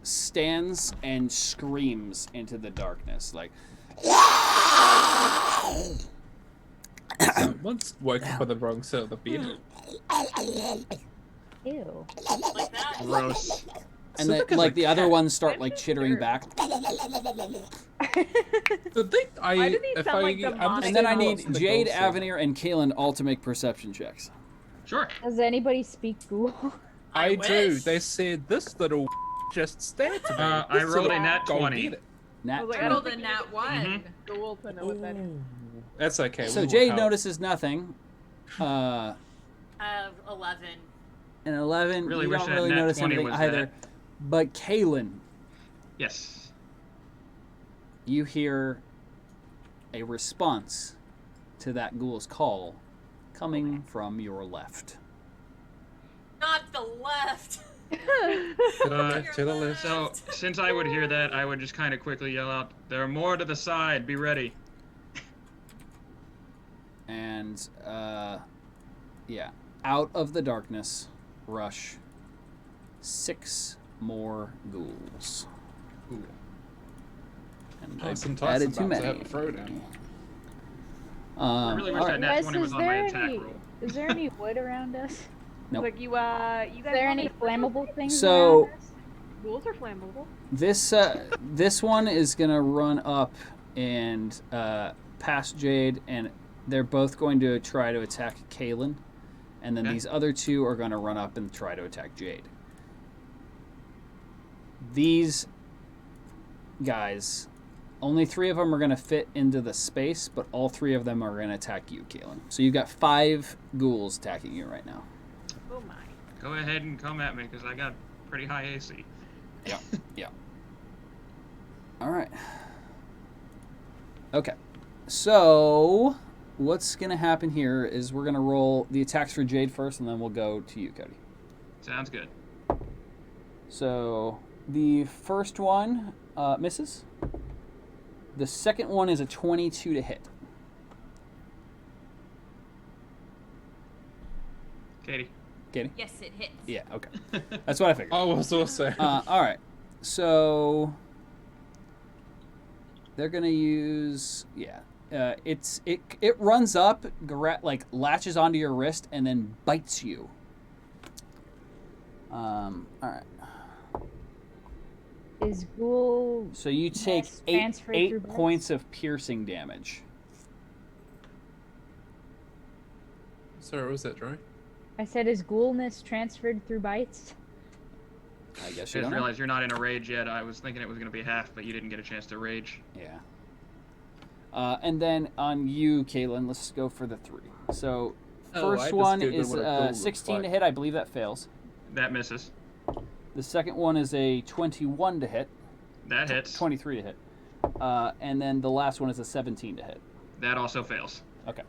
stands and screams into the darkness, like... Someone's woke up on the wrong side of the bed. Ew. Like that. Gross. And So then, look at like, the the other cat. ones start, That's like, just chittering dirt. back. Did they, Why do these sound like demonic understand And then I what's need the Jade, goal, so- Avenir, and Kaelin all to make perception checks. Sure. Does anybody speak ghoul? I do. wish. They said this little just stared to me. I This rolled a little nat go 20. get it. Nat I was like, I 20. don't Rolled a think nat one. Ghoul to know what that is. That's okay. So we will Jade help. notices nothing. I have 11. And 11, Really you wish don't that really nat notice 20 anything was either. that. But Kaelin, Yes. you hear a response to that ghoul's call coming from your left. Not the left. To the left, to the left. So, since I would hear that, I would just kind of quickly yell out, "There are more to the side. Be ready." And, yeah, out of the darkness rush 6 more ghouls. Ooh. And Tyson I've added about too to many. have a throwdown. I really wish all that right. nat Guys, 20 was is on my there attack any roll. is there any wood around us? Nope. Like you guys. Is there want me any to- flammable things So- around us? Ghouls are flammable. This one is gonna run up and past Jade, and they're both going to try to attack Kaelin, and then Okay. these other two are going to run up and try to attack Jade. These guys, only 3 of them are going to fit into the space, but all 3 of them are going to attack you, Kaelin. So you've got 5 ghouls attacking you right now. Oh my. Go ahead and come at me, because I got pretty high AC. Yeah. All right. Okay. So what's going to happen here is we're going to roll the attacks for Jade first, and then we'll go to you, Cody. Sounds good. So the first one misses. The second one is a 22 to hit. Katie. Katie? Yes, it hits. Yeah, okay. That's what I figured. I was also. All right. So they're gonna use it runs up, like latches onto your wrist, and then bites you. All right. Is ghoul So you take Yes, eight transfer through bites. points of piercing damage. Sorry, what was that, Joey? I said is ghoulness transferred through bites? I guess I you just don't know. realized you're not in a rage yet. I was thinking it was going to be half, but you didn't get a chance to rage. Yeah. And then on you, Caitlin, let's go for the 3. So Oh, I first just one Googled is what a ghoul looks 16 to like. hit. I believe that fails. That misses. The second one is a 21 to hit. That hits. 23 to hit. And then the last one is a 17 to hit. That also fails. Okay.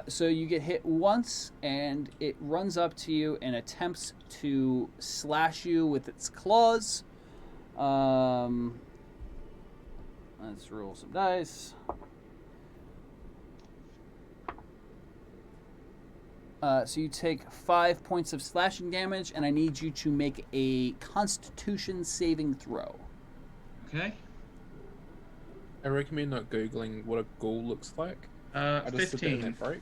So you get hit once, and it runs up to you and attempts to slash you with its claws. Let's roll some dice. So you take 5 points of slashing damage, and I need you to make a Constitution saving throw. Okay. I recommend not googling what a ghoul looks like. I just sit there and 15. then break.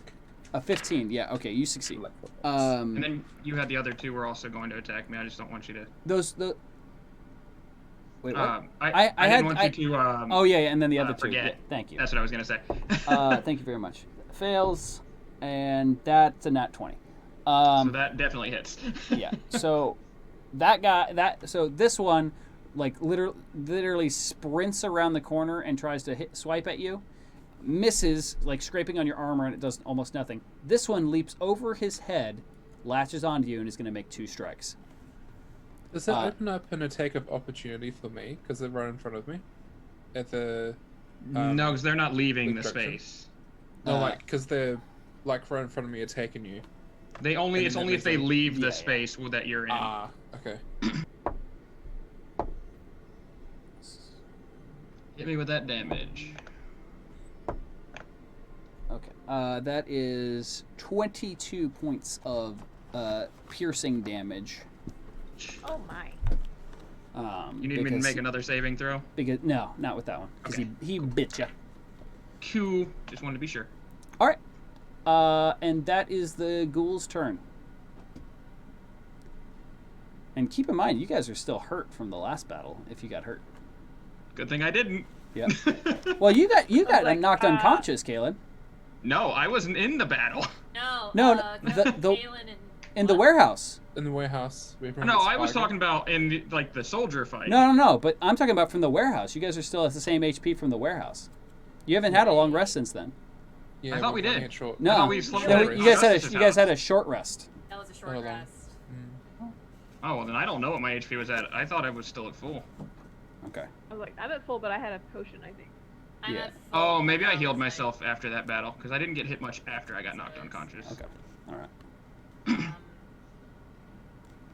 A 15, yeah, okay, you succeed. And then you had the other 2 were also going to attack me. I just don't want you to. Wait, what? I I didn't want you to. Oh yeah, and then the other 2. forget. Yeah, thank you. That's what I was going to say. Thank you very much. Fails, and that's a nat 20. So that definitely hits. Yeah. So this one, like literally sprints around the corner and tries to swipe at you, misses, like scraping on your armor, and it does almost nothing. This one leaps over his head, latches onto you, and is going to make 2 strikes. Does that open up an attack of opportunity for me? Because they're right in front of me? At the... no, because they're not leaving the construction. space. No, like, because they're, like, right in front of me attacking you. They only And it's then only if they they- leave yeah, the space that you're in. Ah, okay. Hit me with that damage. Okay. That is 22 points of piercing damage. Oh my. You need me to make another saving throw? Because no, not with that one. Because Okay. he bit you. Q. Just wanted to be sure. All right. And that is the ghoul's turn. And keep in mind, you guys are still hurt from the last battle. If you got hurt. Good thing I didn't. Yeah. Well, you got like, knocked unconscious, Kaylin. No, I wasn't in the battle. No, the Kaylin and in the warehouse. In the warehouse. No, I was talking about in the soldier fight. No. But I'm talking about from the warehouse. You guys are still at the same HP from the warehouse. You haven't had a long rest since then. Yeah, I thought we we're did. running it short. No, I thought we slowed no, down. you guys Justice's had a house. short rest. that was a short Hold on. rest. Oh, well, then I don't know what my HP was at. I thought I was still at full. Okay. I was like, I'm at full, but I had a potion, I think. I'm Yeah. at full, Oh, maybe I but healed was like- myself after that battle, because I didn't get hit much after I got knocked unconscious. Okay. All right. um,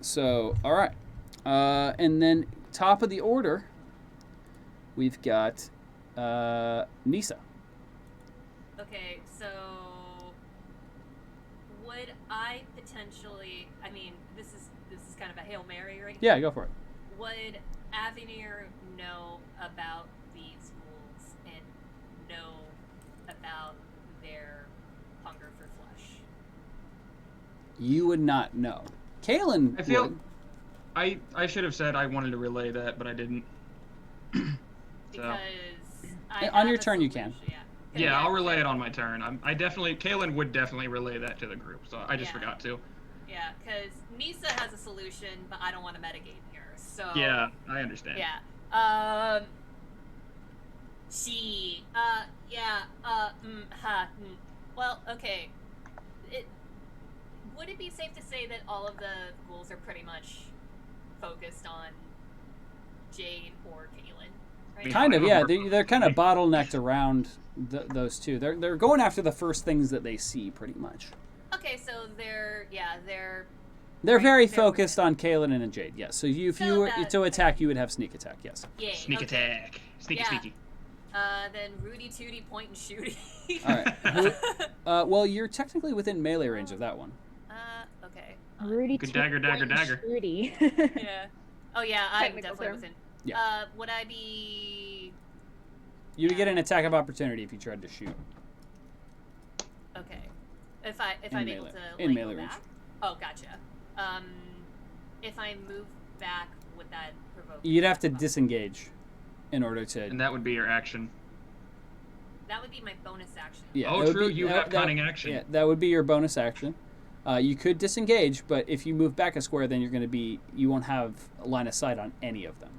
So, all right. And then top of the order, we've got Nisa. Okay, so would I potentially? I mean, this is kind of a Hail Mary, right? Yeah, go for it. Would Avenir know about these ghouls and know about their hunger for flesh? You would not know. Kaylin I feel would. I should have said I wanted to relay that, but I didn't. Because I On have your a turn you can. solution, Yeah. Yeah, I'll relay it on my turn. Kaylin would definitely relay that to the group, so I just Yeah. forgot to. Yeah, because Nisa has a solution, but I don't want to metagame here. So Yeah, I understand. Yeah. She. Yeah. Well, okay. Would it be safe to say that all of the ghouls are pretty much focused on Jade or Kaylin? Right? Kind of, yeah. They're kind of bottlenecked around those two. They're going after the first things that they see, pretty much. Okay, so they're They're Right, very they're focused within. on Kaylin and Jade. Yes. So if So you were that- to attack, you would have sneak attack. Yes. yay. Sneak okay. attack. Sneaky, Yeah. sneaky. Then Rudy Tooty point and shooty. All right. Well, you're technically within melee range of that one. Okay. Rudy Good Toot dagger, dagger, Point dagger. Rudy. Yeah. Oh yeah, I'm Technical definitely term. within. Yeah. Would I be? You would get an attack of opportunity if you tried to shoot. Okay. If I'm In able melee- to in like, melee go range. back. Oh, gotcha. If I move back, would that provoke? You'd have to disengage in order to. And that would be your action. That would be my bonus action. Yeah. Oh, that would true, be- you that- have that- cunning action. Yeah, that would be your bonus action. You could disengage, but if you move back a square, then you won't have a line of sight on any of them.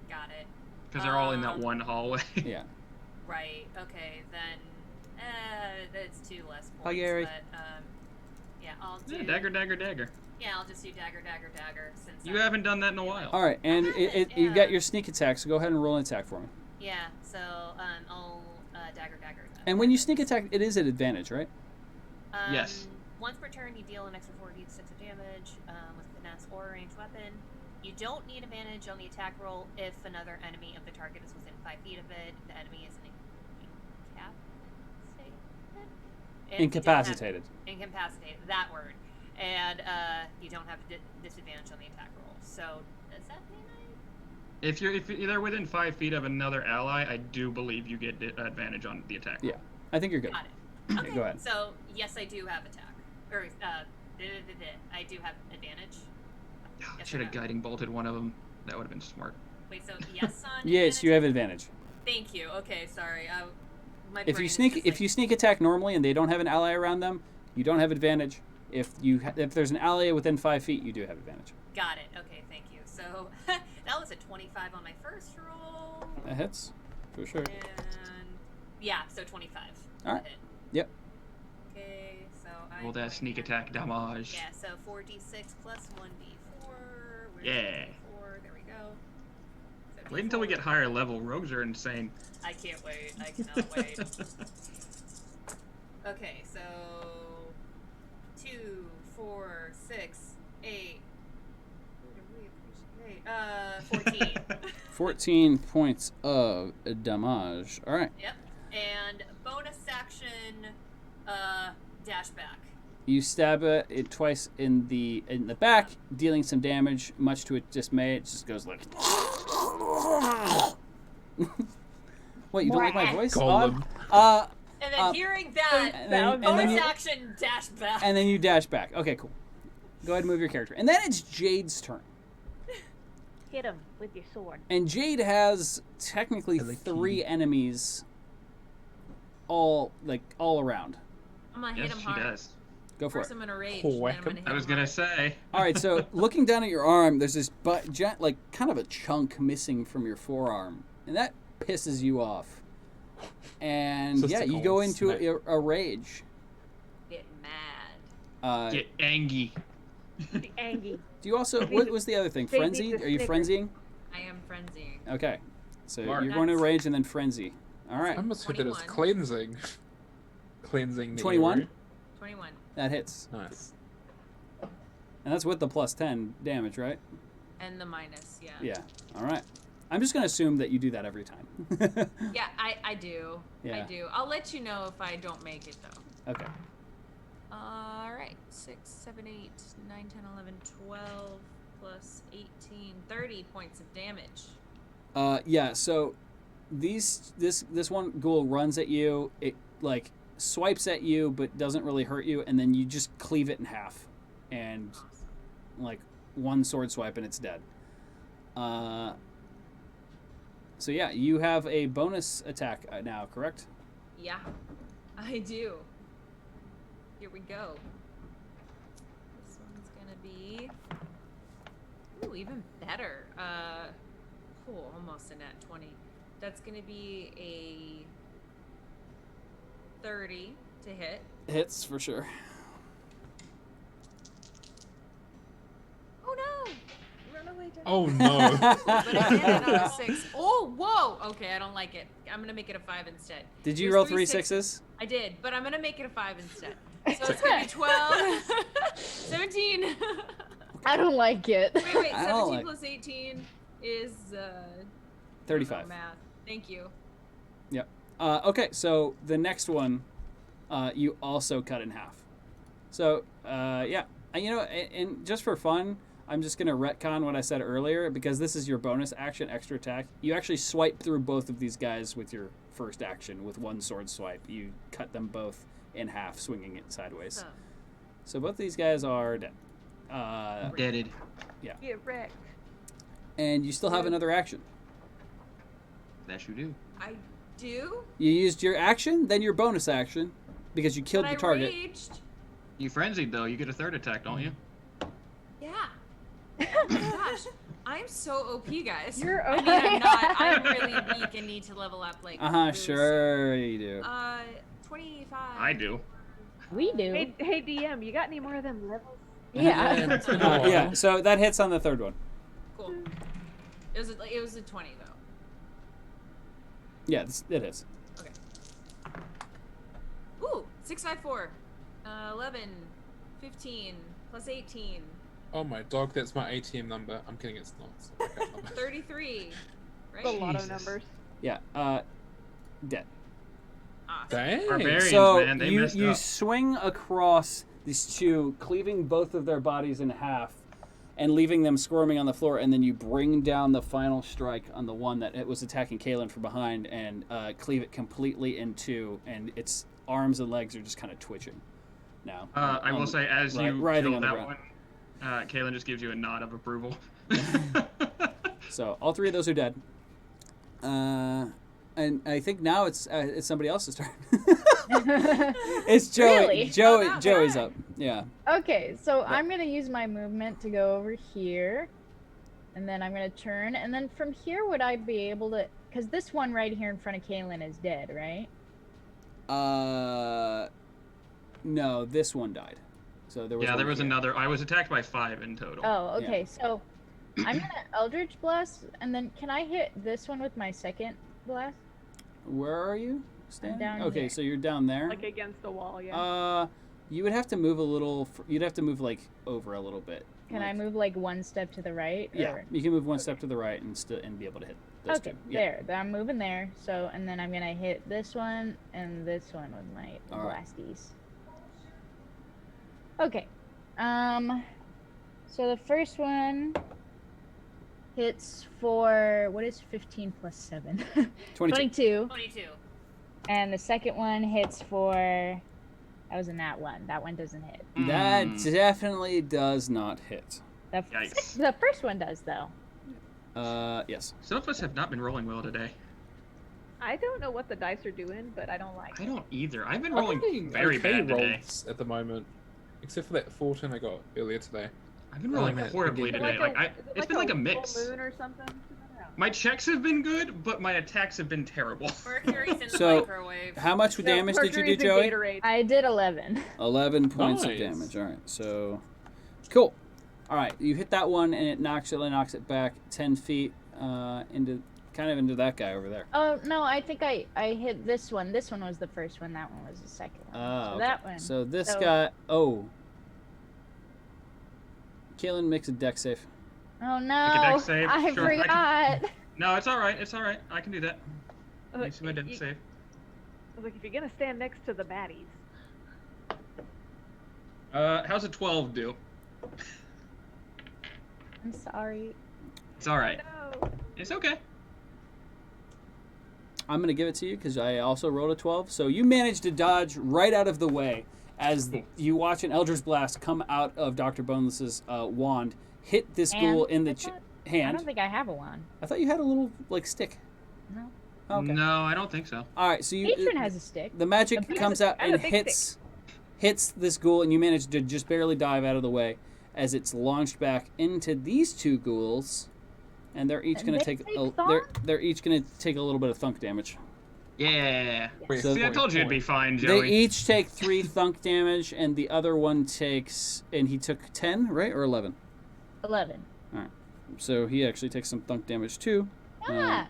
Got it. Because they're all in that one hallway. Yeah. Right. Okay. Then. That's 2 less points. Hi, Gary. But yeah, I'll do. Yeah, dagger, dagger, dagger. Yeah, I'll just do dagger, dagger, dagger. Since You haven't done that in a while. All right, and haven't, you've got yeah. your sneak attack, so go ahead and roll an attack for me. Yeah. So I'll dagger, dagger. And when you sneak attack, it is at advantage, right? Yes. Once per turn, you deal an extra 4d6 of damage with a finesse or a ranged weapon. You don't need advantage on the attack roll if another enemy of the target is within 5 feet of it. The enemy is Incapacitated. Incapacitated. That word. And you don't have disadvantage on the attack roll. So does that mean If you're within 5 feet of another ally, I do believe you get advantage on the attack. Yeah, I think you're good. Got it. Yeah, Okay. go ahead. So yes, I do have attack. Or I do have advantage. I Yes should or have no? guiding bolted one of them. That would have been smart. Wait, so yes on Yes, you have advantage. Thank you. Okay, sorry. My If brain you is sneak, just if like- you sneak attack normally and they don't have an ally around them, you don't have advantage. If there's an ally within 5 feet, you do have advantage. Got it. Okay, thank you. So that was a 25 on my first roll. That hits, for sure. And yeah, so 25. All right. Hit. Yep. Okay, so I. Roll that sneak attack damage. Yeah, so 4d6 plus 1d4. Where's Yeah. 4? There we go. So Wait until we D4. get higher level. Rogues are insane. I can't wait. I cannot wait. Okay, so 2, 4, 6, 8. Who do we appreciate? 14. 14 points of damage. All right. Yep. And bonus action, dash back. You stab it twice in the back, dealing some damage. Much to its dismay, it just goes like. What, you don't like my voice? Golem. Odd? And then hearing that, and then bonus you- action dash back. And then you dash back. Okay, cool. Go ahead and move your character. And then it's Jade's turn. Hit him with your sword. And Jade has technically Hello, 3 kitty. enemies all around. I'm gonna hit Yes, him she hard. does. Go for First, it. I'm gonna rage. Oh, then I'm whack 'em. gonna hit I was him gonna hard. say. All right, so looking down at your arm, there's this kind of a chunk missing from your forearm, and that pisses you off. And Just yeah, a you cold go into smack. a rage. Get mad. Get angry. Angie. Do you also? What was the other thing? They need Frenzied? the Are you snicker. frenzying? I am frenzying. Okay, so Mark. you're going to That's- rage and then frenzy. All right, I almost heard it as 21. cleansing. Cleansing the 21? area. 21. that hits, Nice. and that's with the plus 10 damage, right? And the minus, yeah. Yeah. All right. I'm just gonna assume that you do that every time. Yeah, I do. Yeah. I do. I'll let you know if I don't make it, though. Okay. Alright. 6, 7, 8, 9, 10, 11, 12, plus 18, 30 points of damage. Yeah. So this one ghoul runs at you. It like swipes at you, but doesn't really hurt you, and then you just cleave it in half, and like one sword swipe, and it's dead. So yeah, you have a bonus attack now, correct? Yeah, I do. Here we go. This one's gonna be... Ooh, even better. Almost a nat 20. That's gonna be a 30 to hit. Hits for sure. Oh no! Run away, Dad. Oh no. But I did another 6. Oh, whoa! Okay, I don't like it. I'm gonna make it a 5 instead. Did you There's roll 3 three sixes. sixes? I did, but I'm gonna make it a 5 instead. So it's gonna be 12, 17. I don't like it. Wait, I 17 don't like- plus 18 is 35. Math. Thank you. Yep. Okay, so the next one, you also cut in half. So, yeah. And, you know, and just for fun, I'm just going to retcon what I said earlier, because this is your bonus action, extra attack. You actually swipe through both of these guys with your first action with one sword swipe. You cut them both in half, swinging it sideways. So both of these guys are dead. Deaded. Get wrecked. And you still have another action. That you do. I do. You used your action, then your bonus action, because you killed but the target. I raged. You frenzied though. You get a third attack, don't you? Yeah. Oh my gosh. I'm so OP, guys. You're I mean, I'm not. I'm really weak and need to level up, like, really Sure you do. soon. 25. I do. We do. Hey, DM, you got any more of them levels? Yeah. Yeah, so that hits on the third one. Cool. It was a 20, though. Yeah, it is. Okay. Ooh, 6, 5, 4. 11, 15, plus 18, Oh my dog, that's my ATM number. I'm kidding, it's not. It's not my account number. 33. Right? A lot of Jesus. numbers. Yeah, dead. Awesome. Dang. Barbarians, So man, they you messed you up. swing across these two, cleaving both of their bodies in half, and leaving them squirming on the floor, and then you bring down the final strike on the one that it was attacking Kaelin from behind, and cleave it completely in two, and its arms and legs are just kind of twitching now. I will say, as you writhing kill on the that ground. one, Kaelin just gives you a nod of approval. So all three of those are dead. And I think now it's somebody else's turn. It's Joey. Really? Joey's up. Yeah. Okay, so I'm gonna use my movement to go over here, and then I'm gonna turn, and then from here would I be able to? Because this one right here in front of Kaylin is dead, right? No, this one died. So there was. Yeah, one there was here. another. I was attacked by 5 in total. Oh, okay. So I'm gonna Eldritch Blast, and then can I hit this one with my second blast? Where are you? Standing? down Okay, here. so you're down there. Like against the wall, yeah. You would have to move a little. You'd have to move like over a little bit. Can I like- move like one step to the right? Yeah, or- you can move one step to the right and be able to hit those Okay, two. Yeah. there. I'm moving there. So, and then I'm gonna hit this one and this one with my All right. blasties. Okay. So the first one hits for what is 15 plus 7? 22. 22. 22. And the second one hits for. That was a nat 1. That one doesn't hit. That definitely does not hit. Yikes. The first one does, though. Yes. Some of us have not been rolling well today. I don't know what the dice are doing, but I don't like I it. don't either. I've been I'm rolling getting very okay bad today. rolls at the moment, except for that 14 I got earlier today. I've been rolling man, horribly again. today. It's been like a full mix. moon or something. My checks have been good, but my attacks have been terrible. Mercury's in the So, microwave. how much damage did you do, Mercury's in Joey? Gatorade. I did 11. 11 points of Nice. damage. All right, so cool. All right, you hit that one, and it knocks it back 10 feet into that guy over there. Oh, no, I think I hit this one. This one was the first one. That one was the second one. So Okay. that one. So this So- guy. Oh. Kaylin makes a deck save. Oh, no. Make a dex save. I Sure, I can- forgot. No, it's all right. It's all right. I can do that. Let me see my deck You- save. I was like, if you're gonna stand next to the baddies, How's a 12 do? I'm sorry. It's all right. no. It's okay. I'm going to give it to you because I also rolled a 12. So you managed to dodge right out of the way as you watch an Eldritch Blast come out of Dr. Boneless's wand, hit this ghoul in the I hand. don't think I have a wand. I thought you had a little, stick. No. Okay. No, I don't think so. All right, so you... Patron has a stick. The magic A big- comes out I have and a big hits this ghoul, and you manage to just barely dive out of the way as it's launched back into these two ghouls, and they're each And going to they take take they're each going to take a little bit of thunk damage. Yeah. Wait, So- See, I told you it'd be fine, They Joey. each take 3 thunk damage, and the other one takes, and he took 10, right, or 11. 11. So he actually takes some thunk damage too. Ah.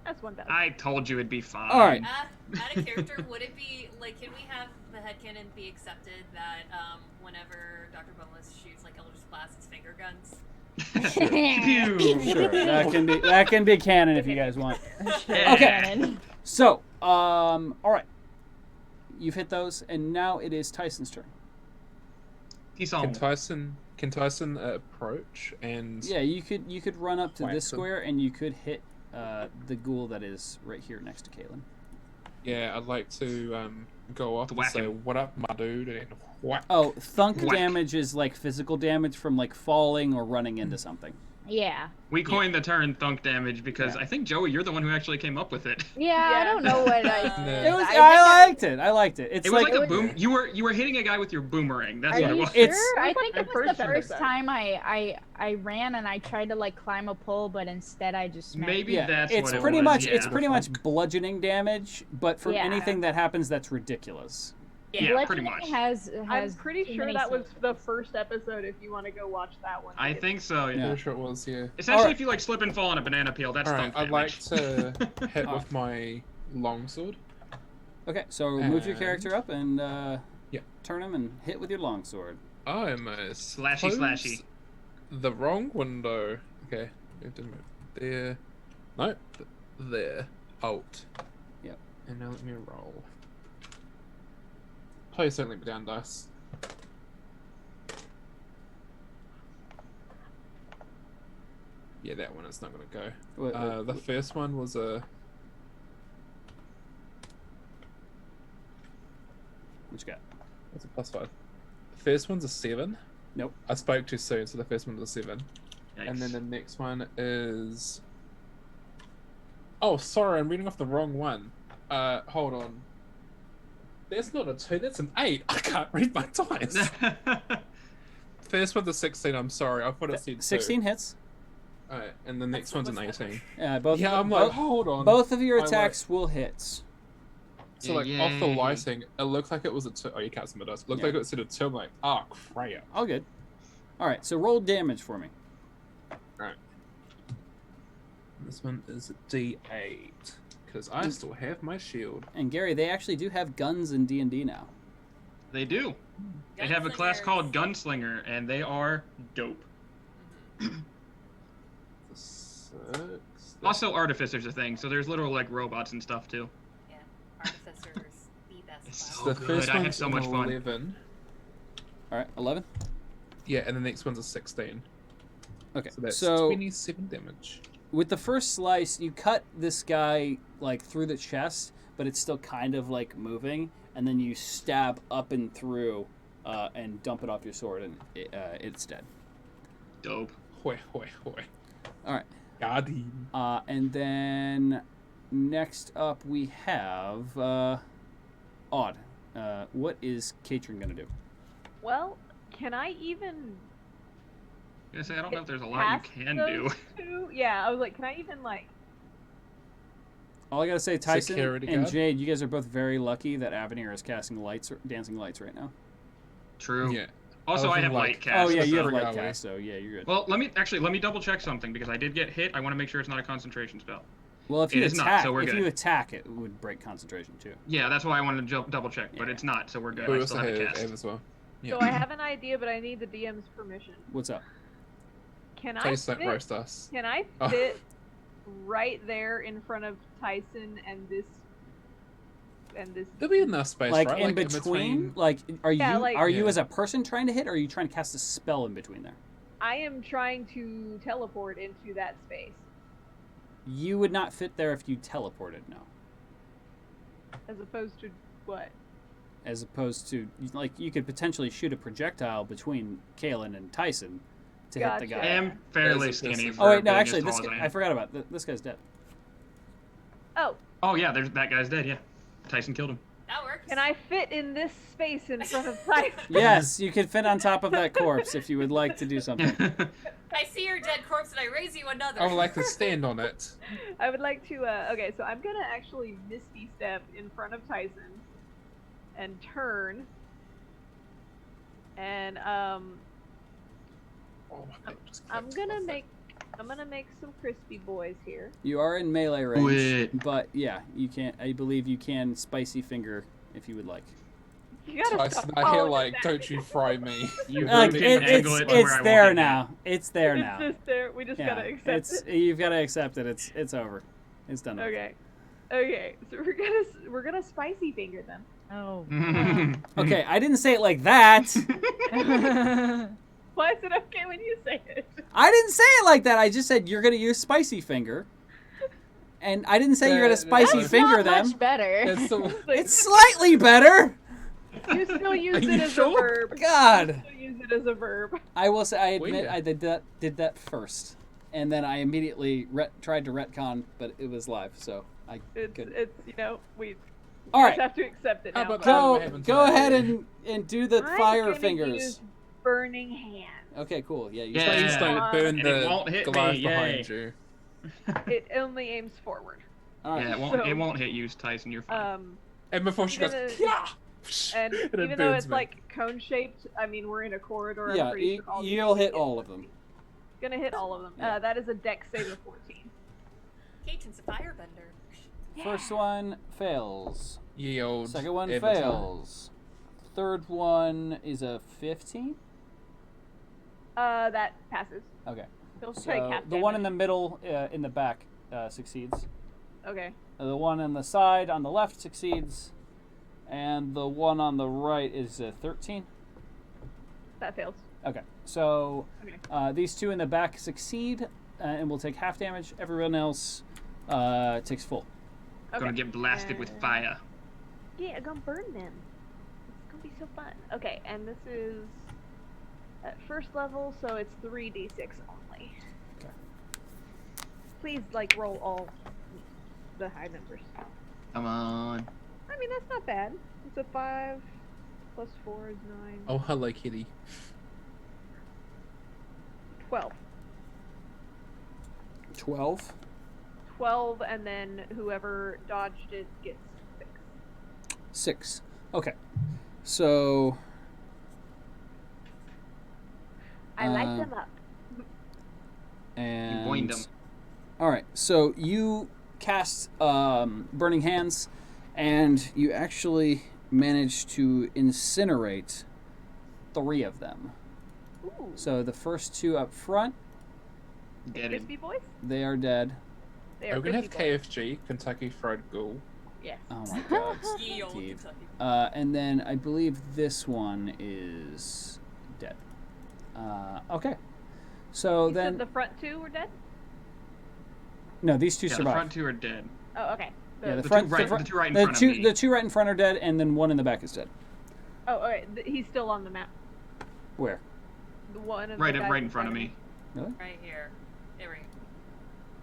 That's one better. I told you it'd be fine. All right. Out of character, would it be like? Can we have the headcanon be accepted that whenever Dr. Boneless shoots like Eldritch Blast, it's finger guns? Phew. Sure, that can be canon if you guys want. Yeah. Okay. So, all right, you've hit those, and now it is Tyson's turn. He's Can on. Tyson approach and Yeah, you could run up to Whack this them. square, and you could hit the ghoul that is right here next to Kaylin. yeah, I'd like to go up and Whack say, him. "What up, my dude?" and whack. Oh, thunk Whack. damage is like physical damage from like falling or running into something. Yeah. We coined the term thunk damage because Yeah. I think, Joey, you're the one who actually came up with it. Yeah, I don't know what I. It was. I think I liked it. I liked it. It's It was like, like a boom. You were hitting a guy with your boomerang. That's Are what it you was. sure? It's- I think it I'm was pretty the sure first that's time I ran and I tried to like climb a pole, but instead I just smacked. Maybe yeah, that's it's what it pretty was, much yeah. it's pretty much bludgeoning damage, but from Yeah. anything that happens, that's ridiculous. Yeah, pretty Bludgeoning much. Has I'm pretty too sure many that was syllables. the first episode. If you want to go watch that one, I think so. Yeah. Yeah. Pretty sure it was. Yeah. Essentially, Alright. if you like slip and fall on a banana peel, that's All right, thunk I'd like damage. to hit with my longsword. Okay, so move your And- character up and Yeah. turn him and hit with your longsword. I'm a Slashy, slashy. The wrong window. Okay, it didn't move there. No, there. Alt. Yep. And now let me roll. Please don't let me down, dice. Yeah, that one is not gonna go. The first one was a. What you got? What's a +5? The first one's a 7. Nope. I spoke too soon, so the first one was a 7. And then Yikes. the next one is. Oh, sorry, I'm reading off the wrong one. Hold on. That's not a 2, that's an 8. I can't read my dice. First one's a 16, I'm sorry. I thought it said 2. 16 hits. Alright, and the next one's an 18. Both. Yeah, I'm both, like, hold on. both of your I like- attacks will hit. So, like, off the Yay. lighting, it looked like it was a 2. Oh, you can't see my dice. It looked like it said a 2. I'm like, oh, crap. All good. All right, so roll damage for me. This one is a D8. Because I still have my shield. And Gary, they actually do have guns in D&D now. They do. They have a class called Gunslinger, and they are dope. The 6. Also, Artificer's a thing, so there's literal like robots and stuff too. Yeah, artificers, the best. It's class. so The good. first I had one's so much an fun. 11. All right, 11. Yeah, and the next one's a 16. Okay, So that's so 27 damage. with the first slice, you cut this guy like through the chest, but it's still kind of like moving, and then you stab up and through and dump it off your sword, and it's dead. Dope. Hoi, hoi, hoi. All right. Got him. And then next up we have Odd. What is Katrin gonna do? Well, can I even? I say I don't know if there's a lot you can do. Yeah, I was like, can I even like? All I gotta say, Tyson Security and guard? Jade, you guys are both very lucky that Avenir is casting lights, dancing lights right now. True. Yeah. Also, I I was have like- light cast. Oh yeah, you have so- light Are we? cast, so yeah, you're good. Well, let me double check something because I did get hit. I want to make sure it's not a concentration spell. Well, if It you is not, attack, so we're if good. you attack, it would break concentration too. Yeah, that's why I wanted to double check, but it's not, so we're good. We I also still have have a cast. Eve as well. Yeah. So I have an idea, but I need the DM's permission. What's up? Can I Please don't fit? roast us. Can I Oh. fit right there in front of Tyson and this? There'll be enough space, Like right? in between? Like, are Yeah, you like- are you Yeah. as a person trying to hit, or are you trying to cast a spell in between there? I am trying to teleport into that space, You would not fit there if you teleported, no. as opposed to what? As opposed to, like, you could potentially shoot a projectile between Kaelin and Tyson to hit the Gotcha. I guy. am fairly There's a skinny. distance. For Oh wait, a no, big actually, as this tall as guy, I I am. forgot about this guy's dead. Oh, Oh yeah, there's that guy's dead. Yeah, Tyson killed him. That works. can I fit in this space in front of Tyson? Yes, you could fit on top of that corpse if you would like to do something. I see your dead corpse and I raise you another. I would like to stand on it. I would like to. Okay, so I'm gonna actually Misty Step in front of Tyson, and turn. And Oh my God, just I'm clicked. gonna Love that. make some crispy boys here. You are in melee Do range, it. but yeah, you can. I believe you can spicy finger if you would like. You gotta Tyson, stop I hear calling it like, that. don't you fry me. You Like, can it's angle it to where I won't there get now. It's there It's now. just there. We just Yeah, gotta accept it's it. you've got to accept it. It's over. It's done. Okay. So we're gonna spicy finger them. Oh. hit. Okay, I didn't say it like that. Why is it okay when you say it? I didn't say it like that. I just said you're gonna use spicy finger, and I didn't say you're gonna spicy That's finger Not them. much better. It's the, Like, It's slightly better. you still use Are it you as sure? a verb. God, You still use it as a verb. I will say I admit Weird. I did that first, and then I immediately tried to retcon, but it was live, so I It's couldn't. we All just right, have to accept it How now. about go What happened go today? ahead and do the I'm fire gonna fingers. use burning hand. Okay, cool. Yeah, you Yeah. please don't burn And it the won't hit me, Goliath yay. behind you. It only aims forward. All right. Yeah, So- it won't hit you, Tyson. You're fine. And before she goes, Gonna- yeah! And it even though burns it's me. like cone shaped, I mean we're in a corridor. Yeah, I'm pretty sure all these you'll things hit all of them. Gonna hit all of them. Yeah. That is a dex save of 14. Katrin's a firebender. First one fails. Ye old Second one Everton. fails. Third one is a 15. That passes. Okay. He'll take So half the one in damage. the middle, in the back, succeeds. Okay. The one on the side on the left succeeds, and the one on the right is a 13. That fails. Okay. So Okay. these two in the back succeed, and will take half damage. Everyone else takes full. Okay. Gonna get blasted with And- fire. Yeah, I'm gonna burn them. It's gonna be so fun. Okay, and this is at first level, so it's 3d6 only. Okay. Please, like, roll all the high numbers. Come on. I mean, that's not bad. It's a 5 plus 4 is 9. Oh, hello, kitty. 12. 12. 12, and then whoever dodged it gets 6. 6. Okay. So I light Uh, them up. and boined 'em. all right. So you cast Burning Hands, and you actually manage to incinerate 3 of them. Ooh. So the first 2 up front, Get it. Crispy boys? they are dead. They Are are we gonna have crispy boys. KFG, Kentucky Fried Ghoul? Yes. Oh my god. Ye old Steve. Kentucky. And then I believe this one is dead. Okay. So You said then the front 2 were dead? no, these 2 Yeah, the survive. front 2 are dead. Oh, okay. Yeah, The two right in front of me. The two right in front are dead, and then one in the back is dead. Oh, all right. He's still on the map. Where? The one. Right in front of me. Really? Right here. There we go.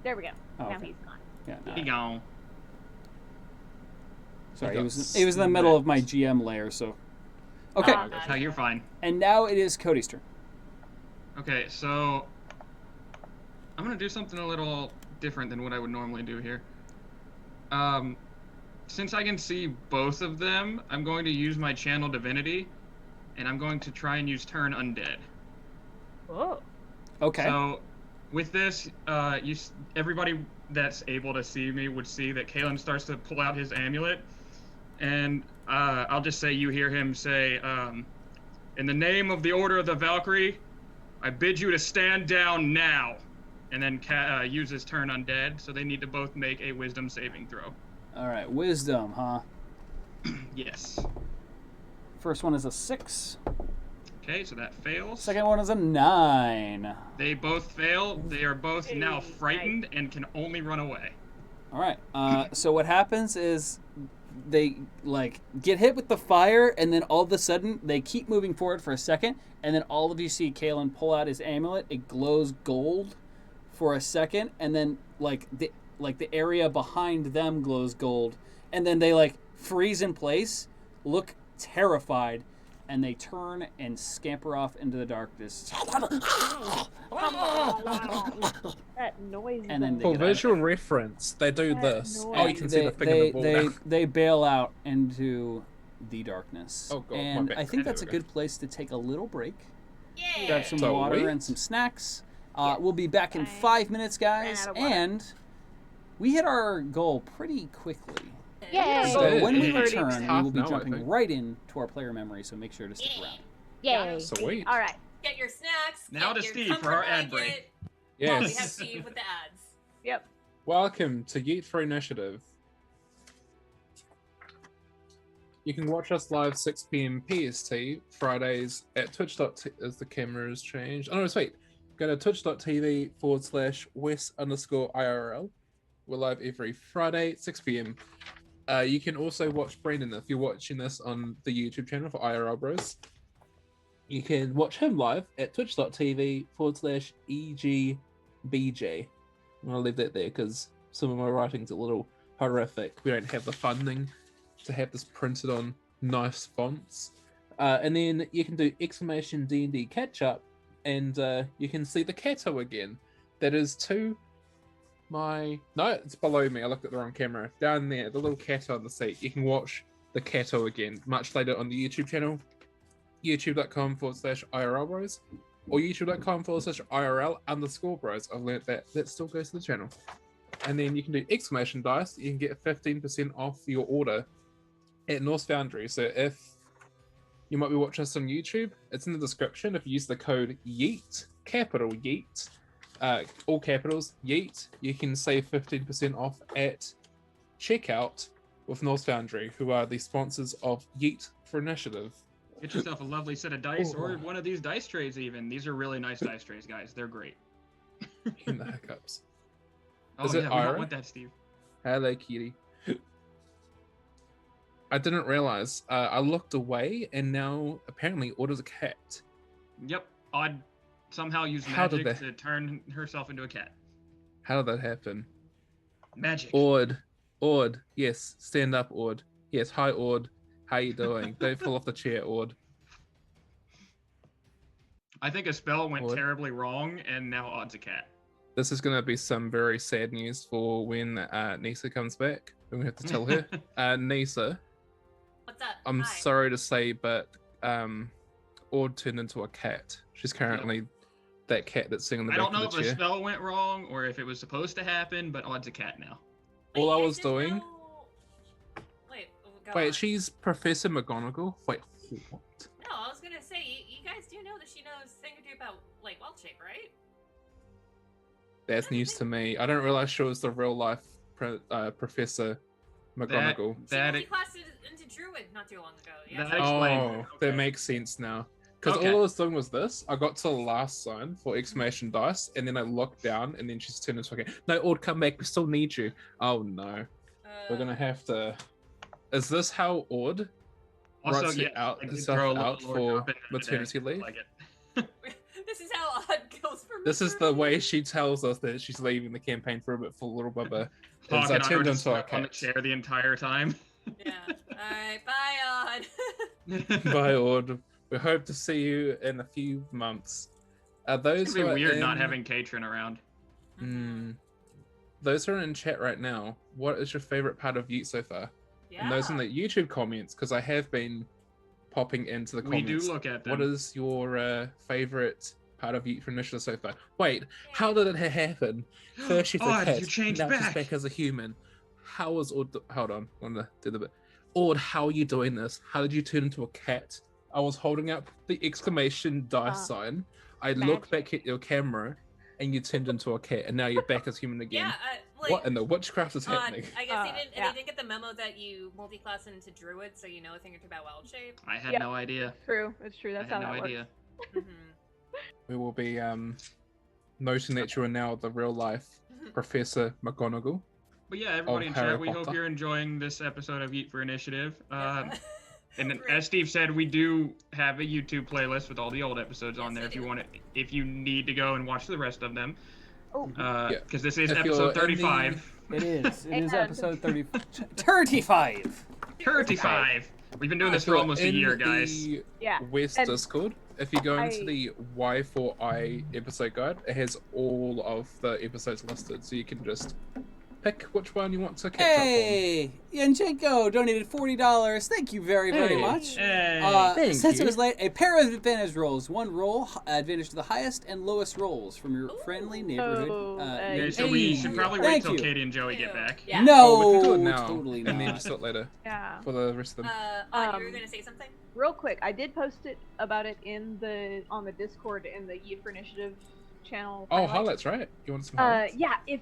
There we go. Oh, Now okay. he's gone. Yeah. No. He gone. Sorry, He he was in the middle of my smacked. GM layer, so. Okay. No, you're fine. And now it is Cody's turn. Okay, so I'm gonna do something a little different than what I would normally do here. Since I can see both of them, I'm going to use my channel divinity, and I'm going to try and use turn undead. Whoa. Okay. So, with this, everybody that's able to see me would see that Kalen starts to pull out his amulet, and I'll just say you hear him say, "In the name of the Order of the Valkyrie, I bid you to stand down now," and then uses turn undead. So they need to both make a Wisdom saving throw. All right. Wisdom, huh? Yes. First one is a 6. Okay, so that fails. Second one is a 9. They both fail. They are both now Hey, frightened and can only run away. All right. So what happens is they like get hit with the fire, and then all of a sudden they keep moving forward for a second, and then all of you see Kalen pull out his amulet. It glows gold for a second, and then the area behind them glows gold, and then they like freeze in place, look terrified, and they turn and scamper off into the darkness. That noise. And then For get out. visual reference, they do That this. noise. Oh, you can see the thing in the ball now. They bail out into the darkness. Oh, God, my and bad. I think There that's a we go. good place to take a little break. Yeah. Grab some So water wait. and some snacks. Yes. We'll be back in I 5 minutes, guys. ran out of water. And we hit our goal pretty quickly. Yay! So Hey. when we Hey. return, we Half will be an hour, I jumping think. right into our player memory, so make sure to stick around. Yay! Sweet. All right. Get your snacks. Now get to your Steve comfort for our ad blanket. break. Well, we Yes. have Steve with the ads. Yep. Welcome to Yeet for Initiative. You can watch us live 6 p.m. PST Fridays at twitch.tv as the cameras changed. Oh no, wait. Go to twitch.tv/Wes_IRL. We're live every Friday, 6 p.m. You can also watch Braedon if you're watching this on the YouTube channel for IRL Bros. You can watch him live at twitch.tv/EGBJ. I'm gonna leave that there because some of my writing's a little horrific. We don't have the funding to have this printed on nice fonts. And then you can do !D&D catch up, and you can see the Kato again. That is to my it's below me. I looked at the wrong camera. Down there, the little Kato on the seat. You can watch the Kato again much later on the YouTube channel, youtube.com/IRLbros. Or youtube.com/IRL_bros. I've learnt that still goes to the channel. And then you can do !dice. You can get 15% off your order at Norse Foundry. So if you might be watching us on YouTube, it's in the description. If you use the code YEET, capital YEET, all capitals, YEET, you can save 15% off at checkout with Norse Foundry, who are the sponsors of Yeet for Initiative. Get yourself a lovely set of dice, Oh. or one of these dice trays even. These are really nice dice trays, guys. They're great. In the hiccups. Oh Is yeah, it we don't Ira? want that, Steve. Hello, kitty. I didn't realize. I looked away, and now apparently Order's a cat. Yep, Odd somehow used How did magic that- to turn herself into a cat. How did that happen? Magic. Ord. Yes, stand up, Ord. Yes, hi, Ord. How you doing? Don't fall off the chair, Ord. I think a spell went Ord. terribly wrong, and now Odd's a cat. This is going to be some very sad news for when Nisa comes back. We're going to have to tell her. Nisa, What's up? I'm Hi. sorry to say, but Ord turned into a cat. She's currently that cat that's sitting on the I back don't know of if the a chair. spell went wrong or if it was supposed to happen, but Odd's a cat now. All I Wait, was there's doing... no- Wait, go Wait, on. she's Professor McGonagall? Wait, what? No, I was gonna say, you guys do know that she knows thing or two about, like, wild shape, right? That's news to me. I didn't realize she was the real life Professor McGonagall. She That multi-classed into druid not too long ago. Yeah. That explains Oh, it. that Okay. makes sense now. Because Okay. all I was doing was this. I got to the last sign for ! Dice, and then I looked down, and then she's turned into a cat. No, Ord, come back. We still need you. Oh no. We're gonna have to. Is this how Ord Also, writes yeah, it out, like, itself throw a little out lore for drop in there maternity today. leave? Like it. This is how odd goes for This is the maternity. way she tells us that she's leaving the campaign for a bit for little Bubba. Is I Talking on her turned just into a slept on the cat. chair the entire time. Yeah. Alright, bye, Odd. Bye, Ord. We hope to see you in a few months. Those It's gonna who be are weird in, not having Katrin around. Those who are in chat right now, what is your favorite part of Yeet so far? Yeah. And those in the YouTube comments, because I have been popping into the We comments. do look at them. What is your favorite part of Yeet for Initiative so far? Wait, how did it happen? First she's a Odd, cat, you changed now she's back. back as a human. How was Ord? Hold on, I want to do the bit. Ord, how are you doing this? How did you turn into a cat? I was holding up the exclamation dice sign. I looked back at your camera, and you turned into a cat, and now you're back as human again. Yeah, like, What in the witchcraft is Odd, happening? I guess they yeah. didn't get the memo that you multi-class into druid, so you know a thing or two about wild shape. I had Yep. no idea. True. It's true. I That's had how no that idea. works. We will be noting that you are now the real life Professor McGonagall. But yeah, everybody in Harry chat, we hope Potter. you're enjoying this episode of Yeet for Initiative. Yeah. And then, Right. as Steve said, we do have a YouTube playlist with all the old episodes on Yes, there. we If you do. want it, if you need to go and watch the rest of them, Oh, because this is If you're episode in the- 35. It is. It is And- episode 35. 35. We've been doing this If for you're almost a in year, guys. the Yeah. West And Discord, if you go into I- the Y4I episode guide, it has all of the episodes listed, so you can just pick which one you want to catch Hey, Yanchenko donated $40. Thank you very, very Hey. much. Hey. Thank Since you. it was late, a pair of advantage rolls. One roll, advantage to the highest and lowest rolls from your friendly neighborhood. Oh, Okay, so Hey. we should probably wait Thank till you. Katie and Joey get back. Yeah. on. No, Oh, we can do it now, totally and then not. just do it later Yeah. for the rest of them. Odd, you were Um, gonna say something? Real quick, I did post it about it on the Discord in the Yeet for Initiative channel. Oh, highlights. highlights, right? You want some highlights? Yeah, if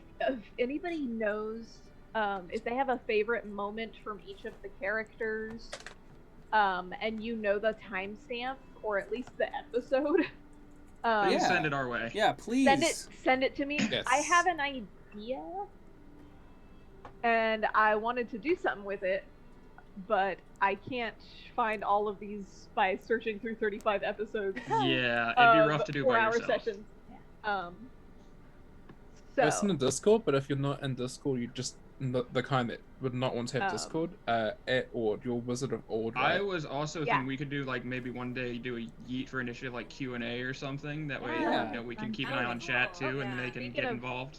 anybody knows, if they have a favorite moment from each of the characters, and you know the timestamp or at least the episode, Please Yeah. send it our way. Yeah, please. send it to me. Yes. I have an idea, and I wanted to do something with it, but I can't find all of these by searching through 35 episodes. Yeah, it'd be rough to do by 4-hour yourself. sessions. So Listen to Discord, but if you're not in Discord, you just the kind that would not want to have Discord, at Ord, your Wizard of Ord. I Right? was also Yeah. thinking we could do like maybe one day do a Yeet for Initiative like Q&A or something. That way, Yeah. you know, we can I'm keep an Oh, eye on chat cool. too, and Yeah. they can Speaking get of- involved.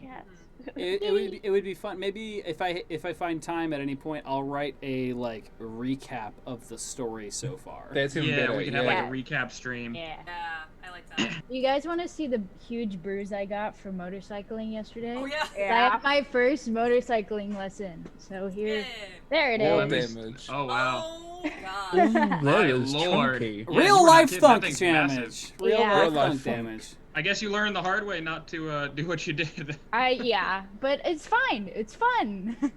cats. It would be fun. Maybe if I find time at any point, I'll write a like recap of the story so far. That's even Yeah, better. we can yeah. have like a recap stream. Yeah. Yeah, I like that. You guys want to see the huge bruise I got from motorcycling yesterday? Oh yeah. I had my first motorcycling lesson. So here, Yeah. there it More Let me is. damage. Oh wow. Oh god. Ooh, that My is lord. chunky. Yeah, Real you were life not kidding, that thunk thing's damage. massive. Real Yeah. life Real life thunk thunk. damage. I guess you learned the hard way not to do what you did. Yeah, but it's fine. It's fun.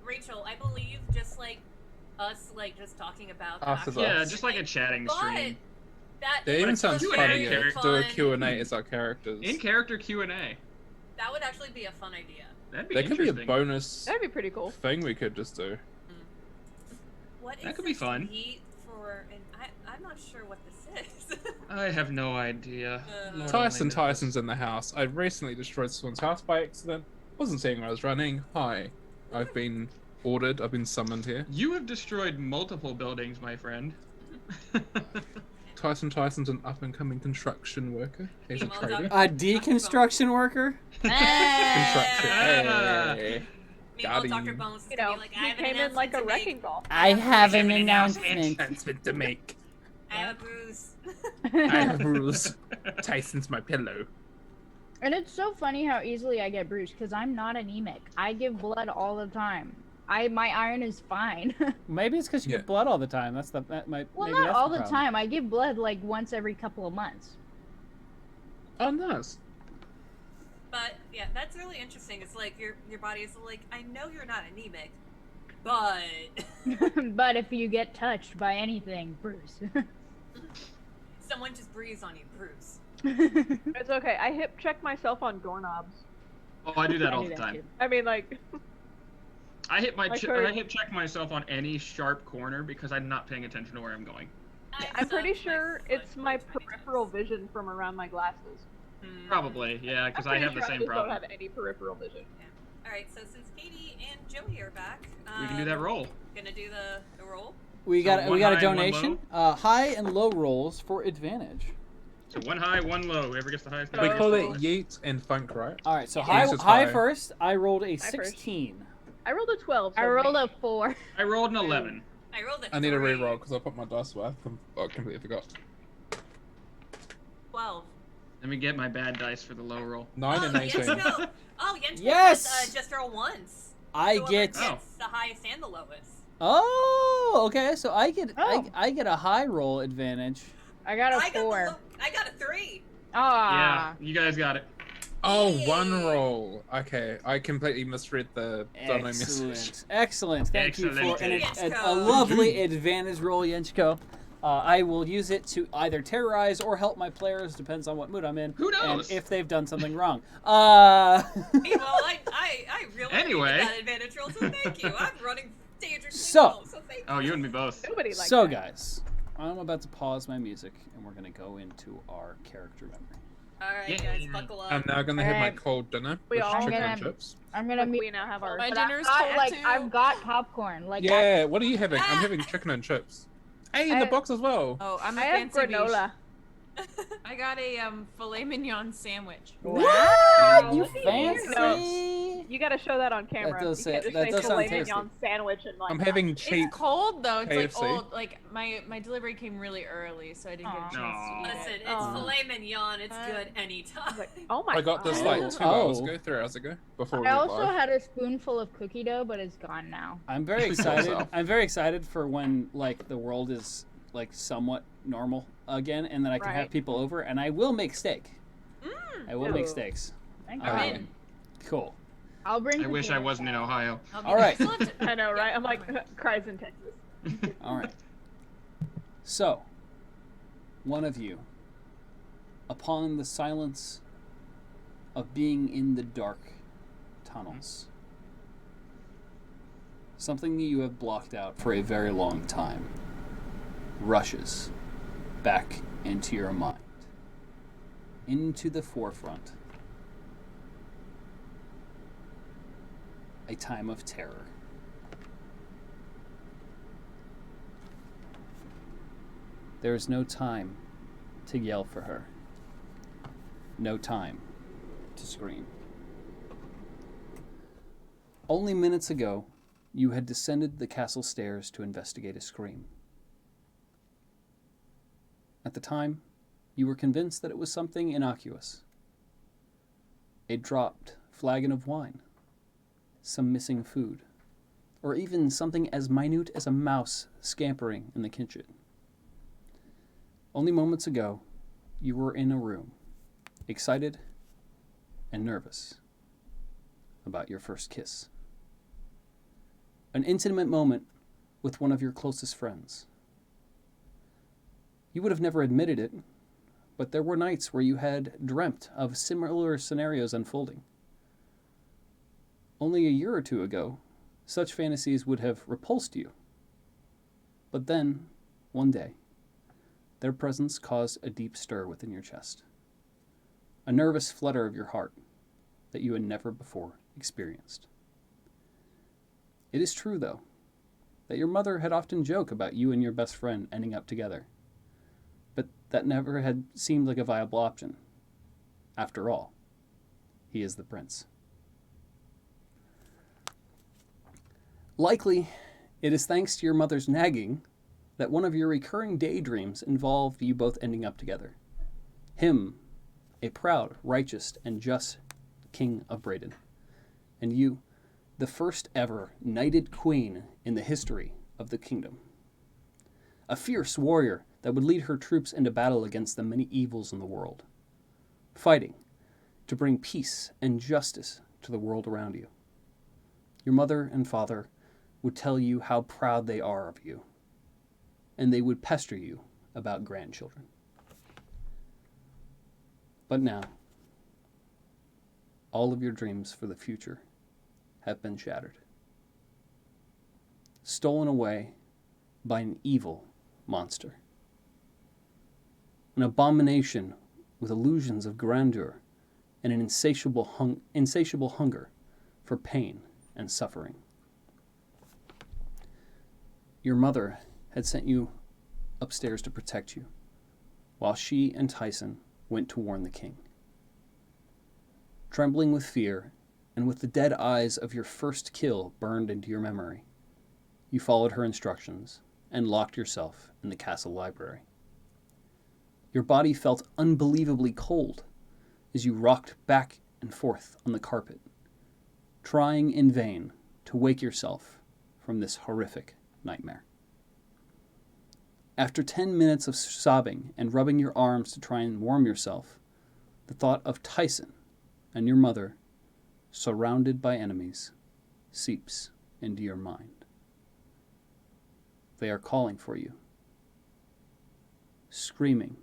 Rachel, I believe just like us like just talking about the Us as actual us. Yeah, just like a chatting But stream. that That even is sounds Q&A funny. character. Do a fun. Q&A as our characters. In character Q&A. That would actually be a fun idea. That'd be That could be a interesting. bonus That'd be pretty cool. thing we could just do. What is That could be this fun. Yeet for? And I'm not sure what this is. I have no idea. Lord Tyson only knows. Tyson's in the house. I recently destroyed someone's house by accident. Wasn't seeing where I was running. Hi. I've been ordered. I've been summoned here. You have destroyed multiple buildings, my friend. Tyson's an up-and-coming construction worker. He's a Well trader. done. A deconstruction worker? Construction. Ah. Hey. Meanwhile, Got Dr. him. Bones is You gonna know, be like, I he have an came in like a announcement to wrecking make. ball. I have an Announcement announcement. to make. I have a bruise. I have rules. Tyson's my pillow. And it's so funny how easily I get bruised because I'm not anemic. I give blood all the time. My iron is fine. Maybe it's because you Yeah. get blood all the time. That might. Well, maybe not that's all the problem. time. I give blood like once every couple of months. Oh, nice. But yeah, that's really interesting. It's like your body is like, I know you're not anemic, but But if you get touched by anything, bruise. someone just breathes on you, bruise. It's okay. I hip check myself on doorknobs. Oh, I do that I all do the that time. too. I mean, like, I hit My card- I hit check myself on any sharp corner because I'm not paying attention to where I'm going. I'm pretty sucked my sure foot it's my way too many peripheral vision from around my glasses. times. Probably, yeah, because I'm I pretty have sure the I same just problem. don't have any peripheral vision. Alright, so since Katie and Joey are back, We can do that roll. Gonna do the roll. We So got one a high and one donation. High and low rolls for advantage. So one high, one low. Whoever gets the highest. We number call gets it the Yeet and Funk, right? All right, so Yeah. high, Yeet is high high. first. I rolled a first. 16. I rolled a 12. I rolled a 4. highest. I rolled an 11. I rolled a I need a 3. reroll because I put my dice away. I completely forgot. 12. Let me get my bad dice for the low roll. 9 and 18. Yenchko. Oh, Yenchko Yes! gets, just roll once. I Whoever get. gets the highest and the lowest. Oh, okay. So I get Oh. I get a high roll advantage. I got a I got 4. I got a 3. Ah. Yeah, you guys got it. Oh, one roll. Okay, I completely misread the dono message. Excellent, excellent. Thank you for Excellent. a lovely advantage roll, Yenchko. I will use it to either terrorize or help my players, depends on what mood I'm in. Who knows? And if they've done something wrong. Hey, well, I really Anyway. needed that advantage roll, so thank you. I'm running dangerously So- well, so thank you. Oh, you and me both. Nobody likes So, that. guys, I'm about to pause my music, and we're going to go into our character memory. Alright, Yeah. guys, buckle up. I'm now gonna have my Alright. cold dinner We with all- chicken I'm and gonna- chips. I'm gonna Like, meet. we now have our. My But dinner's I, cold like too. I've got popcorn. Like Yeah, what are you having? I'm having chicken and chips. Hey, in the I- box as well. Oh, I'm a I have fancy beast. granola. I got a filet mignon sandwich. What? You look at you. fancy? You gotta show that on camera. does you say- can't just that say does sound filet mignon tasty. sandwich and like. I'm having cheap. It's cold though. It's KFC. like old. Like my delivery came really early, so I didn't get a chance Aw. to eat Listen, it. it's Aw. filet mignon. It's Uh, good anytime. Like, oh my I got this God. like 2 Oh. hours ago, 3 hours ago, before we I went also live. had a spoonful of cookie dough, but it's gone now. I'm very Treat excited. yourself. I'm very excited for when like the world is like somewhat normal again, and then I can have Right. people over, and I will make steak. I will make Ooh. steaks. Thank I'm you. in. Cool. I'll bring. I wish I potato wasn't in salad. Ohio. All right. I know, right? I'm like, cries in Texas. All right. So, one of you, upon the silence of being in the dark tunnels, something that you have blocked out for a very long time rushes back into your mind, into the forefront. A time of terror. There is no time to yell for her. No time to scream. Only minutes ago, you had descended the castle stairs to investigate a scream. At the time, you were convinced that it was something innocuous. A dropped flagon of wine, some missing food, or even something as minute as a mouse scampering in the kitchen. Only moments ago, you were in a room, excited and nervous about your first kiss. An intimate moment with one of your closest friends. You would have never admitted it, but there were nights where you had dreamt of similar scenarios unfolding. Only a year or two ago, such fantasies would have repulsed you. But then, one day, their presence caused a deep stir within your chest. A nervous flutter of your heart that you had never before experienced. It is true, though, that your mother had often joked about you and your best friend ending up together, but that never had seemed like a viable option. After all, he is the prince. Likely, it is thanks to your mother's nagging that one of your recurring daydreams involved you both ending up together. Him, a proud, righteous, and just king of Braedon, and you, the first ever knighted queen in the history of the kingdom. A fierce warrior that would lead her troops into battle against the many evils in the world, fighting to bring peace and justice to the world around you. Your mother and father would tell you how proud they are of you, and they would pester you about grandchildren. But now, all of your dreams for the future have been shattered. Stolen away by an evil monster. An abomination with illusions of grandeur and an insatiable hunger for pain and suffering. Your mother had sent you upstairs to protect you, while she and Tyson went to warn the king. Trembling with fear, and with the dead eyes of your first kill burned into your memory, you followed her instructions and locked yourself in the castle library. Your body felt unbelievably cold as you rocked back and forth on the carpet, trying in vain to wake yourself from this horrific nightmare. After 10 minutes of sobbing and rubbing your arms to try and warm yourself, the thought of Tyson and your mother, surrounded by enemies, seeps into your mind. They are calling for you, screaming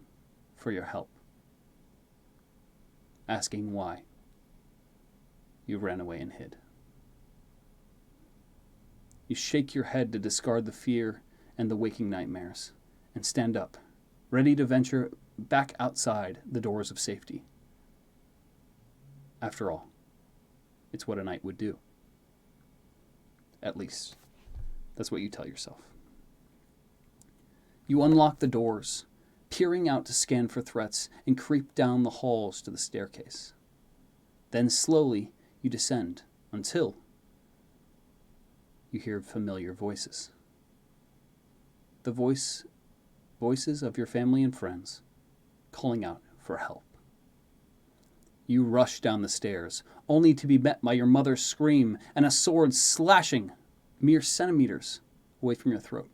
for your help, asking why you ran away and hid. You shake your head to discard the fear and the waking nightmares, and stand up, ready to venture back outside the doors of safety. After all, it's what a knight would do. At least, that's what you tell yourself. You unlock the doors, peering out to scan for threats, and creep down the halls to the staircase. Then slowly you descend until you hear familiar voices. The voices of your family and friends calling out for help. You rush down the stairs, only to be met by your mother's scream and a sword slashing mere centimeters away from your throat.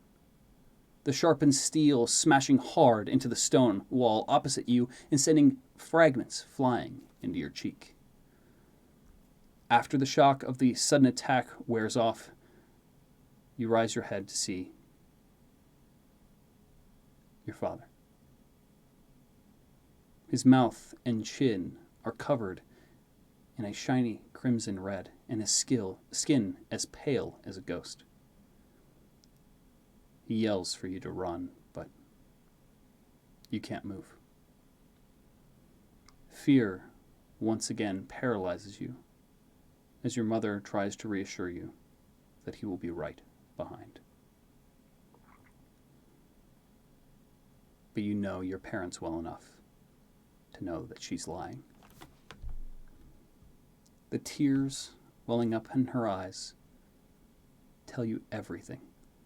The sharpened steel smashing hard into the stone wall opposite you and sending fragments flying into your cheek. After the shock of the sudden attack wears off, you raise your head to see your father. His mouth and chin are covered in a shiny crimson red, and his skin as pale as a ghost. He yells for you to run, but you can't move. Fear once again paralyzes you as your mother tries to reassure you that he will be right behind. But you know your parents well enough to know that she's lying. The tears welling up in her eyes tell you everything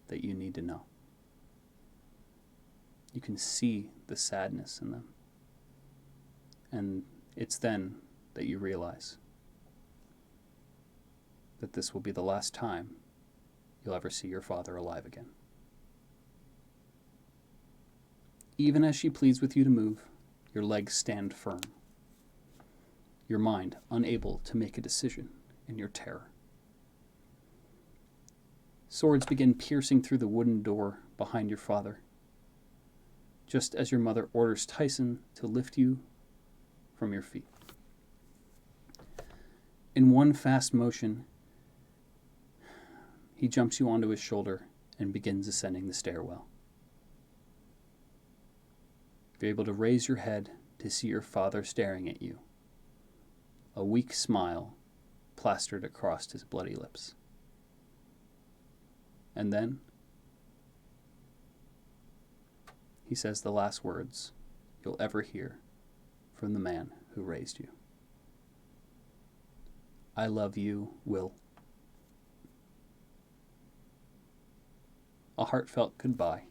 that you need to know. You can see the sadness in them. And it's then that you realize that this will be the last time you'll ever see your father alive again. Even as she pleads with you to move, your legs stand firm, your mind unable to make a decision in your terror. Swords begin piercing through the wooden door behind your father, just as your mother orders Tyson to lift you from your feet. In one fast motion, he jumps you onto his shoulder and begins ascending the stairwell. You're able to raise your head to see your father staring at you, a weak smile plastered across his bloody lips. And then he says the last words you'll ever hear from the man who raised you. I love you, Will. A heartfelt goodbye,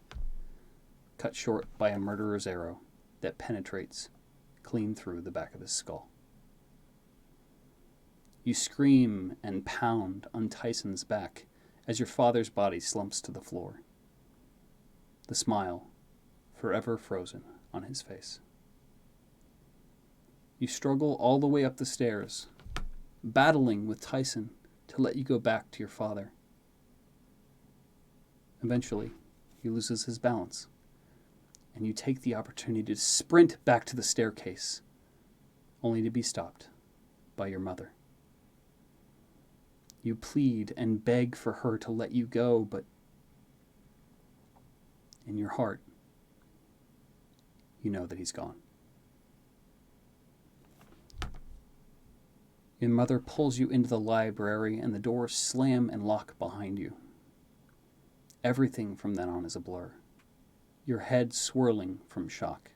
cut short by a murderer's arrow that penetrates clean through the back of his skull. You scream and pound on Tyson's back as your father's body slumps to the floor, the smile forever frozen on his face. You struggle all the way up the stairs, battling with Tyson to let you go back to your father. Eventually, he loses his balance, and you take the opportunity to sprint back to the staircase, only to be stopped by your mother. You plead and beg for her to let you go, but in your heart, you know that he's gone. Your mother pulls you into the library, and the doors slam and lock behind you. Everything from then on is a blur, your head swirling from shock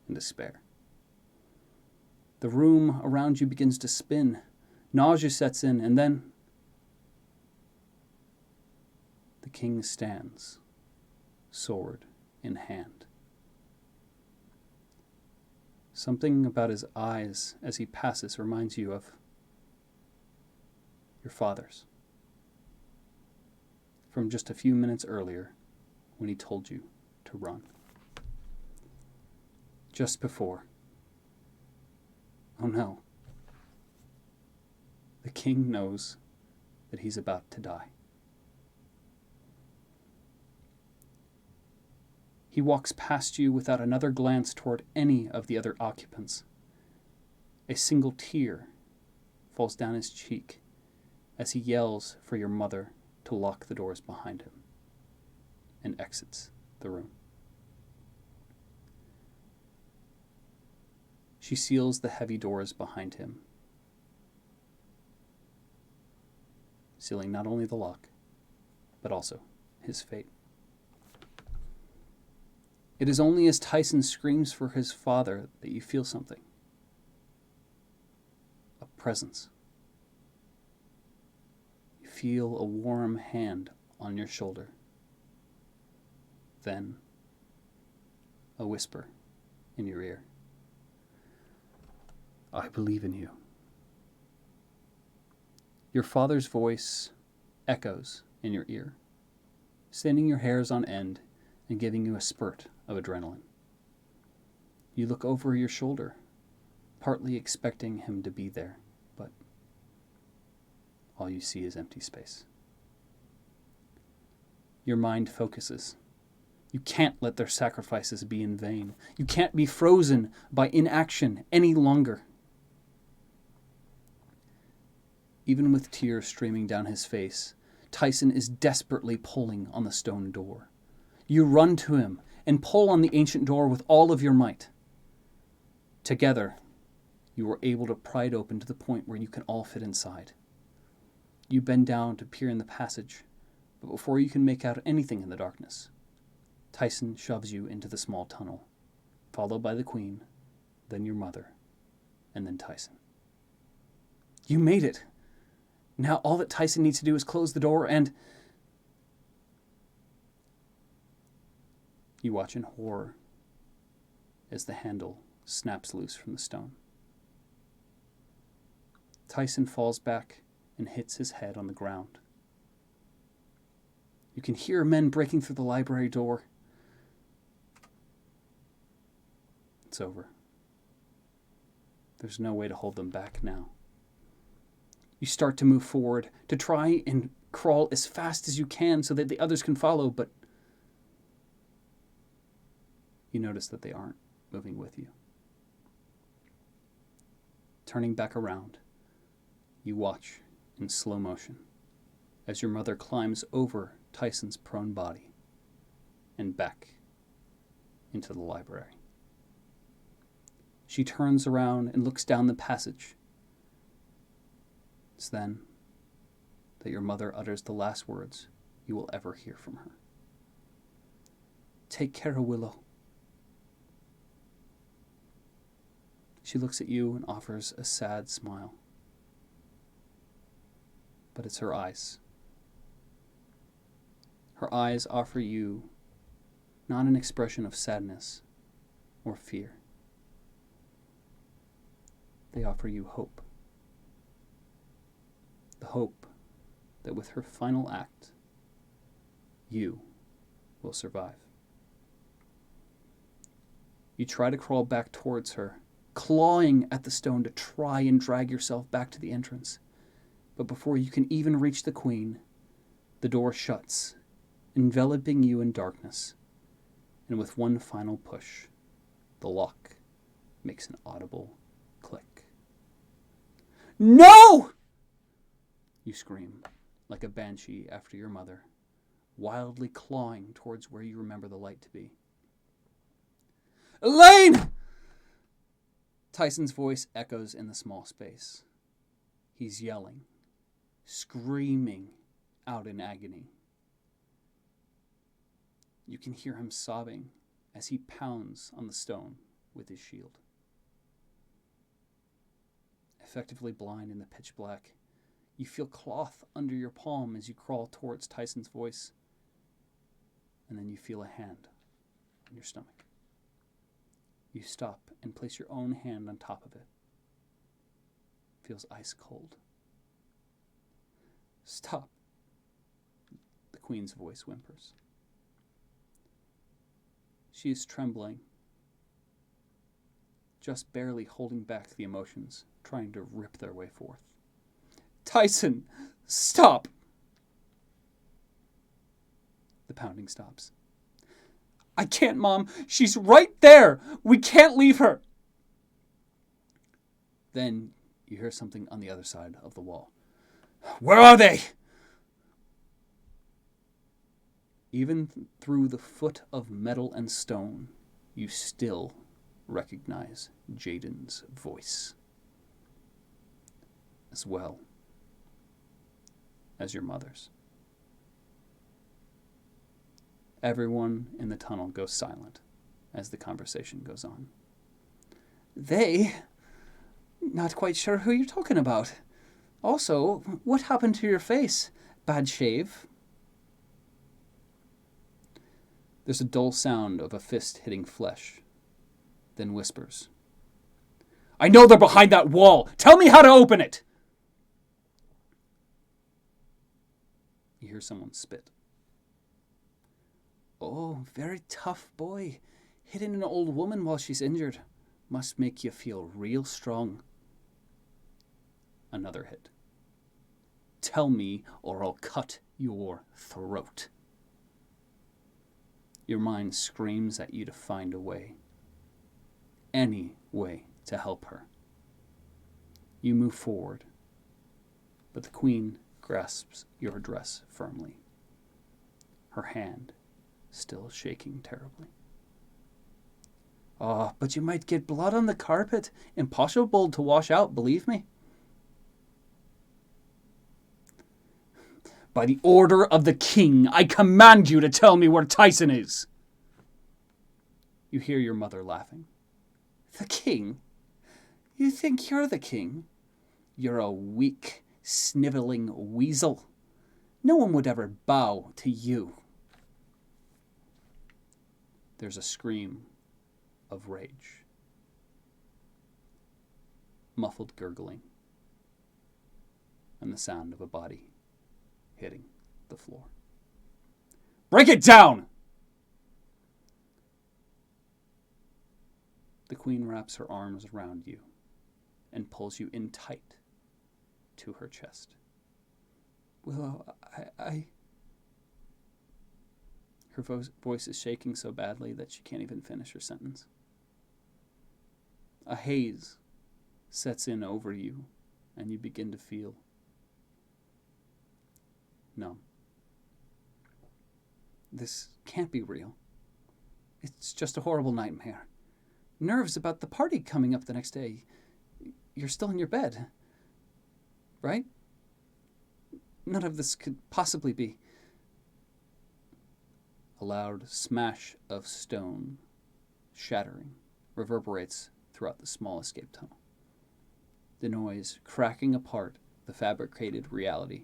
and despair. The room around you begins to spin. Nausea sets in, and then the king stands, sword in hand. Something about his eyes as he passes reminds you of your father's, from just a few minutes earlier when he told you to run. Just before. Oh no. The king knows that he's about to die. He walks past you without another glance toward any of the other occupants. A single tear falls down his cheek as he yells for your mother to lock the doors behind him and exits the room. She seals the heavy doors behind him, sealing not only the lock, but also his fate. It is only as Tyson screams for his father that you feel something. A presence. You feel a warm hand on your shoulder. Then, a whisper in your ear. I believe in you. Your father's voice echoes in your ear, standing your hairs on end and giving you a spurt of adrenaline. You look over your shoulder, partly expecting him to be there, but all you see is empty space. Your mind focuses. You can't let their sacrifices be in vain. You can't be frozen by inaction any longer. Even with tears streaming down his face, Tyson is desperately pulling on the stone door. You run to him and pull on the ancient door with all of your might. Together, you are able to pry it open to the point where you can all fit inside. You bend down to peer in the passage, but before you can make out anything in the darkness, Tyson shoves you into the small tunnel, followed by the Queen, then your mother, and then Tyson. You made it! Now all that Tyson needs to do is close the door and... You watch in horror as the handle snaps loose from the stone. Tyson falls back and hits his head on the ground. You can hear men breaking through the library door. It's over. There's no way to hold them back now. You start to move forward, to try and crawl as fast as you can so that the others can follow, but you notice that they aren't moving with you. Turning back around, you watch in slow motion as your mother climbs over Tyson's prone body and back into the library. She turns around and looks down the passage. It's then that your mother utters the last words you will ever hear from her. Take care of Willow. She looks at you and offers a sad smile. But it's her eyes. Her eyes offer you not an expression of sadness or fear. They offer you hope. The hope that with her final act, you will survive. You try to crawl back towards her, clawing at the stone to try and drag yourself back to the entrance. But before you can even reach the Queen, the door shuts, enveloping you in darkness. And with one final push, the lock makes an audible click. No! You scream, like a banshee after your mother, wildly clawing towards where you remember the light to be. Elaine! Tyson's voice echoes in the small space. He's yelling, screaming out in agony. You can hear him sobbing as he pounds on the stone with his shield. Effectively blind in the pitch black, you feel cloth under your palm as you crawl towards Tyson's voice, and then you feel a hand on your stomach. You stop and place your own hand on top of it. It feels ice cold. Stop, the Queen's voice whimpers. She is trembling, just barely holding back the emotions, trying to rip their way forth. Tyson, stop! The pounding stops. I can't, Mom. She's right there. We can't leave her. Then you hear something on the other side of the wall. Where are they? Even through the foot of metal and stone, you still recognize Jaden's voice, as well as your mother's. Everyone in the tunnel goes silent as the conversation goes on. They? Not quite sure who you're talking about. Also, what happened to your face? Bad shave? There's a dull sound of a fist hitting flesh, then whispers. I know they're behind that wall. Tell me how to open it. You hear someone spit. Oh, very tough boy. Hitting an old woman while she's injured must make you feel real strong. Another hit. Tell me or I'll cut your throat. Your mind screams at you to find a way. Any way to help her. You move forward, but the Queen grasps your dress firmly, her hand still shaking terribly. Oh, but you might get blood on the carpet. Impossible to wash out, believe me. By the order of the King, I command you to tell me where Tyson is. You hear your mother laughing. The King? You think you're the King? You're a weak, sniveling weasel. No one would ever bow to you. There's a scream of rage. Muffled gurgling. And the sound of a body hitting the floor. Break it down! The Queen wraps her arms around you and pulls you in tight to her chest. Willow, I... Her voice is shaking so badly that she can't even finish her sentence. A haze sets in over you, and you begin to feel numb. This can't be real. It's just a horrible nightmare. Nerves about the party coming up the next day. You're still in your bed, right? None of this could possibly be. A loud smash of stone, shattering, reverberates throughout the small escape tunnel. The noise cracking apart the fabricated reality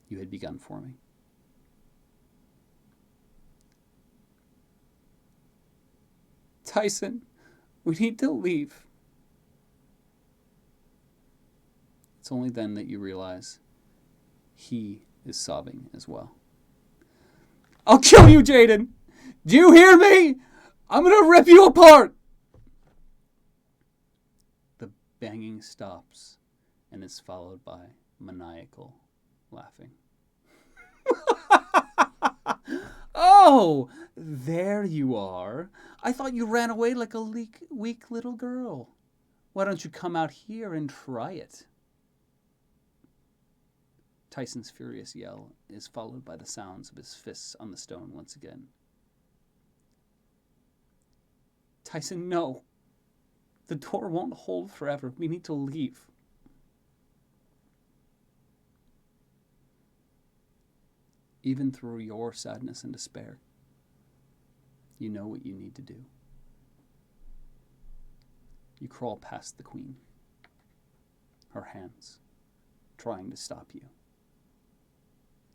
you had begun forming. Tyson, we need to leave. It's only then that you realize he is sobbing as well. I'll kill you, Jaden! Do you hear me? I'm gonna rip you apart! The banging stops and is followed by maniacal laughing. Oh, there you are. I thought you ran away like a weak little girl. Why don't you come out here and try it? Tyson's furious yell is followed by the sounds of his fists on the stone once again. Tyson, no. The door won't hold forever. We need to leave. Even through your sadness and despair, you know what you need to do. You crawl past the queen, her hands trying to stop you.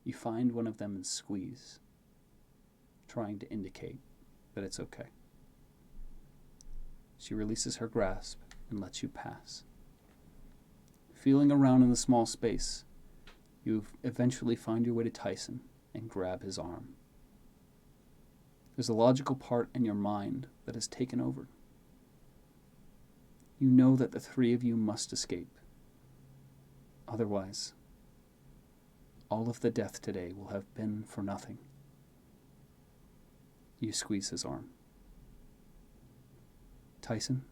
You find one of them and squeeze, trying to indicate that it's okay. She releases her grasp and lets you pass. Feeling around in the small space, you eventually find your way to Tyson and grab his arm. There's a logical part in your mind that has taken over. You know that the three of you must escape. Otherwise, all of the death today will have been for nothing. You squeeze his arm. Tyson,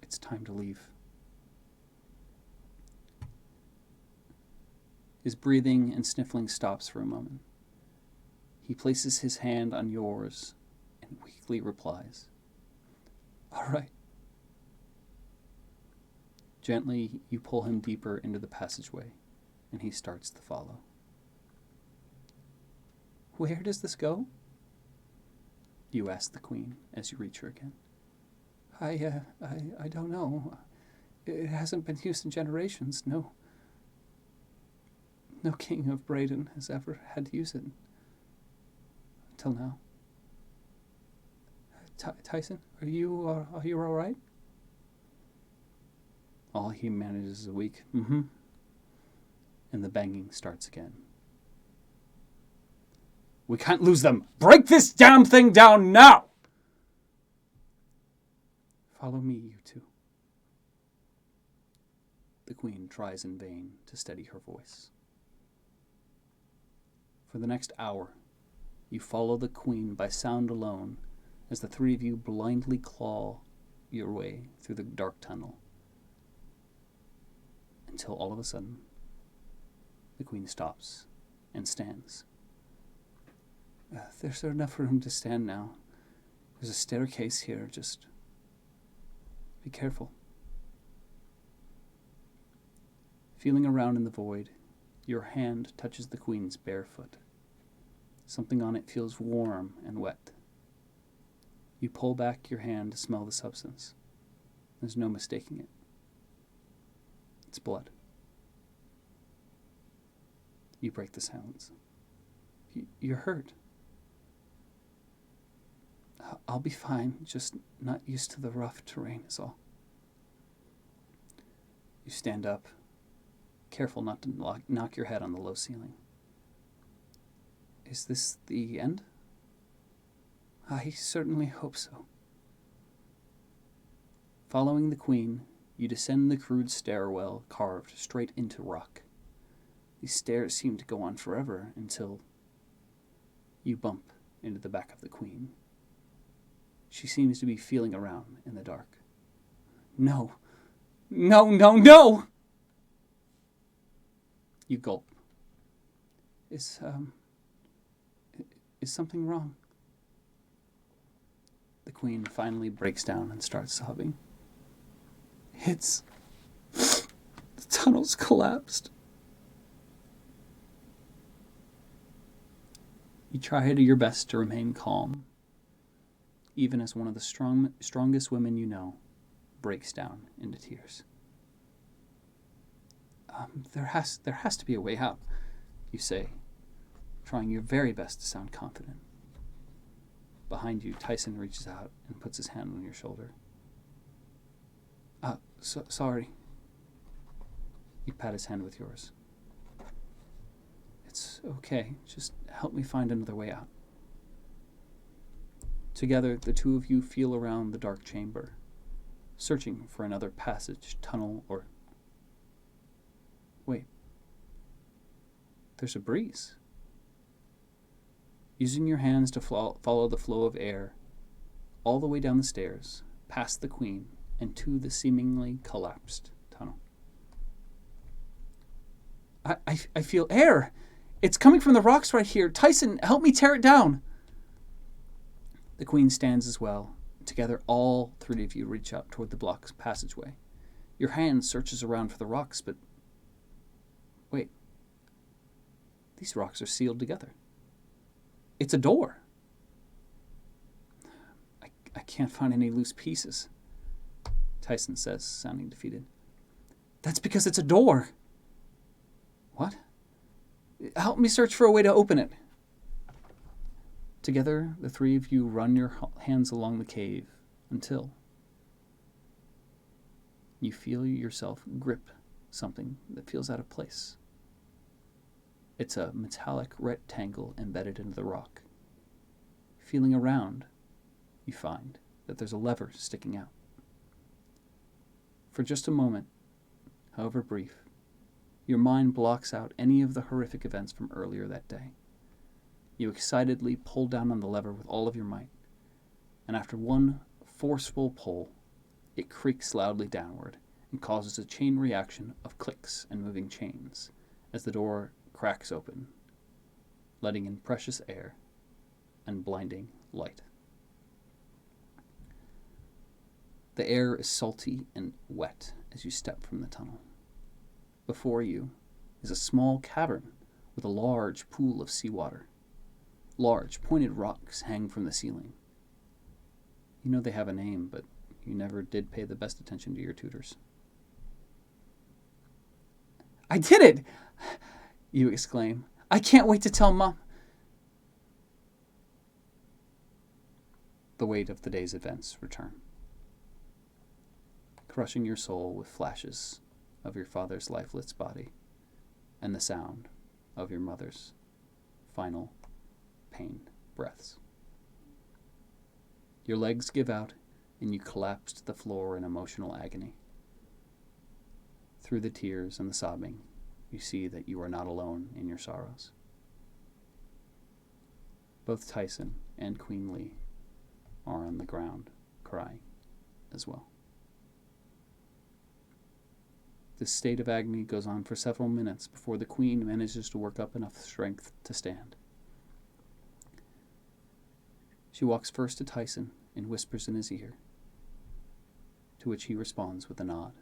it's time to leave. His breathing and sniffling stops for a moment. He places his hand on yours and weakly replies, "All right." Gently, you pull him deeper into the passageway, and he starts to follow. "Where does this go?" you ask the queen as you reach her again. I don't know. It hasn't been used in generations. No king of Braedon has ever had to use it until now. Tyson, are you all right? All he manages is a weak, and the banging starts again. We can't lose them. Break this damn thing down now! Follow me, you two. The queen tries in vain to steady her voice. For the next hour, you follow the queen by sound alone as the three of you blindly claw your way through the dark tunnel. Until all of a sudden, the queen stops and stands. There's enough room to stand now. There's a staircase here. Just be careful. Feeling around in the void, your hand touches the queen's bare foot. Something on it feels warm and wet. You pull back your hand to smell the substance. There's no mistaking it. It's blood. You break the silence. You're hurt. I'll be fine, just not used to the rough terrain is all. You stand up, careful not to knock your head on the low ceiling. Is this the end? I certainly hope so. Following the queen, you descend the crude stairwell carved straight into rock. These stairs seem to go on forever until you bump into the back of the queen. She seems to be feeling around in the dark. No! No, no, no! You gulp. Is something wrong? The queen finally breaks down and starts sobbing. The tunnel's collapsed. You try your best to remain calm, even as one of the strongest women you know breaks down into tears. There has to be a way out, you say, trying your very best to sound confident. Behind you, Tyson reaches out and puts his hand on your shoulder. Sorry. You pat his hand with yours. It's okay. Just help me find another way out. Together, the two of you feel around the dark chamber, searching for another passage, tunnel, or... Wait. There's a breeze. Using your hands to follow the flow of air, all the way down the stairs, past the queen, and to the seemingly collapsed tunnel. I feel air. It's coming from the rocks right here. Tyson, help me tear it down. The queen stands as well. Together, all three of you reach out toward the block's passageway. Your hand searches around for the rocks, but... Wait. These rocks are sealed together. It's a door. I can't find any loose pieces, Tyson says, sounding defeated. That's because it's a door. What? Help me search for a way to open it. Together, the three of you run your hands along the cave until you feel yourself grip something that feels out of place. It's a metallic rectangle embedded into the rock. Feeling around, you find that there's a lever sticking out. For just a moment, however brief, your mind blocks out any of the horrific events from earlier that day. You excitedly pull down on the lever with all of your might, and after one forceful pull, it creaks loudly downward and causes a chain reaction of clicks and moving chains as the door cracks open, letting in precious air and blinding light. The air is salty and wet as you step from the tunnel. Before you is a small cavern with a large pool of seawater. Large, pointed rocks hang from the ceiling. You know they have a name, but you never did pay the best attention to your tutors. I did it! You exclaim. I can't wait to tell Mom. The weight of the day's events return, crushing your soul with flashes of your father's lifeless body and the sound of your mother's final pained breaths. Your legs give out and you collapse to the floor in emotional agony. Through the tears and the sobbing, you see that you are not alone in your sorrows. Both Tyson and Queen Lee are on the ground crying as well. This state of agony goes on for several minutes before the queen manages to work up enough strength to stand. She walks first to Tyson and whispers in his ear, to which he responds with a nod.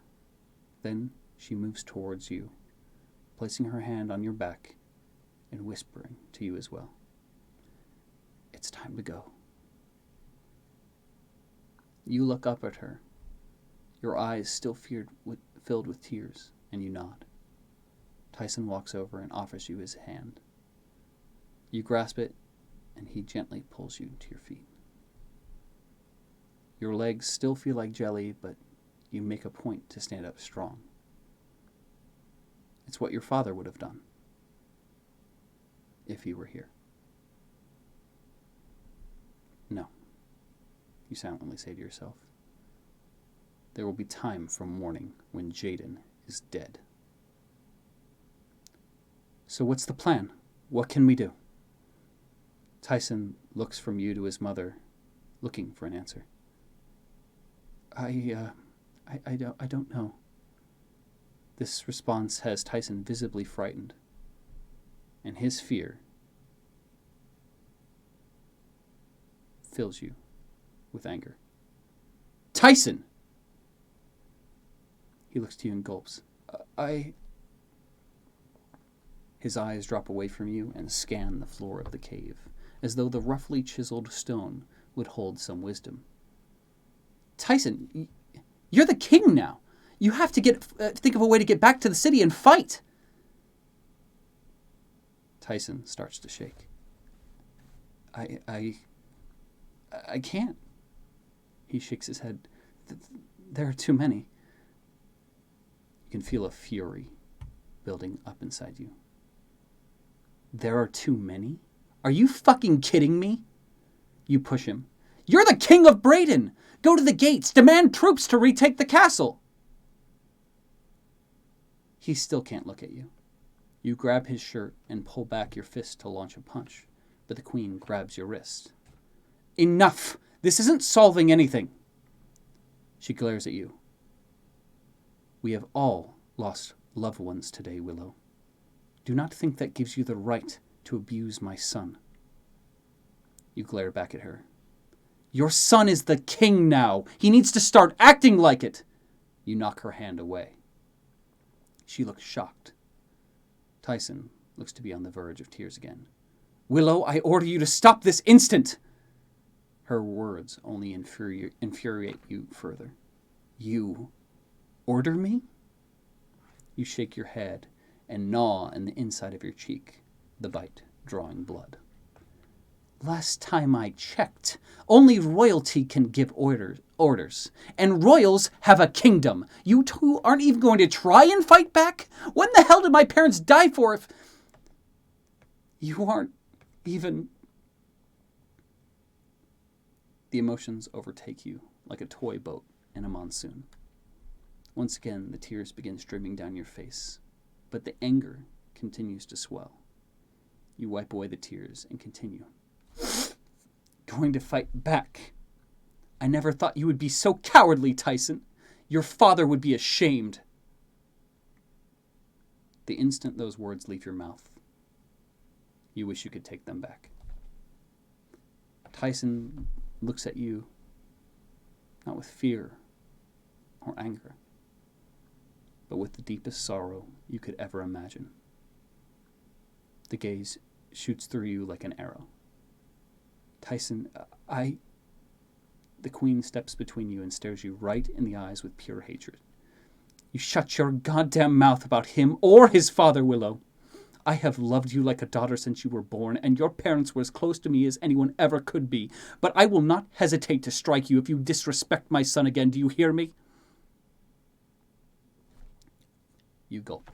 Then she moves towards you, placing her hand on your back and whispering to you as well. It's time to go. You look up at her, your eyes still filled with tears, and you nod. Tyson walks over and offers you his hand. You grasp it, and he gently pulls you to your feet. Your legs still feel like jelly, but you make a point to stand up strong. It's what your father would have done if he were here. No, you silently say to yourself. There will be time for mourning when Jaden is dead. So what's the plan? What can we do? Tyson looks from you to his mother, looking for an answer. I don't know. This response has Tyson visibly frightened, and his fear fills you with anger. Tyson! He looks to you and gulps. His eyes drop away from you and scan the floor of the cave, as though the roughly chiseled stone would hold some wisdom. Tyson, you're the king now. You have to think of a way to get back to the city and fight. Tyson starts to shake. I can't. He shakes his head. There are too many. You can feel a fury building up inside you. There are too many? Are you fucking kidding me? You push him. You're the king of Braedon! Go to the gates! Demand troops to retake the castle! He still can't look at you. You grab his shirt and pull back your fist to launch a punch, but the queen grabs your wrist. Enough! This isn't solving anything! She glares at you. We have all lost loved ones today, Willow. Do not think that gives you the right to abuse my son. You glare back at her. Your son is the king now. He needs to start acting like it. You knock her hand away. She looks shocked. Tyson looks to be on the verge of tears again. Willow, I order you to stop this instant. Her words only infuriate you further. You order me? You shake your head and gnaw in the inside of your cheek, the bite drawing blood. Last time I checked, only royalty can give orders, and royals have a kingdom. You two aren't even going to try and fight back? When the hell did my parents die for if... You aren't even... The emotions overtake you like a toy boat in a monsoon. Once again, the tears begin streaming down your face, but the anger continues to swell. You wipe away the tears and continue. Going to fight back. I never thought you would be so cowardly, Tyson. Your father would be ashamed. The instant those words leave your mouth, you wish you could take them back. Tyson looks at you, not with fear or anger, but with the deepest sorrow you could ever imagine. The gaze shoots through you like an arrow. Tyson, The Queen steps between you and stares you right in the eyes with pure hatred. You shut your goddamn mouth about him or his father, Willow. I have loved you like a daughter since you were born, and your parents were as close to me as anyone ever could be. But I will not hesitate to strike you if you disrespect my son again. Do you hear me? You gulp.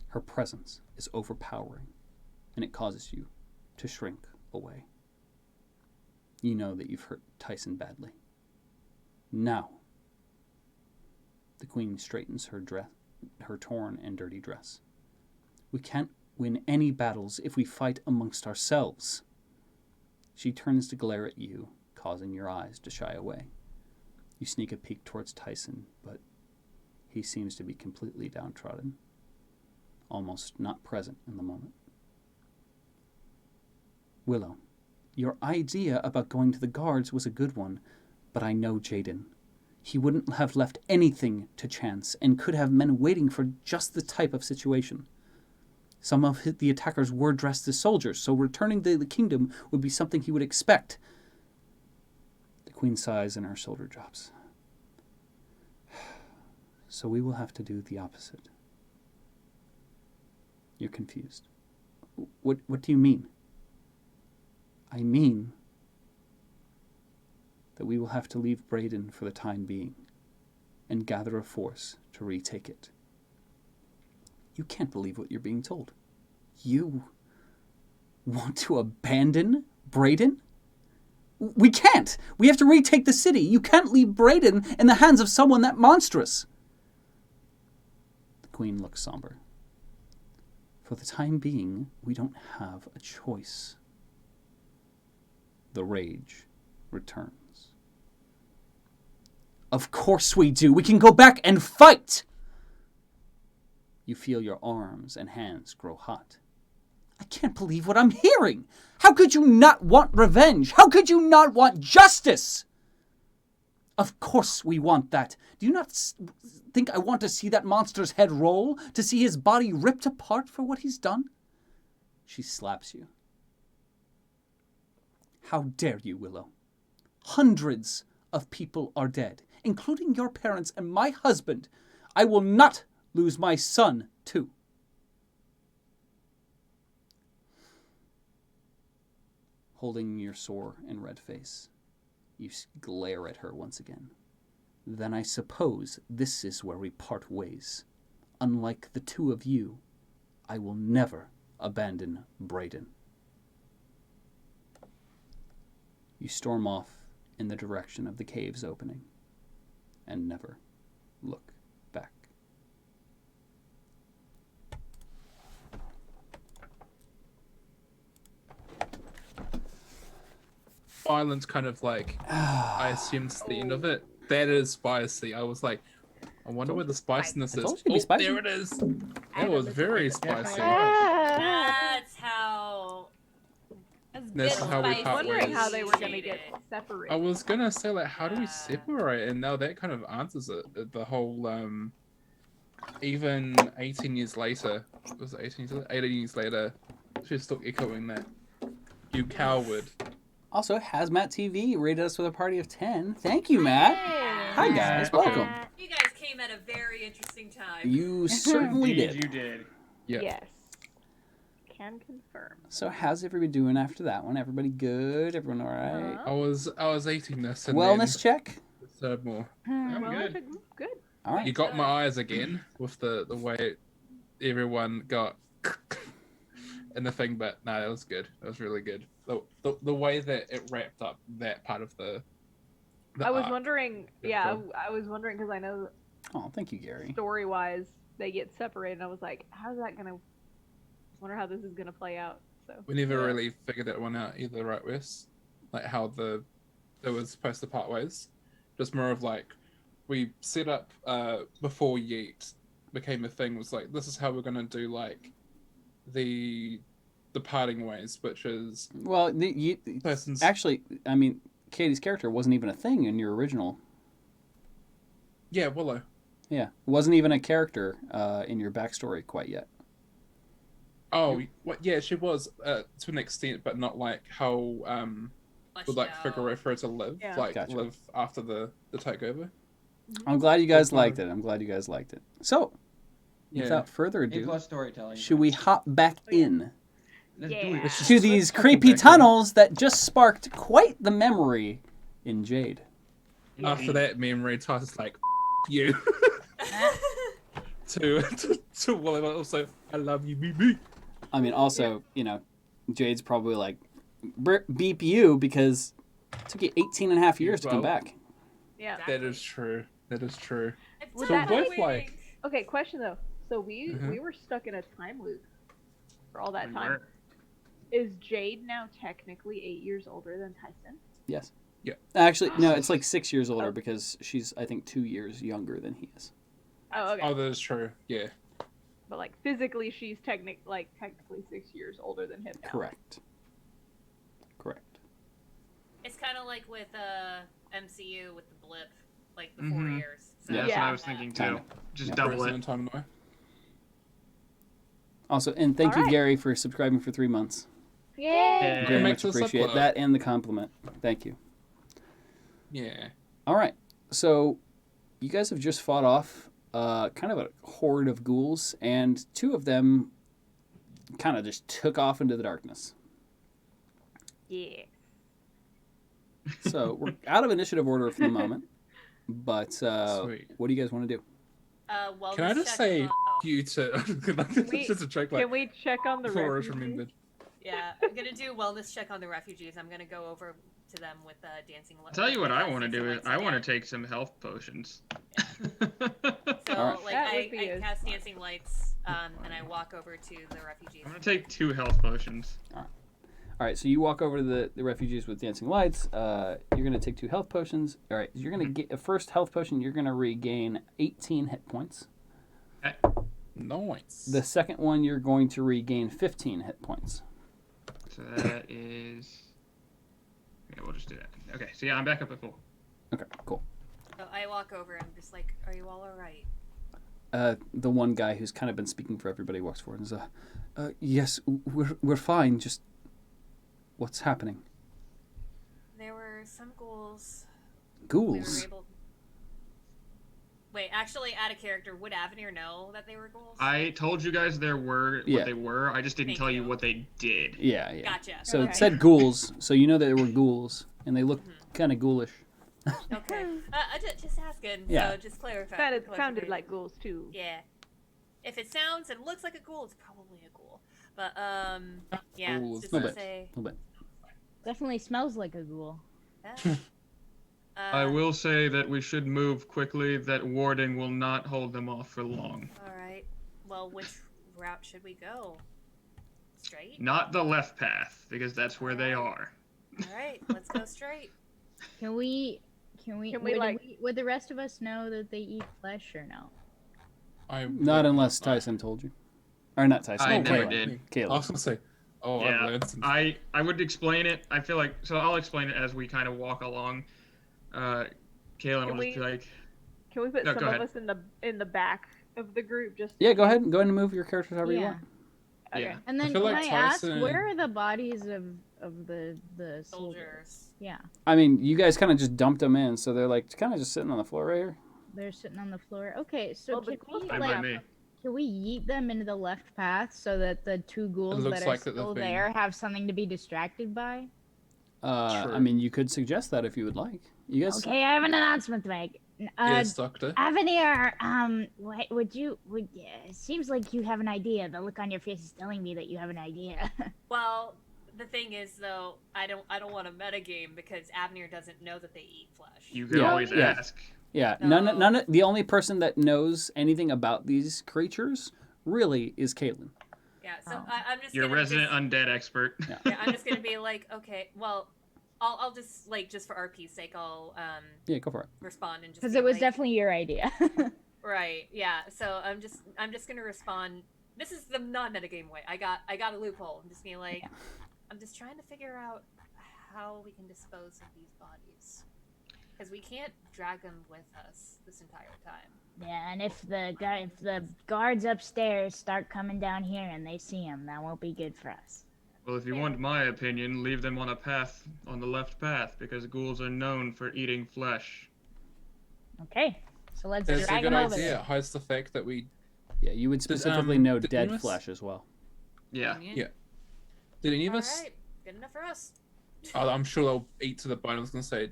Her presence is overpowering, and it causes you to shrink away. You know that you've hurt Tyson badly. Now, the Queen straightens her torn and dirty dress. We can't win any battles if we fight amongst ourselves. She turns to glare at you, causing your eyes to shy away. You sneak a peek towards Tyson, but he seems to be completely downtrodden, almost not present in the moment. Willow, your idea about going to the guards was a good one, but I know Jaden. He wouldn't have left anything to chance and could have men waiting for just the type of situation. Some of the attackers were dressed as soldiers, so returning to the kingdom would be something he would expect. The Queen sighs and her shoulder drops. So we will have to do the opposite. You're confused. What do you mean? I mean that we will have to leave Braedon for the time being and gather a force to retake it. You can't believe what you're being told. You want to abandon Braedon? We can't! We have to retake the city. You can't leave Braedon in the hands of someone that monstrous. The Queen looks somber. For the time being, we don't have a choice. The rage returns. Of course we do. We can go back and fight! You feel your arms and hands grow hot. I can't believe what I'm hearing. How could you not want revenge? How could you not want justice? Of course we want that. Do you not think I want to see that monster's head roll? To see his body ripped apart for what he's done? She slaps you. How dare you, Willow? Hundreds of people are dead, including your parents and my husband. I will not lose my son, too. Holding your sore and red face, you glare at her once again. Then I suppose this is where we part ways. Unlike the two of you, I will never abandon Braedon. You storm off in the direction of the cave's opening and never look back. Violence kind of like, I assumed it's the end of it. That is spicy. I was like, I wonder where the spiciness I is. told you it'd be spicy. There it is. It was very spicy. That's how. That's good how we spicy. part Wondering ways. how they were gonna Shaded. get I separated. was gonna say, like, how do we separate? And now that kind of answers it. The whole, even 18 years later, was it 18 years later? 18 years later, she's still echoing that. You coward. Also, Hazmat TV rated us with a party of 10. Thank you, Matt. Hi, guys. Welcome. You guys came at a very interesting time. You certainly Indeed, did. you did. Yeah. Yes. Can confirm. So, how's everybody doing after that one? Everybody good? Everyone all right? I was eating this and Wellness check? then served more. I'm Well, good. good. All right. You got my eyes again with the way everyone got in the thing, but no, that was good. That was really good. The way that it wrapped up that part of the I was arc. wondering. Good Yeah, job. I was wondering because I know Oh, thank you, Gary. story-wise they get separated. I was like, how's that gonna? Wonder how this is gonna play out. So. We never really figured that one out either, right, Wes? Like how it was supposed to part ways. Just more of like we set up before Yeet became a thing, was like, this is how we're gonna do like the parting ways, which is Well, person's actually, I mean, Katie's character wasn't even a thing in your original. yeah, Willow. Yeah, wasn't even a character in your backstory quite yet. Oh, what? Yeah, she was to an extent, but not like how would like figure out for her to live, Yeah. like Gotcha. live after the takeover. I'm glad you guys That's liked fine. it. I'm glad you guys liked it. So, Yeah. without further A ado, plus storytelling. should we hop back in Let's do Yeah. it. to these creepy tunnels that just sparked quite the memory in Jade? After that memory, Tyson's like, you. to Willow, also, I love you, BB. I mean, also, Jade's probably like, beep you because it took you 18 and a half years to come Well, back. Yeah. That is true. That is true. Would So that both make- like, Okay, question though. So we Mhm. were stuck in a time loop for all that We time. were. Is Jade now technically 8 years older than Tyson? Yes. Yeah. Actually, no, it's like 6 years older Oh. because she's, I think, 2 years younger than he is. Oh, okay. oh, that is true. Yeah. But like physically, she's technically 6 years older than him now. Correct. Correct. It's kind of like with MCU with the blip, like the 4 Mhm. years. So Yeah, that's what Yeah. I was thinking too. Kinda. Just Yeah. double Frozen it. in time away. Also, and thank you, Alright. Gary, for subscribing for 3 months. Yay! Very Makes much us appreciate upload. that and the compliment. Thank you. Yeah. All right. So, you guys have just fought off kind of a horde of ghouls, and 2 of them kind of just took off into the darkness. Yeah. So, we're out of initiative order for the moment. But Sweet. what do you guys want to do? Wellness Can I just check say on- oh, you to we- just a check like Can we check on the before I was refugees? remembered. yeah, I'm gonna do wellness check on the refugees. I'm gonna go over to them with dancing lights. I'll tell you what I want to do is I want to take some health potions. So Alright. like That would be I a cast smart- dancing lights, and I walk over to the refugees. I'm gonna take 2 health potions. All right, so you walk over to the refugees with dancing lights. You're going to take 2 health potions. All right, you're going to get a first health potion. You're going to regain 18 hit points. Nice. The second one, you're going to regain 15 hit points. So that is. Yeah, we'll just do that. Okay, so yeah, I'm back up at full. Okay, cool. So I walk over and I'm just like, "Are you all alright?" The one guy who's kind of been speaking for everybody walks forward and says, yes, we're fine. Just what's happening? There were some ghouls. We were Ghouls? able. Wait, actually, out of character, would Avenir know that they were ghouls? I told you guys there were Yeah. what they were. I just didn't Thank tell you you. what they did. Yeah. Gotcha. So Okay. it said ghouls, so you know that they were ghouls, and they look kind of ghoulish. Okay. Just asking. Yeah. So just clarify. Sounded clarification. like ghouls too. Yeah. If it sounds and looks like a ghoul, it's probably a ghoul. But yeah, Ghouls. just Little to bit. say. A little bit. Definitely smells like a ghoul. I will say that we should move quickly. That warding will not hold them off for long. All right. Well, which route should we go? Straight. Not the left path, because that's where they are. All right. Let's go straight. Can we Can we? Can we, Would the rest of us know that they eat flesh or no? Not unless Tyson told you. Or not Tyson. I never Caleb. did. I Caleb. was gonna say, I've Yeah, learned some. I would explain it. I feel like so I'll explain it as we kind of walk along. Kaylin will just be like, Can we put No, some go of ahead. us in the back of the group just? Yeah, go ahead. Go ahead and move your characters however you Yeah. want. Okay. Yeah. And then feel can like I ask, Tyson- where are the bodies of the soldiers? Soldiers. Yeah, I mean, you guys kind of just dumped them in, so they're like kind of just sitting on the floor right here. they're sitting on the floor. Okay, so Well, the can ghouls we Fine like by me. can we yeet them into the left path so that the two ghouls looks that are like that they've still been- there have something to be distracted by? I True. mean, you could suggest that if you would like. You guys. Okay, I have an announcement to make. Yes, Doctor. Avenir, it seems like you have an idea. The look on your face is telling me that you have an idea. Well, the thing is, though, I don't want to metagame because Abner doesn't know that they eat flesh. you could Yeah, always yeah. ask. Yeah, No. none of the only person that knows anything about these creatures really is Caitlin. Yeah, so Oh. I'm just Your gonna resident just, undead expert. Yeah. yeah, I'm just gonna be like, okay, well, I'll just just for RP's sake, I'll Yeah, go for it. respond and just Because be it was like, definitely your idea. right. Yeah, so I'm just gonna respond. This is the non-metagame way. I got a loophole. I'm just being like, I'm just trying to figure out how we can dispose of these bodies because we can't drag them with us this entire time. Yeah, and if the guards upstairs start coming down here and they see him, that won't be good for us. Well, if you want my opinion, leave them on a path on the left path because ghouls are known for eating flesh. Okay, so let's That's a drag good him over idea. there. It hides the fact that we Yeah, you would specifically know did dead any of us- flesh as well. Yeah. Yeah. Did any of All us? right, good enough for us. I'm sure they'll eat to the bone. I was gonna say,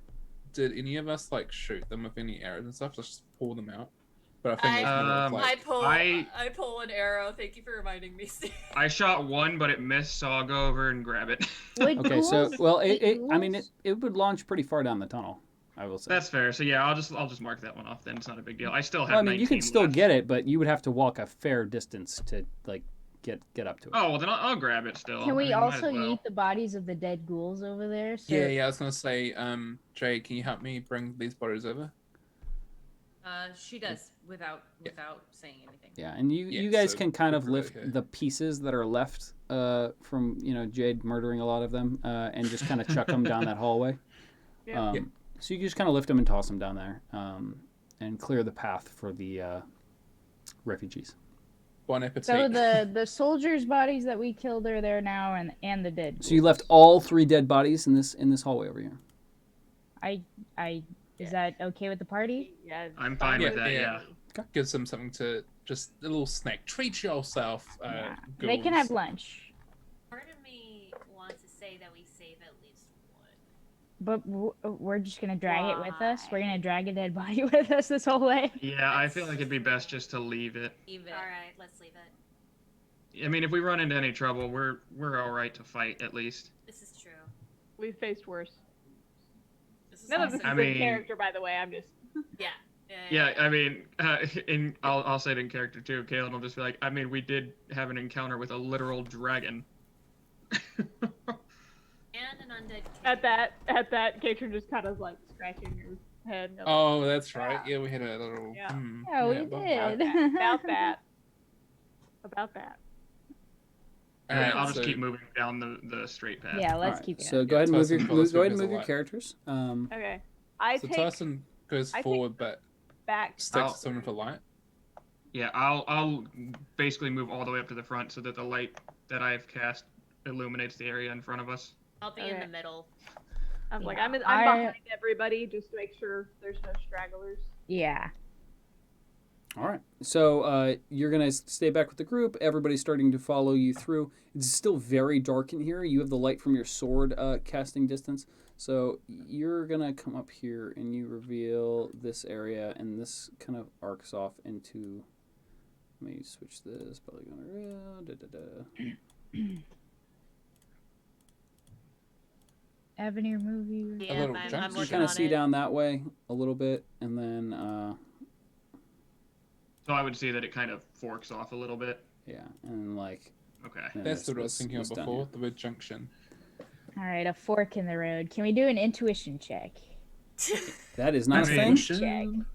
did any of us like shoot them with any arrows and stuff? Let's just pull them out. But I think it's more of, I- like, I pull an arrow. Thank you for reminding me, Steve. I shot one, but it missed, so I'll go over and grab it. Would Okay, so ghouls well, eat I mean, ghouls? it would launch pretty far down the tunnel. I will say. That's fair. So yeah, I'll just mark that one off. Then it's not a big deal. I still have. Well, I mean, you 19 could still left. get it, but you would have to walk a fair distance to like get up to it. Oh well, then I'll grab it still. Can I we mean, might as also well. eat the bodies of the dead ghouls over there? So Yeah. I was gonna say, Jay, can you help me bring these bodies over? She does without saying anything. Yeah, and you Yeah, guys so can kind of we're lift okay. the pieces that are left from Jade murdering a lot of them and just kind of chuck them down that hallway. Yeah. Yeah. So you just kind of lift them and toss them down there and clear the path for the refugees. Bon appetit. So the soldiers' bodies that we killed are there now, and the dead. So you ghouls. left all 3 dead bodies in this hallway over here. Is that okay with the party? Yeah. I'm fine with Yeah, that. yeah. Yeah. Gives them something to just a little snack. Treat yourself. Yeah. They can ghouls. have lunch, Part of me wants to say that we save at least one. but we're just gonna drag it with us. We're gonna drag a dead body with us this whole way. Yeah, I feel like it'd be best just to leave it. Leave it. All right, let's leave it. I mean, if we run into any trouble, we're all right to fight at least. This is true. We've faced worse. This is None of this awesome. is I in mean- character, by the way. I'm just. Yeah. Yeah, I mean, I'll say it in character too. Kaylin will just be like, I mean, we did have an encounter with a literal dragon. And an undead king. At that, Katrin just kind of like scratching her head. and Oh, that's right. Yeah, we had a little. Yeah. Yeah, we well, did. about that. About that. Alright, I'll so- just keep moving down the straight path. Yeah, let's Alright, keep it. So go ahead and move Tyson, your tell us go who ahead and gets a move your light. characters. Okay. I So take Tyson goes I take- forward, but back. sticks Oh. to someone for light. Yeah, I'll basically move all the way up to the front so that the light that I've cast illuminates the area in front of us. I'll be in Okay. the middle. I'm like Yeah, I'm I- behind everybody just to make sure there's no stragglers. Yeah. All right. So you're going to stay back with the group. Everybody's starting to follow you through. It's still very dark in here. You have the light from your sword casting distance. So you're going to come up here and you reveal this area, and this kind of arcs off into... Let me switch this. Polygon around. Avenir movie. Yeah, little I'm jump. working You on kind of see it. down that way a little bit, and then... So I would see that it kind of forks off a little bit. yeah, and like... Okay. then That's this- what I was this- thinking of this down before. here. The word junction. All right, a fork in the road. Can we do an intuition check? That is not a I mean, thing.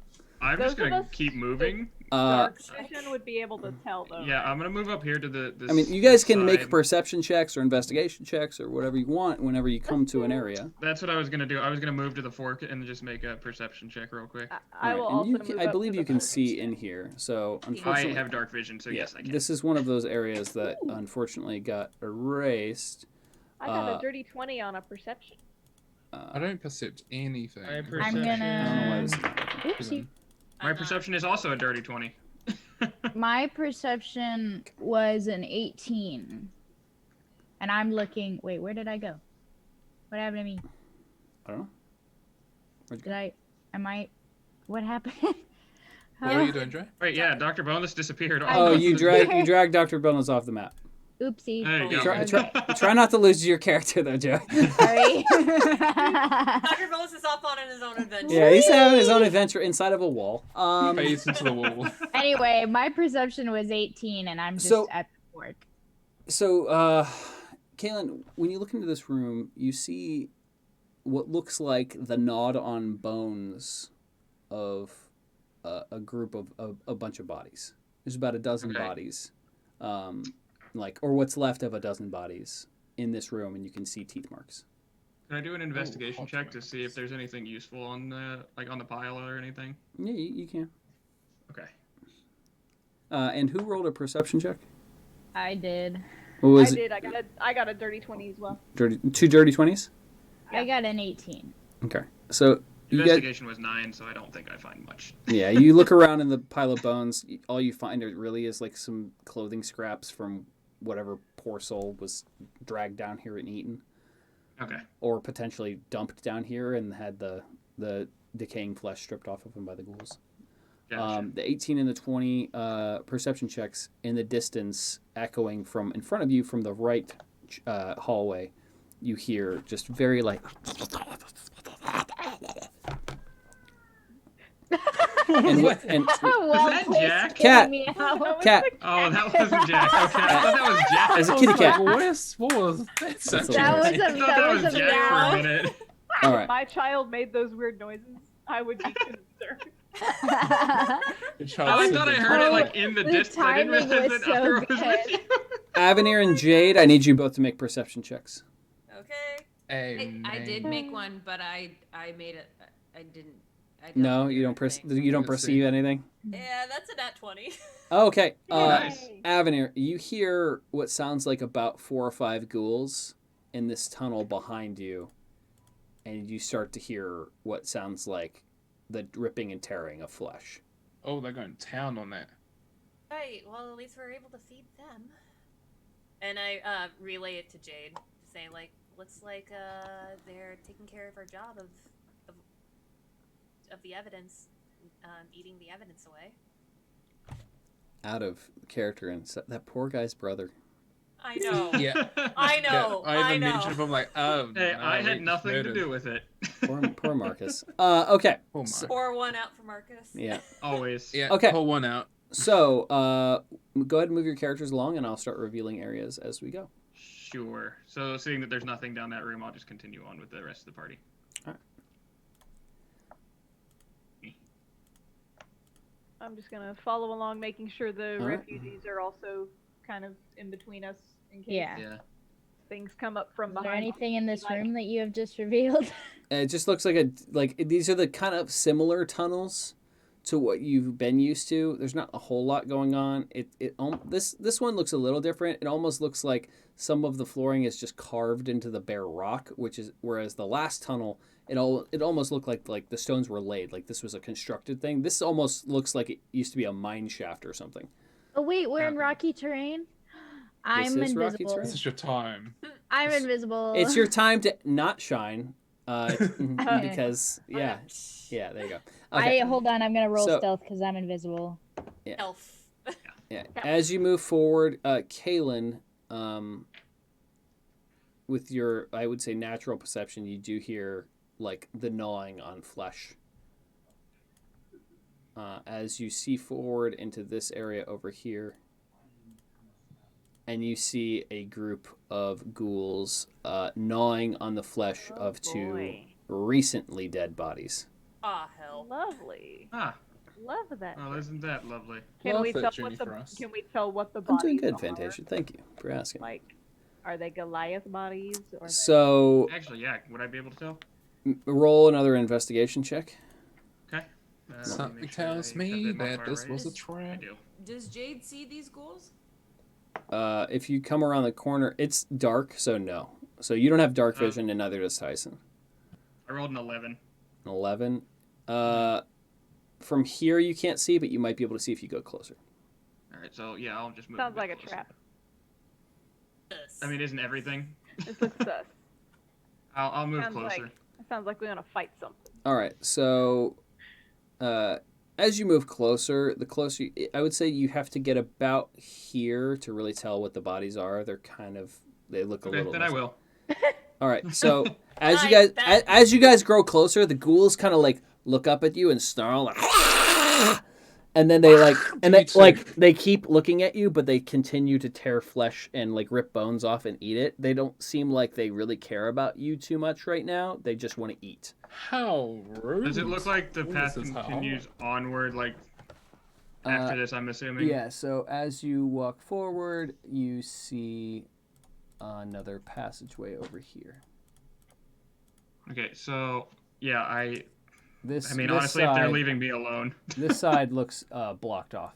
I'm Those just of gonna us keep moving. Dark vision would be able to tell though. Yeah, right? I'm gonna move up here to the. This, I mean, you guys this can make side. perception checks or investigation checks or whatever you want whenever you come to an area. That's what I was gonna do. I was gonna move to the fork and just make a perception check real quick. I will Alright, and also you move can, I up believe to you the can fork. see in here. So I unfortunately, have dark vision, so yes, I can. this is one of those areas that unfortunately got erased. I got a dirty 20 on a perception. I don't perceive anything. My I'm perception. I don't know why gonna. this is not working. Oopsie. My perception is also a dirty 20. My perception was an 18. And I'm looking. Wait, where did I go? What happened to me? I don't know. Where'd you Did go? I? Am I? What happened? What were you doing, Dre? Wait, yeah, Dr. Bonus disappeared. I Oh, just- you drag Dr. Bonus off the map. Oopsie. There you Try, go. try not to lose your character though, Joe. Sorry. Dr. Bose is off on his own adventure. Yeah, he's having his own adventure inside of a wall. Face into the wall. Anyway, my perception was 18, and I'm just So- at the fork. So, Kaylin, when you look into this room, you see what looks like the gnawed on bones of a group of a bunch of bodies. There's about a dozen Okay. bodies, or what's left of a dozen bodies in this room, and you can see teeth marks. Can I do an investigation hot check to ones. see if there's anything useful on the on the pile or anything? Yeah, you can. Okay. And who rolled a perception check? I did. What was I it? did. I got a dirty 20 as well. Two dirty 20s? I got an 18. Okay. So you get Investigation was 9, so I don't think I find much. yeah, you look around in the pile of bones, all you find really is like some clothing scraps from whatever poor soul was dragged down here and eaten, Okay. or potentially dumped down here and had the decaying flesh stripped off of him by the ghouls. Gotcha. The 18 and the 20 perception checks in the distance, echoing from in front of you from the right hallway, you hear just very like. and, Well that placed, Jack? getting Cat. me out. Cat. Oh, that wasn't Jack. Okay, I thought that was Jack. As a I kitty was cat. like, what was that? That's That was hilarious. a I thought that was Jack for meow. a minute. All right. If my child made those weird noises, I would be concerned. Your Oh, child I said thought I that- heard it like in the The distance. I didn't timing realize was that so Upper was good. with you. Avenir and Jade, I need you both to make perception checks. Okay. I did Amen. make one, but I made it. I didn't. I don't No, you hear don't. anything. You don't Let's see. perceive anything. Yeah, that's a nat 20. Okay. Nice. Avenir, you hear what sounds like about 4 or 5 ghouls in this tunnel behind you, and you start to hear what sounds like the ripping and tearing of flesh. Oh, they're going to town on that. Right, well, at least we're able to feed them. And I relay it to Jade, to say, like, looks like they're taking care of our job of the evidence, eating the evidence away. Out of character, and that poor guy's brother. I know. Yeah. I know. Yeah, I I even know. mentioned him like, oh, Hey, no, I had he's nothing to murdered. do with it. Poor Marcus. Okay. Oh my. So- Pour one out for Marcus. yeah. Always. Yeah. Okay. Pull one out. So, go ahead and move your characters along, and I'll start revealing areas as we go. Sure. So, seeing that there's nothing down that room, I'll just continue on with the rest of the party. I'm just gonna follow along, making sure the All right. refugees are also kind of in between us in case Yeah. Yeah. things come up from Is there behind. anything in this Like- room that you have just revealed? It just looks like these are the kind of similar tunnels to what you've been used to. There's not a whole lot going on. This one looks a little different. It almost looks like some of the flooring is just carved into the bare rock, whereas the last tunnel it almost looked like the stones were laid, like this was a constructed thing. This almost looks like it used to be a mine shaft or something. Oh wait, we're in Okay. rocky terrain. I'm is rocky invisible. terrain? This is your time. I'm invisible. It's your time to not shine, because yeah, there you go. Okay. Hold on. I'm gonna roll So- stealth because I'm invisible. Elf. Yeah. As you move forward, Kaylin, with your, I would say, natural perception, you do hear like the gnawing on flesh. As you see forward into this area over here, and you see a group of ghouls gnawing on the flesh of two recently dead bodies. Ah, hell. Lovely. Ah, Love that. well, isn't that lovely? Can we Love tell that what journey the for us. Can we tell what the I'm bodies doing good, are? Fantasia. Thank you for asking. Like, are they Goliath bodies or? So Actually, yeah. Would I be able to tell? roll another investigation check. Okay. Let me Something make sure tells I have me that that modifier this right. was a I trap. do. Does Jade see these ghouls? If you come around the corner, it's dark, so no. So you don't have dark Uh, vision, and neither does Tyson. I rolled an 11. 11. From here you can't see, but you might be able to see if you go closer. All right, so yeah, I'll just move. Sounds bit like a closer. trap. I mean, isn't everything? This looks sus. I'll move Sounds closer. like it sounds like we're gonna fight something. All right, so as you move closer, the closer I would say you have to get about here to really tell what the bodies are. They look a Okay, little. then I will. All right, so as you Nice, guys as you guys grow closer, the ghouls kind of like look up at you and snarl, like, and then they they keep looking at you, but they continue to tear flesh and like rip bones off and eat it. They don't seem like they really care about you too much right now. They just want to eat. How rude. Does it look like the Ooh, path this is hot. continues onward, like after this? I'm assuming. Yeah. So as you walk forward, you see another passageway over here. Okay, so yeah, I This mean, this honestly, if they're side- leaving me alone, This side looks blocked off.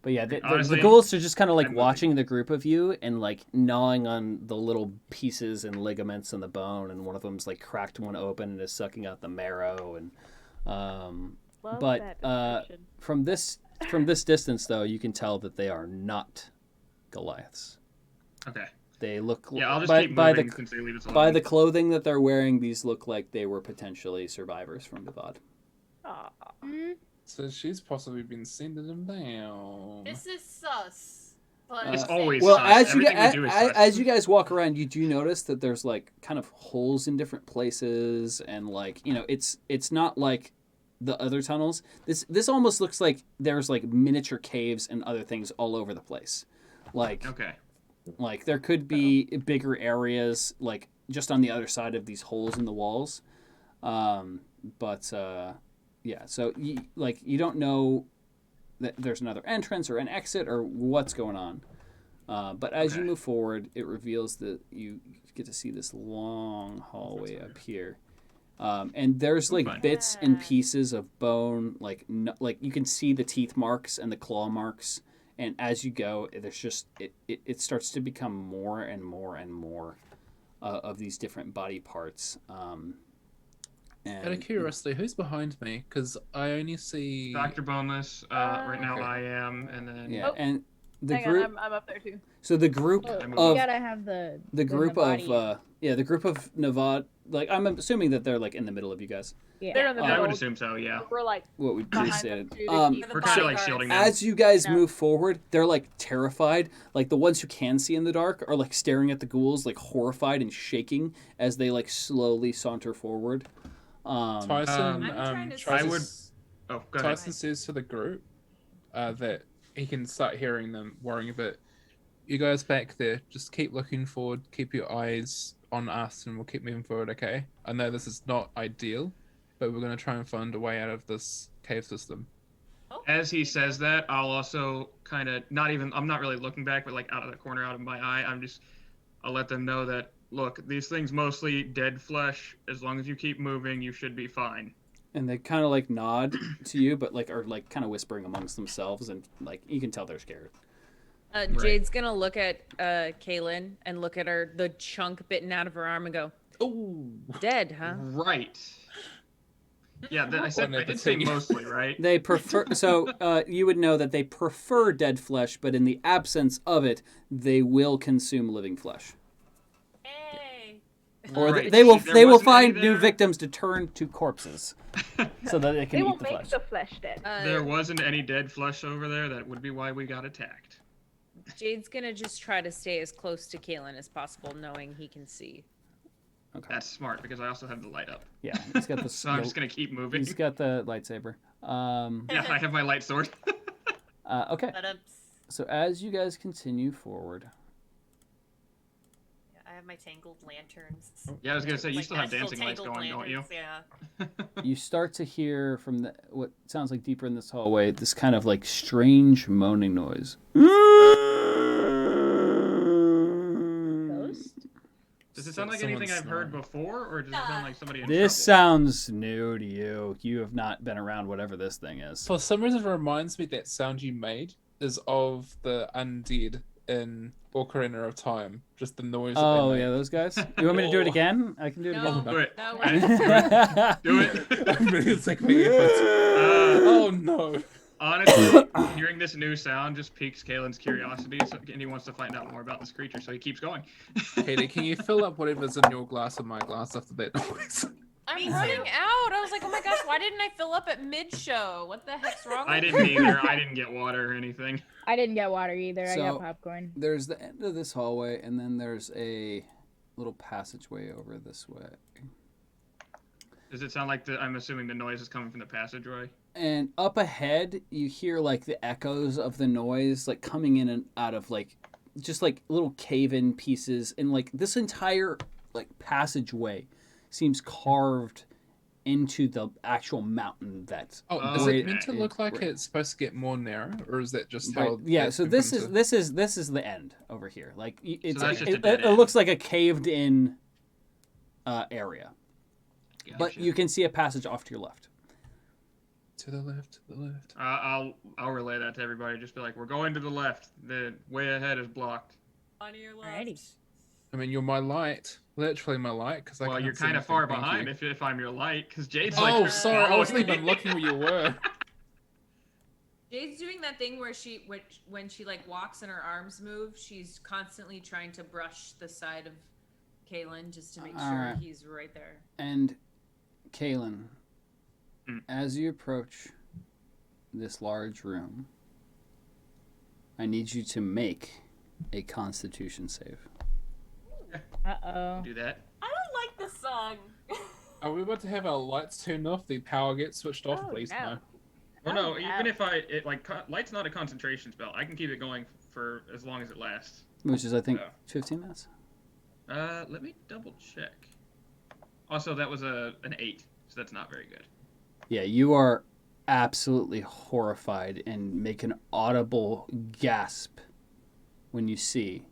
But yeah, the Honestly, ghouls are just kind of like I'm watching the group of you and like gnawing on the little pieces and ligaments in the bone, and one of them's like cracked one open and is sucking out the marrow. And Love but that description. from this distance though, you can tell that they are not Goliaths. okay. They look Yeah, I'll just by, keep by moving the since they leave us alone. by the clothing that they're wearing, these look like they were potentially survivors from Devad. Aw. So she's possibly been sending them down. This is sus. But It's always Well, sus. as you Everything we do is sus. as you guys walk around, you do notice that there's like kind of holes in different places, and like it's not like the other tunnels. This almost looks like there's like miniature caves and other things all over the place. Like there could be bigger areas like just on the other side of these holes in the walls, yeah. So you don't know that there's another entrance or an exit or what's going on. But as you move forward, it reveals that you get to see this long hallway up here. And there's like bits and pieces of bone, like you can see the teeth marks and the claw marks. And as you go, there's just it starts to become more and more and more of these different body parts. Out of curiosity, who's behind me? Because I only see Dr. Boneless. Right now I am, and then and the Hang group. on, I'm up there too. So the group You of gotta have the group Navadi. of the group of Navad. Like I'm assuming that they're like in the middle of you guys. Yeah. They're in the I middle. would assume so. Yeah. We're like What we behind stated. them too. We're kind of like shielding them. As you guys move forward, they're like terrified. Like the ones who can see in the dark are like staring at the ghouls, like horrified and shaking as they like slowly saunter forward. Tyson. I'm trying to I see- would. Oh, go ahead. Tyson says to the group that he can start hearing them worrying a bit. You guys back there, just keep looking forward, keep your eyes on us, and we'll keep moving forward, okay? I know this is not ideal, but we're going to try and find a way out of this cave system. As he says that, I'll also kind of I'm not really looking back, but like out of the corner, out of my eye, I'll let them know that, look, these things mostly dead flesh. As long as you keep moving, you should be fine. And they kind of like nod to you, but like are like kind of whispering amongst themselves, and like you can tell they're scared. Jade's gonna look at Kaylin and look at her, the chunk bitten out of her arm, and go, Oh, "Dead, huh?" Right. Yeah, I said Well, I did say thing. mostly, right? They prefer so you would know that they prefer dead flesh, but in the absence of it, they will consume living flesh. Hey. Or Right. they will There they will wasn't any find new there. victims to turn to corpses, so that they can they eat will the make flesh. the flesh dead. There wasn't any dead flesh over there. That would be why we got attacked. Jade's gonna just try to stay as close to Kaylin as possible, knowing he can see. Okay. That's smart because I also have the light up. Yeah, he's got the. So I'm just gonna keep moving. He's got the lightsaber. Yeah, I have my light sword. Okay. So as you guys continue forward, I have have my tangled lanterns. Yeah, I was gonna say, you Like still have magical dancing lights tangled going, don't you? lanterns, Yeah. You start to hear from what sounds like deeper in this hallway this kind of like strange moaning noise. Ghost? Does it sound like Someone anything I've heard snoring. before, or does it sound like somebody in This trouble? sounds new to you. You have not been around whatever this thing is. For some reason, it reminds me that sound you made is of the undead in Ocarina of Time. Just the noise that Oh they yeah, make. those guys. You want me to do it again? I can do it No, again. Do it. no, Do we're it. I'm really sick of the effort. Oh no. Honestly, hearing this new sound just piques Kalen's curiosity, and he wants to find out more about this creature, so he keeps going. Katie, can you fill up whatever's in your glass and my glass after that noise? I'm Me running too. out. I was like, oh my gosh, why didn't I fill up at mid-show? What the heck's wrong I with didn't me? either. I didn't get water or anything. I didn't get water either. I So- got popcorn. There's the end of this hallway, and then there's a little passageway over this way. Does it sound like I'm assuming the noise is coming from the passageway? And up ahead, you hear like the echoes of the noise, like coming in and out of like, just like little cave-in pieces, and like this entire like passageway seems carved into the actual mountain that's. Oh, Oh, is okay. it meant to look like it's supposed to get more narrow, or is that just how? Yeah, that's so been this put is into- this is the end over here. Like it's that's just a it dead end. looks like a caved-in area, but Gotcha. you can see a passage off to your left. To the left, to the left. I'll relay that to everybody. Just be like, we're going to the left. The way ahead is blocked. On your left. Alrighty. I mean, you're my light, literally my light, because I. Well, can't you're see kind of anything. far Thank behind you. if I'm your light, because Jade's Oh, like. sorry, I wasn't following even me. looking where you were. Jade's doing that thing where when she like walks and her arms move, she's constantly trying to brush the side of Kalen just to make sure Alright. he's right there. And Kalen, Mm. as you approach this large room, I need you to make a Constitution save. Uh-oh. Do that. I don't like this song. Are we about to have our lights turned off? The power gets switched off, Oh, please? no. No. Well, no, Oh, even if light's not a concentration spell. I can keep it going for as long as it lasts. Which is, I think, Yeah. 15 minutes. Let me double check. Also, that was an 8, so that's not very good. Yeah, you are absolutely horrified and make an audible gasp when you see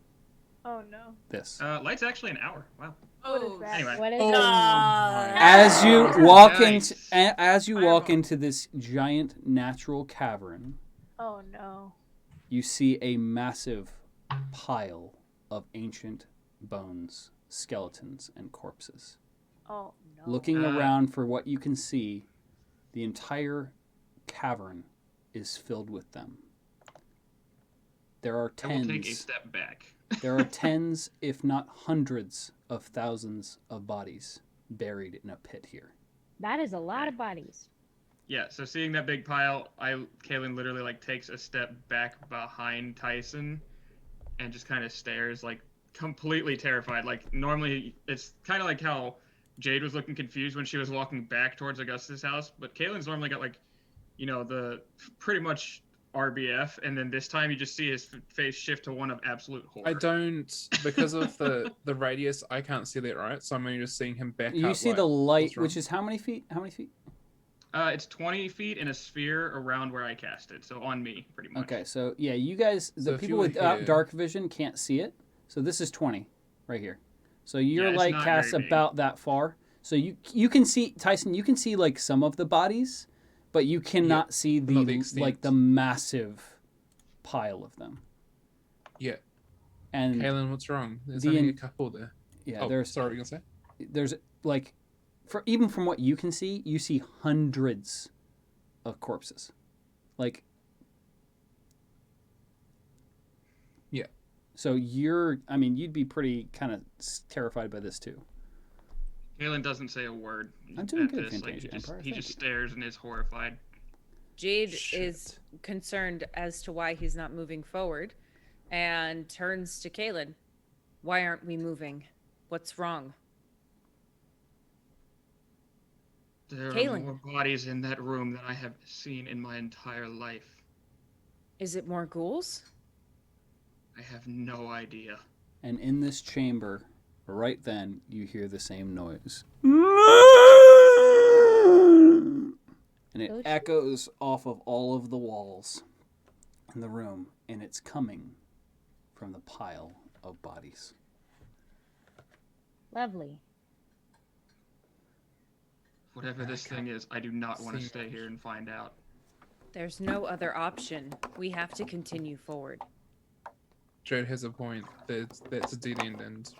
Oh no. this. Light's actually an hour. Wow. What is Oh, that? Anyway. What is Oh, it? my. As you Nice. walk into as you walk Fireball. into this giant natural cavern, Oh no. you see a massive pile of ancient bones, skeletons, and corpses. Oh no. Looking Uh, around for what you can see, the entire cavern is filled with them. There are I will take a tens. step back. There are tens, if not hundreds, of thousands of bodies buried in a pit here. That is a lot of bodies. Yeah, so seeing that big pile, Kaylin literally like takes a step back behind Tyson and just kind of stares like completely terrified. Like normally it's kind of like how Jade was looking confused when she was walking back towards Augustus' house, but Kaylin's normally got like, you know, the pretty much RBF, and then this time you just see his face shift to one of absolute horror. I don't, because of the radius, I can't see that, right? So I'm only just seeing him back up. You see like, the light, what's wrong? which is how many feet? How many feet? It's 20 feet in a sphere around where I cast it, so on me, pretty much. Okay, so yeah, you guys, So the if you people were without here- dark vision can't see it. So this is 20 right here. So your it's light not casts very big. about that far. So you can see, Tyson, you can see like some of the bodies, but you cannot see not the the extent. like the massive pile of them. Yeah. And Kaylin, what's wrong? There's the only a in- couple there. yeah, Oh, there's sorry, what were you gonna say? there's like, for even from what you can see, you see hundreds of corpses, like. Yeah. So you'd be pretty kind of terrified by this too. Kaylin doesn't say a word. I'm doing at good, this. Like, Fantasia Empire, he thank just you. stares and is horrified. Jade Shit. is concerned as to why he's not moving forward and turns to Kaylin. Why aren't we moving? What's wrong? There are Kaylin. more bodies in that room than I have seen in my entire life. Is it more ghouls? I have no idea. And in this chamber, Right then, you hear the same noise. And it echoes off of all of the walls in the room, and it's coming from the pile of bodies. Lovely. Whatever this thing is, I do not want to stay here and find out. There's no other option. We have to continue forward. Jade has a point. That's a dead end, and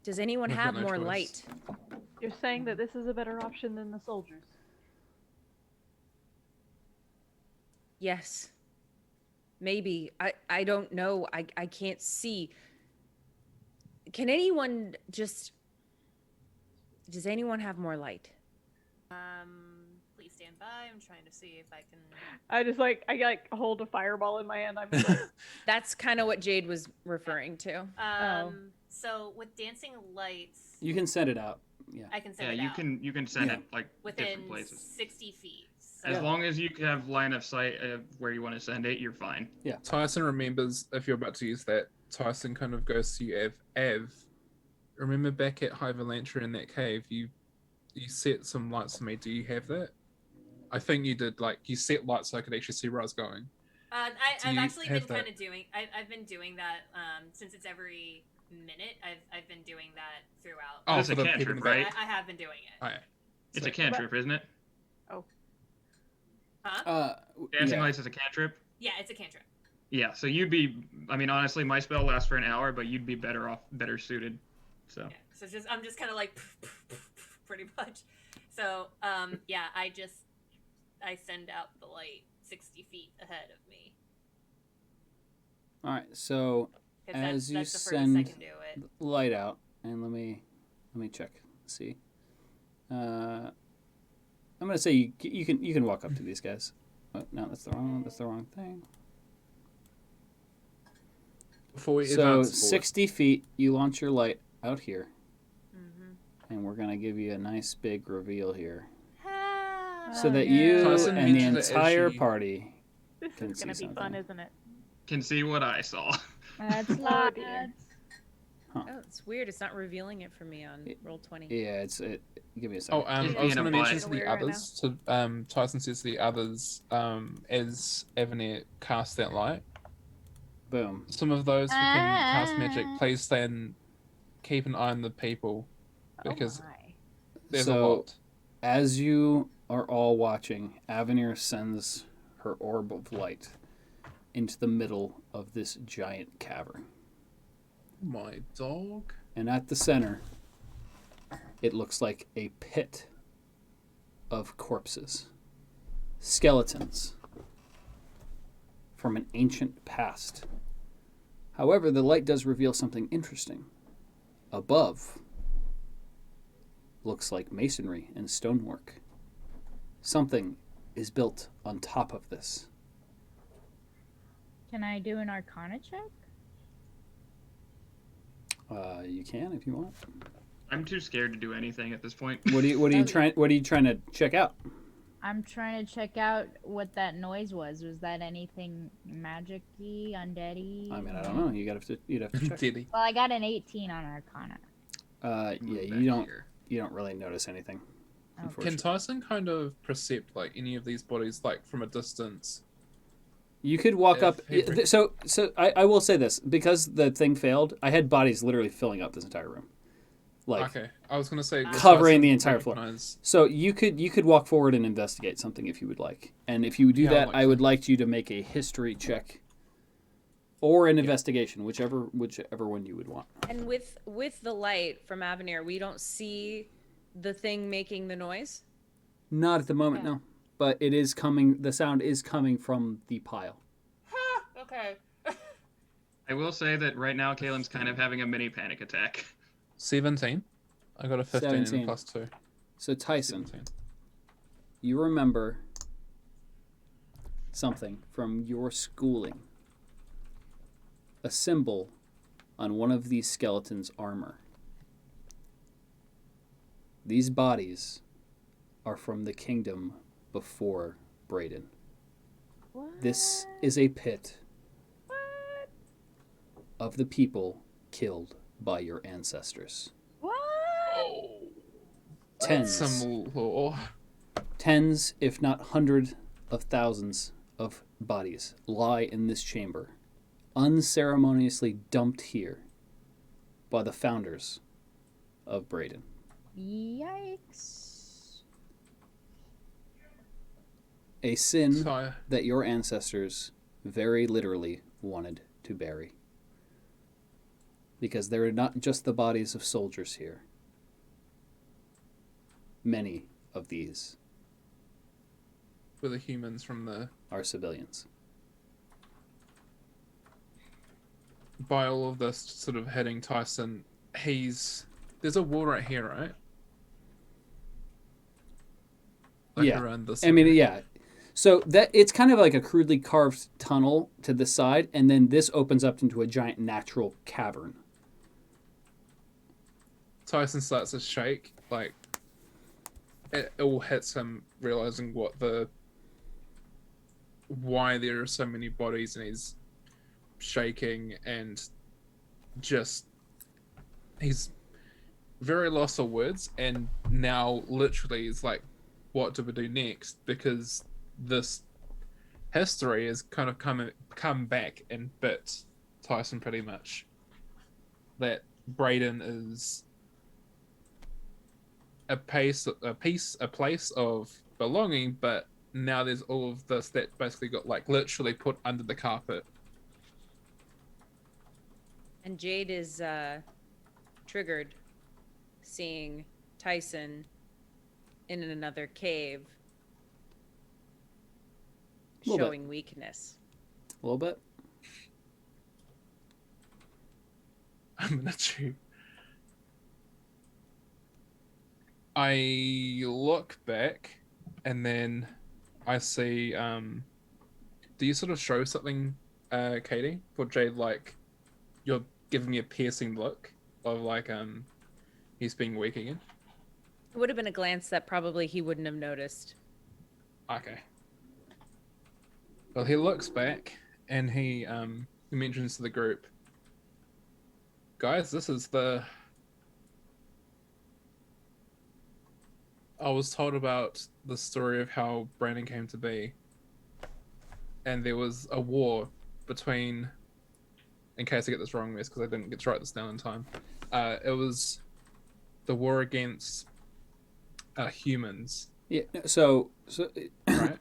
Does anyone we've have got no more choice. light? You're saying that this is a better option than the soldiers. Yes. Maybe. I don't know. I can't see. Can anyone just... Does anyone have more light? Please stand by. I'm trying to see if I can. I hold a fireball in my hand. I'm just like, That's kind of what Jade was referring to. So with dancing lights, You can send it out. Yeah. I can send Yeah, it out you can send Yeah. it like within different places. 60 feet. So As long as you have line of sight of where you want to send it, you're fine. Tyson remembers, if you're about to use that, Tyson kind of goes to you, Av, remember back at High Valantia in that cave, you set some lights for me. Do you have that? I think you did, like, you set lights so I could actually see where I was going. I've you actually been have that? kind of doing. I've been doing that since it's every minute. I've been doing that throughout. Oh, It's for a the people cantrip, in the back. right? I have been doing it. Oh, yeah. It's a Sick. cantrip, isn't it? Huh? Dancing yeah. lights is a cantrip. Yeah, it's a cantrip. Yeah, so you'd be. I mean, honestly, my spell lasts for an hour, but you'd be better suited. So. Yeah. So I'm just kind of like pretty much. So yeah, I send out the light 60 feet ahead of me. All right. So 'Cause as you that's the furthest send I can do it. the light out, and let me check. See. I'm gonna say you can walk up to these guys. Oh, no, that's the wrong thing. Before we So advance forward, 60 feet, you launch your light out here, Mm-hmm. and we're gonna give you a nice big reveal here, Ah. so that no. you Tyson and the mentioned it as entire she- party. this Can is gonna see be fun, something. isn't it? Can see what I saw. That's Oh, dear. lots. Oh, it's weird. It's not revealing it for me on roll 20. Yeah, give me a second. Oh, I was being going a to mention butt. to the Where right others. To Tyson says to the others, as Avenir casts that light, Boom. some of those who can cast magic, please then keep an eye on the people, because Oh my. there's a So- lot. As you are all watching, Avenir sends her orb of light into the middle of this giant cavern. My dog. And at the center, it looks like a pit of corpses, skeletons from an ancient past. However, the light does reveal something interesting. Above looks like masonry and stonework. Something is built on top of this. Can I do an Arcana check? You can if you want. I'm too scared to do anything at this point. What are you trying to check out? I'm trying to check out what that noise was. Was that anything magic-y, undead-y? I mean, I don't know. you'd have to check. Diddy. Well, I got an 18 on Arcana. Yeah, Move you back don't here. really notice anything. Oh. Can Unfortunately. Tyson kind of percept like any of these bodies like from a distance? You could walk If up. he bring- So I will say this, because the thing failed. I had bodies literally filling up this entire room, like Okay, I was gonna say would covering Tyson the entire floor. recognize- So you could walk forward and investigate something if you would like. And if you do Yeah, that, I'd like I to. would like you to make a history check or an investigation, whichever one you would want. And with the light from Avenir, we don't see the thing making the noise. Not at the moment, no. But it is coming. The sound is coming from the pile. Okay. I will say that right now, Kaylin's kind of having a mini panic attack. 17. I got a 15 and 17. a plus 2. So Tyson, 17. you remember something from your schooling. A symbol on one of these skeletons' armor. These bodies are from the kingdom before Braedon. This is a pit of the people killed by your ancestors. Oh, Tens. some lore. Tens, if not hundreds of thousands of bodies lie in this chamber, unceremoniously dumped here by the founders of Braedon. Yikes. A sin So, that your ancestors very literally wanted to bury. Because there are not just the bodies of soldiers here. Many of these were the humans from the... are civilians. By all of this sort of hitting Tyson, there's a wall right here, right? Like Yeah. around this I mean, area. yeah. So that it's kind of like a crudely carved tunnel to the side, and then this opens up into a giant natural cavern. Tyson starts to shake, like it all hits him, realizing why there are so many bodies, and he's shaking and just he's very lost for words, and now literally is like, what do we do next? Because this history has kind of come back and bit Tyson pretty much. That Braedon is a place of belonging, but now there's all of this that basically got like literally put under the carpet. And Jade is triggered seeing Tyson in another cave Little bit. showing weakness. A little bit. I'm gonna chew. I look back and then I see do you sort of show something, Katie, for Jade, like you're giving me a piercing look of like he's being weak again? It would have been a glance that probably he wouldn't have noticed. Okay. Well, he looks back and he mentions to the group, guys, this is I was told about the story of how Braedon came to be, and there was a war between, in case I get this wrong, miss, because I didn't get to write this down in time. It was the war against humans. Yeah. So Right?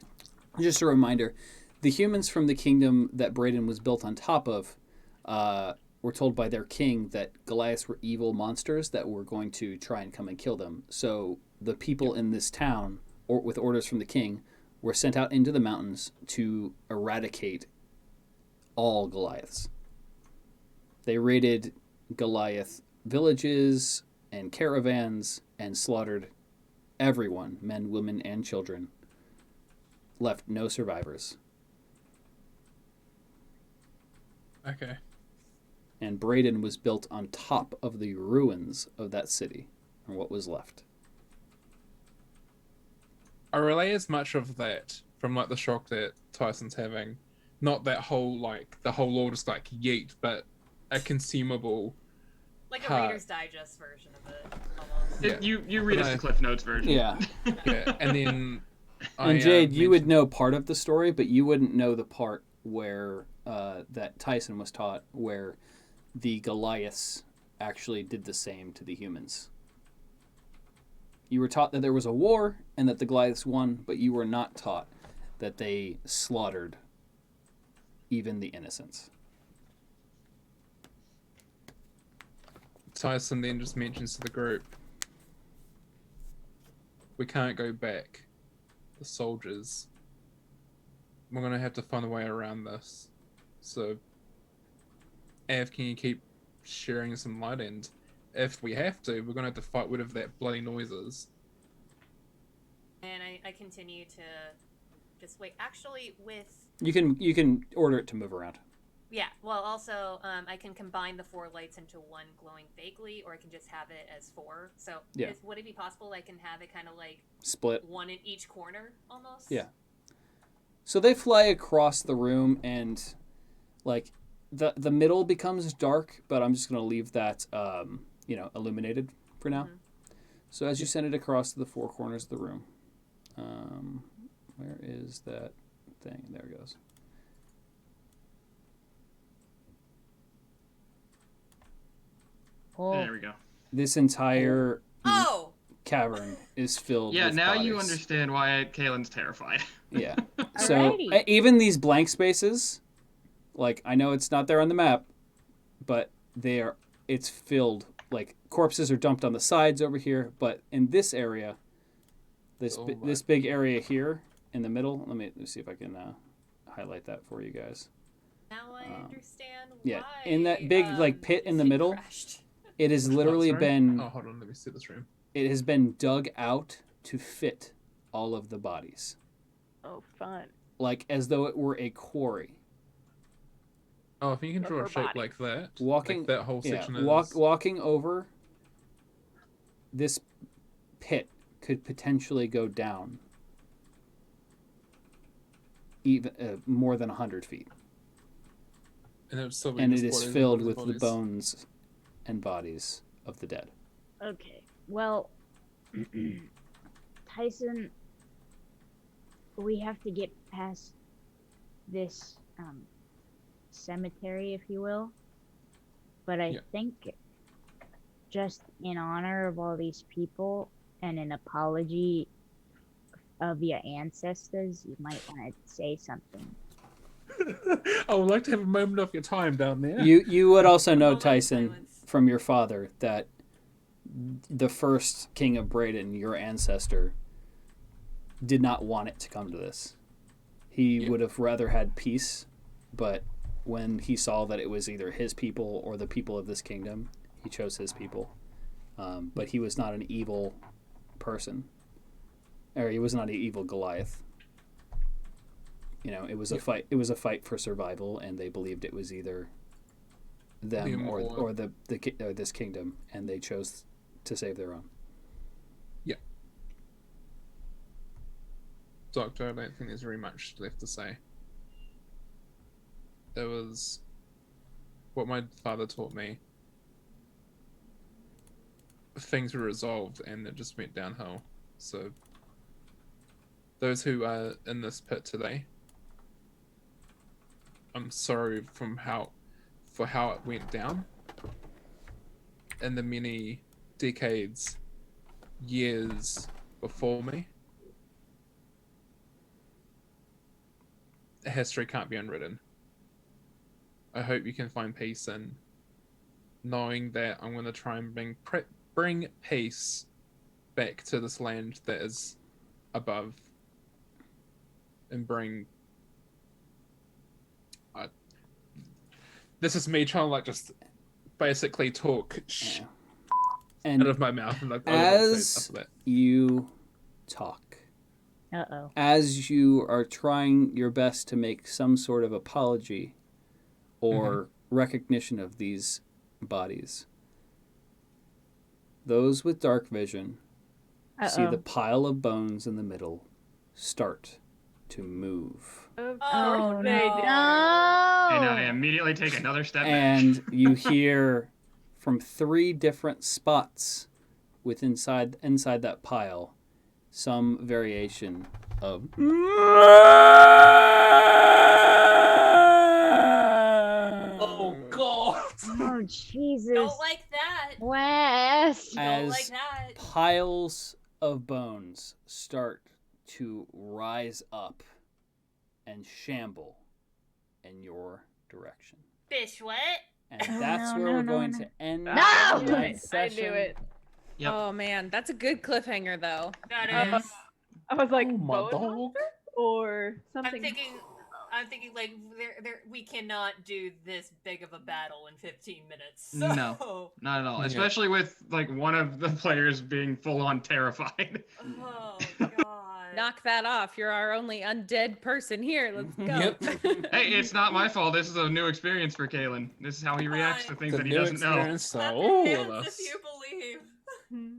just a reminder, the humans from the kingdom that Braedon was built on top of were told by their king that Goliaths were evil monsters that were going to try and come and kill them. So the people in this town, or with orders from the king, were sent out into the mountains to eradicate all Goliaths. They raided Goliath villages and caravans and slaughtered everyone, men, women, and children. Left no survivors. Okay. And Braedon was built on top of the ruins of that city, or what was left. I relay as much of that from like the shock that Tyson's having. Not that whole like the whole lore just like yeet, but a consumable Like a part. Reader's Digest version of it, almost. Yeah. You read us the Cliff Notes version. Yeah. Yeah, and then And Jade, you would know part of the story, but you wouldn't know the part where that Tyson was taught, where the Goliaths actually did the same to the humans. You were taught that there was a war and that the Goliaths won, but you were not taught that they slaughtered even the innocents. Tyson then just mentions to the group, we can't go back. The soldiers. We're going to have to find a way around this. So, Av, can you keep sharing some light? And if we have to, we're going to have to fight whatever that bloody noise is. And I continue to just wait. Actually, with You can order it to move around. yeah. Well, also I can combine the 4 lights into one glowing vaguely, or I can just have it as 4. So Yeah. would it be possible I can have it kind of like Split. one in each corner almost? Yeah. So they fly across the room, and like the middle becomes dark, but I'm just gonna leave that illuminated for now. Mhm. So as you send it across to the four corners of the room, where is that thing? There it goes. There we go. This entire Oh! cavern is filled Yeah, with now bodies. you understand why Kaylin's terrified. Yeah. So Alrighty. even these blank spaces, like I know it's not there on the map, but it's filled. Like corpses are dumped on the sides over here, but in this area, this big area here in the middle. Let me see if I can highlight that for you guys. Now I understand why. Yeah, in that big pit in the it middle, crashed. it has literally been. Oh, hold on. Let me see this room. It has been dug out to fit all of the bodies, Oh, fun. like as though it were a quarry. Oh, if you can Of draw her a shape body. like that, Walking like that whole section is. Walking over this pit could potentially go down even more than 100 feet, And it would still be and just it is bodies, filled bodies, with the bodies. bones and bodies of the dead. Okay. Well, Tyson, we have to get past this cemetery, if you will. But I Yeah. think just in honor of all these people and an apology of your ancestors, you might want to say something. I would like to have a moment of your time down there. You would also know, Moment of Tyson, silence. from your father, that the first king of Braedon, your ancestor, did not want it to come to this. He Yeah. would have rather had peace, but when he saw that it was either his people or the people of this kingdom, he chose his people. But he was not an evil person, or he was not an evil Goliath. You know, it was a fight. It was a fight for survival, and they believed it was either them or this kingdom, and they chose to save their own. Doctor, I don't think there's very much left to say. It was what my father taught me. Things were resolved and it just went downhill. So, those who are in this pit today, I'm sorry for how it went down. In the many decades, years before me. History can't be unwritten. I hope you can find peace in knowing that I'm going to try and bring peace back to this land that is above, and bring. This is me trying to like just basically talk And out of my mouth, and like I don't want to say as stuff like that. you talk, Uh-oh. as you are trying your best to make some sort of apology or recognition of these bodies, those with dark vision see Uh-oh. the pile of bones in the middle start to move. Of Oh, course they no. did. And I No! immediately take another step back. And you hear from 3 different spots inside that pile some variation of Oh God! Oh, Jesus. Don't like that. Wes! Don't like as that. piles of bones start to rise up and shamble in your direction. Fish wet. And Oh, that's no, where no, we're no, going no. to end No! tonight's I session. knew it. Yep. Oh man, that's a good cliffhanger though. That Uh, is. I was like, Oh, my bone dog. monster? Or something. I'm thinking like we cannot do this big of a battle in 15 minutes. No. So, Not at all. Yeah. Especially with like one of the players being full on terrified. oh god. Knock that off. You're our only undead person here. Let's go. Yep. Hey, it's not my fault. This is a new experience for Kalen. This is how he reacts to things The that he new doesn't know. experience for Clap all your of hands us. if you believe.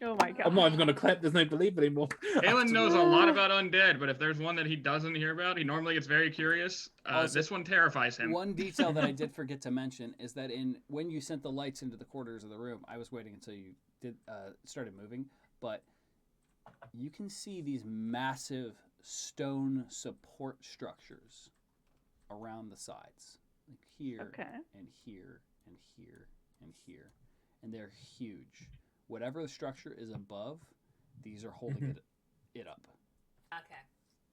Oh my god. I'm not even gonna clap. There's no belief anymore. Kalen knows a lot about undead, but if there's one that he doesn't hear about, he normally gets very curious. Also, This one terrifies him. One detail that I did forget to mention is that when you sent the lights into the quarters of the room, I was waiting until you started moving, but you can see these massive stone support structures around the sides, like here and here and here and here, and they're huge. Whatever the structure is above, these are holding it up. Okay.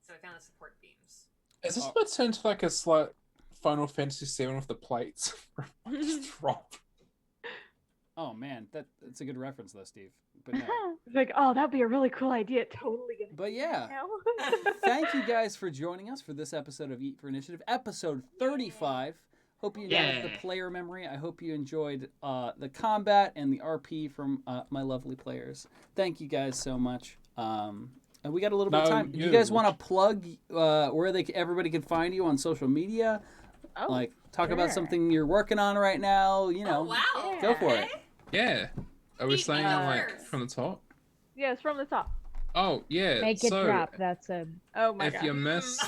So I found the support beams. Is this what turned to like a slight Final Fantasy VII with the plates? Just drop. Oh man, that's a good reference though, Steve. But no. Like, oh, that'd be a really cool idea. Totally gonna. But yeah, now. thank you guys for joining us for this episode of Eat for Initiative, episode 35. Hope you enjoyed the player memory. I hope you enjoyed the combat and the RP from my lovely players. Thank you guys so much. And we got a little bit of time. You guys want to plug where everybody can find you on social media? Oh, like talk about something you're working on right now. You know, wow. Go for it. Yeah. Are we saying like from the top? Yeah, it's from the top. Oh yeah. Make it drop. That's a. Oh my god. If you missed,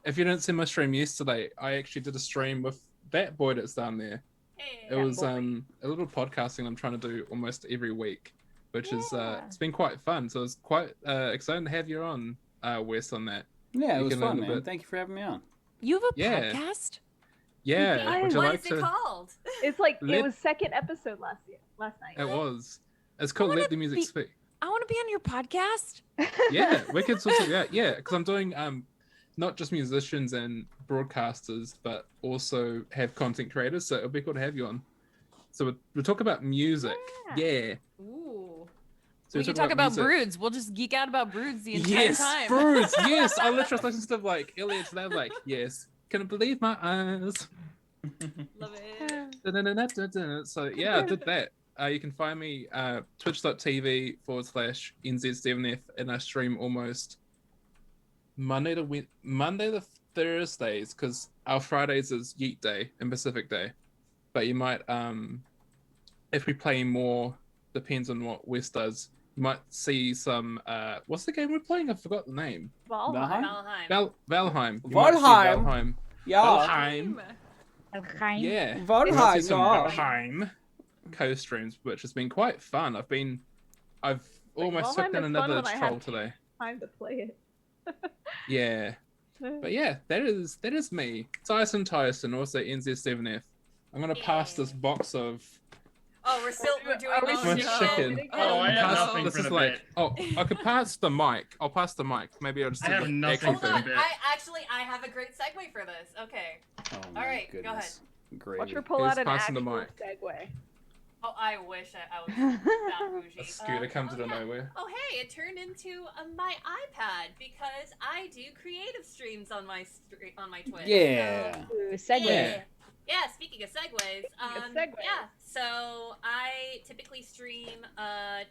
if you didn't see my stream yesterday, I actually did a stream with that boy that's down there. Hey, It was a little podcasting I'm trying to do almost every week, which is it's been quite fun. So it's quite exciting to have you on, Wes, on that. Yeah, it was fun, man. Thank you for having me on. You have a podcast? Yeah. Would you what like is it called? It's like it was second episode last night. It was. It's called Let the Music Speak. I want to be on your podcast. Yeah, we could sort of because I'm doing not just musicians and broadcasters, but also have content creators. So it'll be cool to have you on. So we'll talk about music. Yeah. Ooh. So we can talk about broods. We'll just geek out about broods the entire time. Broods. Yes, I literally listened to like Elliot today. I'm like, yes, can I believe my eyes? Love it. So yeah, I did that. You can find me twitch.tv/NZ7F, and I stream almost Monday to Thursdays, because our Fridays is Yeet Day and Pacific Day. But you might, if we play more, depends on what Wes does, you might see some, what's the game we're playing? I forgot the name. Valheim. Valheim. Valheim. Yeah. Valheim. Yeah. Valheim co-streams, which has been quite fun. I've almost took down another troll today. Time to play it. Yeah. But yeah, that is me. Tyson, also NZ7F. I'm gonna pass this box of we're doing chicken. Oh, I have nothing for the bit. I could pass the mic. I'll pass the mic. Maybe I'll just I have nothing Hold for the on. bit. I have a great segue for this. Okay. Oh, All right, goodness. go ahead. Great. Watch her pull out an passing the actual mic. segue. Oh, I wish I was that bougie. A scooter comes out of nowhere. Oh, hey, it turned into my iPad because I do creative streams on my Twitch. Yeah. Ooh, segue. Yeah, speaking of segues, yeah, so I typically stream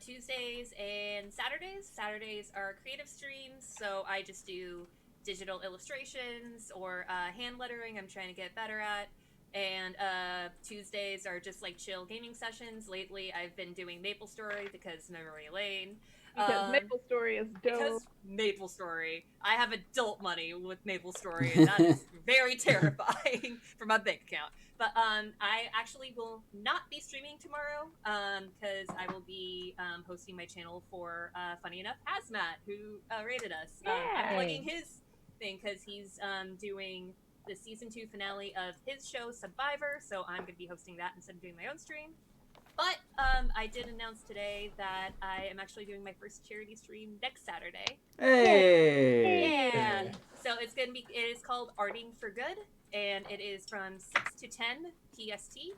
Tuesdays and Saturdays. Saturdays are creative streams, so I just do digital illustrations or hand lettering I'm trying to get better at. And Tuesdays are just like chill gaming sessions. Lately, I've been doing MapleStory because Memory Lane. Because MapleStory is dope. Because MapleStory. I have adult money with MapleStory, and that is very terrifying for my bank account. But I actually will not be streaming tomorrow because I will be hosting my channel for, funny enough, Hazmat, who rated us. I'm plugging his thing because he's doing the season 2 finale of his show Survivor, so I'm going to be hosting that instead of doing my own stream. But I did announce today that I am actually doing my first charity stream next Saturday. Hey! Yeah. So it is called Arting for Good, and it is from 6 to 10 PST.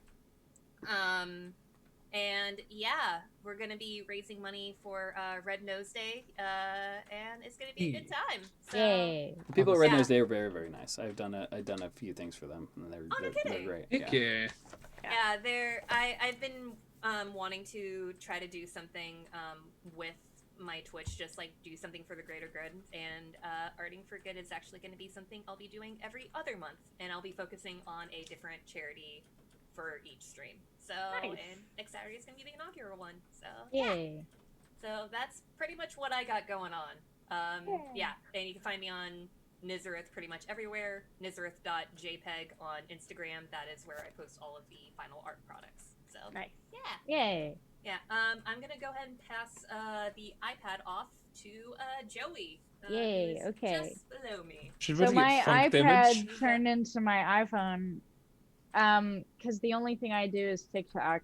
And yeah, we're going to be raising money for Red Nose Day, and it's going to be a good time. So, The people at Red Nose Day are very, very nice. I've done a few things for them, and they're great. Heck yeah. Yeah, I've been wanting to try to do something with my Twitch, just like do something for the greater good, and Arting for Good is actually going to be something I'll be doing every other month, and I'll be focusing on a different charity for each stream. So, and next Saturday is going to be the inaugural one. So, yeah. So that's pretty much what I got going on. Yeah, and you can find me on Nizareth pretty much everywhere. Nizareth.jpg on Instagram. That is where I post all of the final art products. So Nice. yeah. Yay. Yeah. I'm gonna go ahead and pass the iPad off to Joey. Yay, Who's okay. just below me. Should So really my get funk iPad damage. turned into my iPhone. Because the only thing I do is TikTok.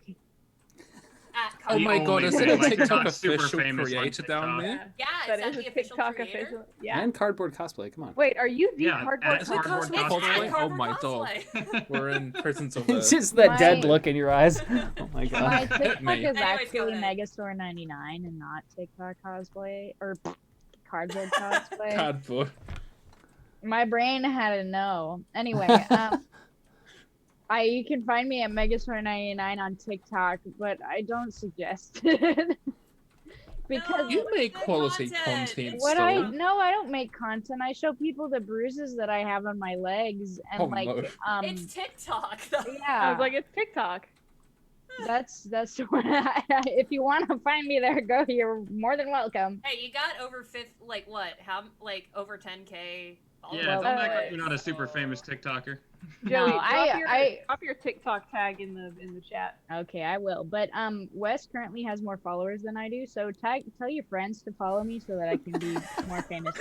At Oh my The god, only is thing, it a like, TikTok not super official famous on creator down TikTok. there? Yeah, That is is that a the official TikTok creator? official. Yeah. And cardboard cosplay. Come on. Wait, are you the Yeah, cardboard at Is it Cardboard cosplay? It's at Oh Cardboard my dog. Cosplay. We're in presence of It's a... just that dead My- look in your eyes. Oh my god. My Hit TikTok me. is Anyways, go actually ahead. Megastore 99 and not TikTok cosplay or cardboard cosplay. Cardboard. My brain had to know. Anyway, you can find me at Megastore99 on TikTok, but I don't suggest it. Because You make good quality content. content what still. I don't make content. I show people the bruises that I have on my legs and Oh, like no. It's TikTok, though. yeah. I was like, it's TikTok. That's what if you want to find me there, go. You're more than welcome. Hey, you got over over 10K followers. Yeah, Well, don't act uh, like you're not a super famous TikToker. Joey, No, drop your TikTok tag in the chat. Okay, I will. But Wes currently has more followers than I do, so tell your friends to follow me so that I can be more famous.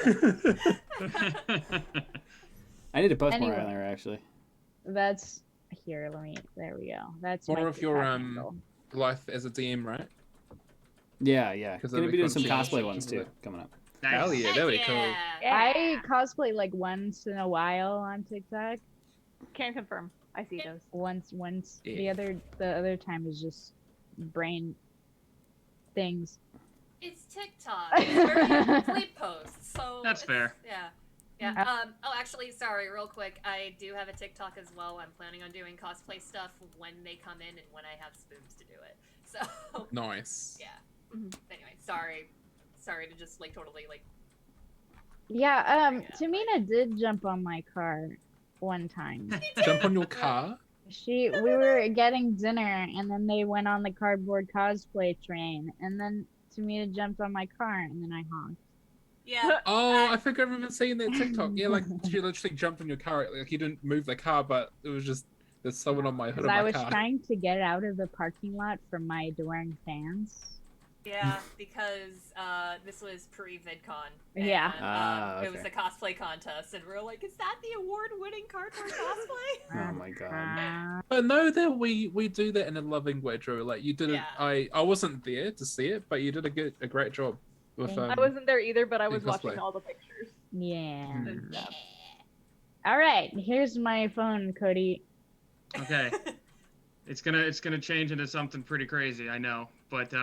I need to post more Anyway. on there actually. That's here. There we go. That's More my of your TikTok handle. life as a DM, right? Yeah. 'Cause Gonna that'd be be doing some fun. cosplay ones too coming up. Nice. Hell yeah, that'd be cool. I cosplay like once in a while on TikTok. Can confirm. I see those. Once. Yeah. The other time is just brain things. It's TikTok. It's where you complete posts. So That's it's- fair. Yeah. Oh, actually, sorry, real quick. I do have a TikTok as well. I'm planning on doing cosplay stuff when they come in and when I have spoons to do it. So. Nice. Yeah. Anyway, sorry to just totally Yeah. Tamina did jump on my car one time. Jump on your car? We were getting dinner, and then they went on the cardboard cosplay train, and then Tamina jumped on my car, and then I honked. Yeah. Oh, I think I remember seeing that TikTok. Yeah, like she literally jumped on your car. Like you didn't move the car, but it was just there's someone on my hood of Because my I was car. trying to get out of the parking lot from my adoring fans. Yeah, because this was pre-VidCon. Yeah. And, It was okay. a cosplay contest, and we were like, "Is that the award-winning cardboard cosplay?" Oh my god. But no, that we do that in a loving way, Drew. Like you did it. Yeah. I wasn't there to see it, but you did a great job with. Thank I wasn't there either, but I in was watching cosplay. all the pictures Yeah. and stuff. All right, here's my phone, Cody. Okay. It's gonna change into something pretty crazy, I know. But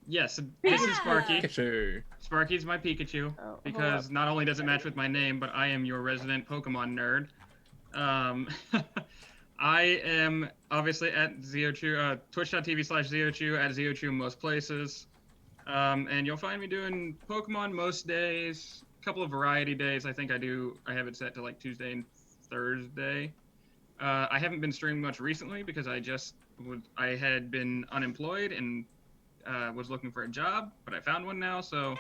yes, this is Sparky. Pikachu. Sparky's my Pikachu Oh, hold because up. not only does it match with my name, but I am your resident Pokemon nerd. I am obviously at ZeoChew, twitch.tv/ZeoChew, at ZeoChew most places. And you'll find me doing Pokemon most days, a couple of variety days. I think I have it set to like Tuesday and Thursday. I haven't been streaming much recently because I had been unemployed and was looking for a job, but I found one now, so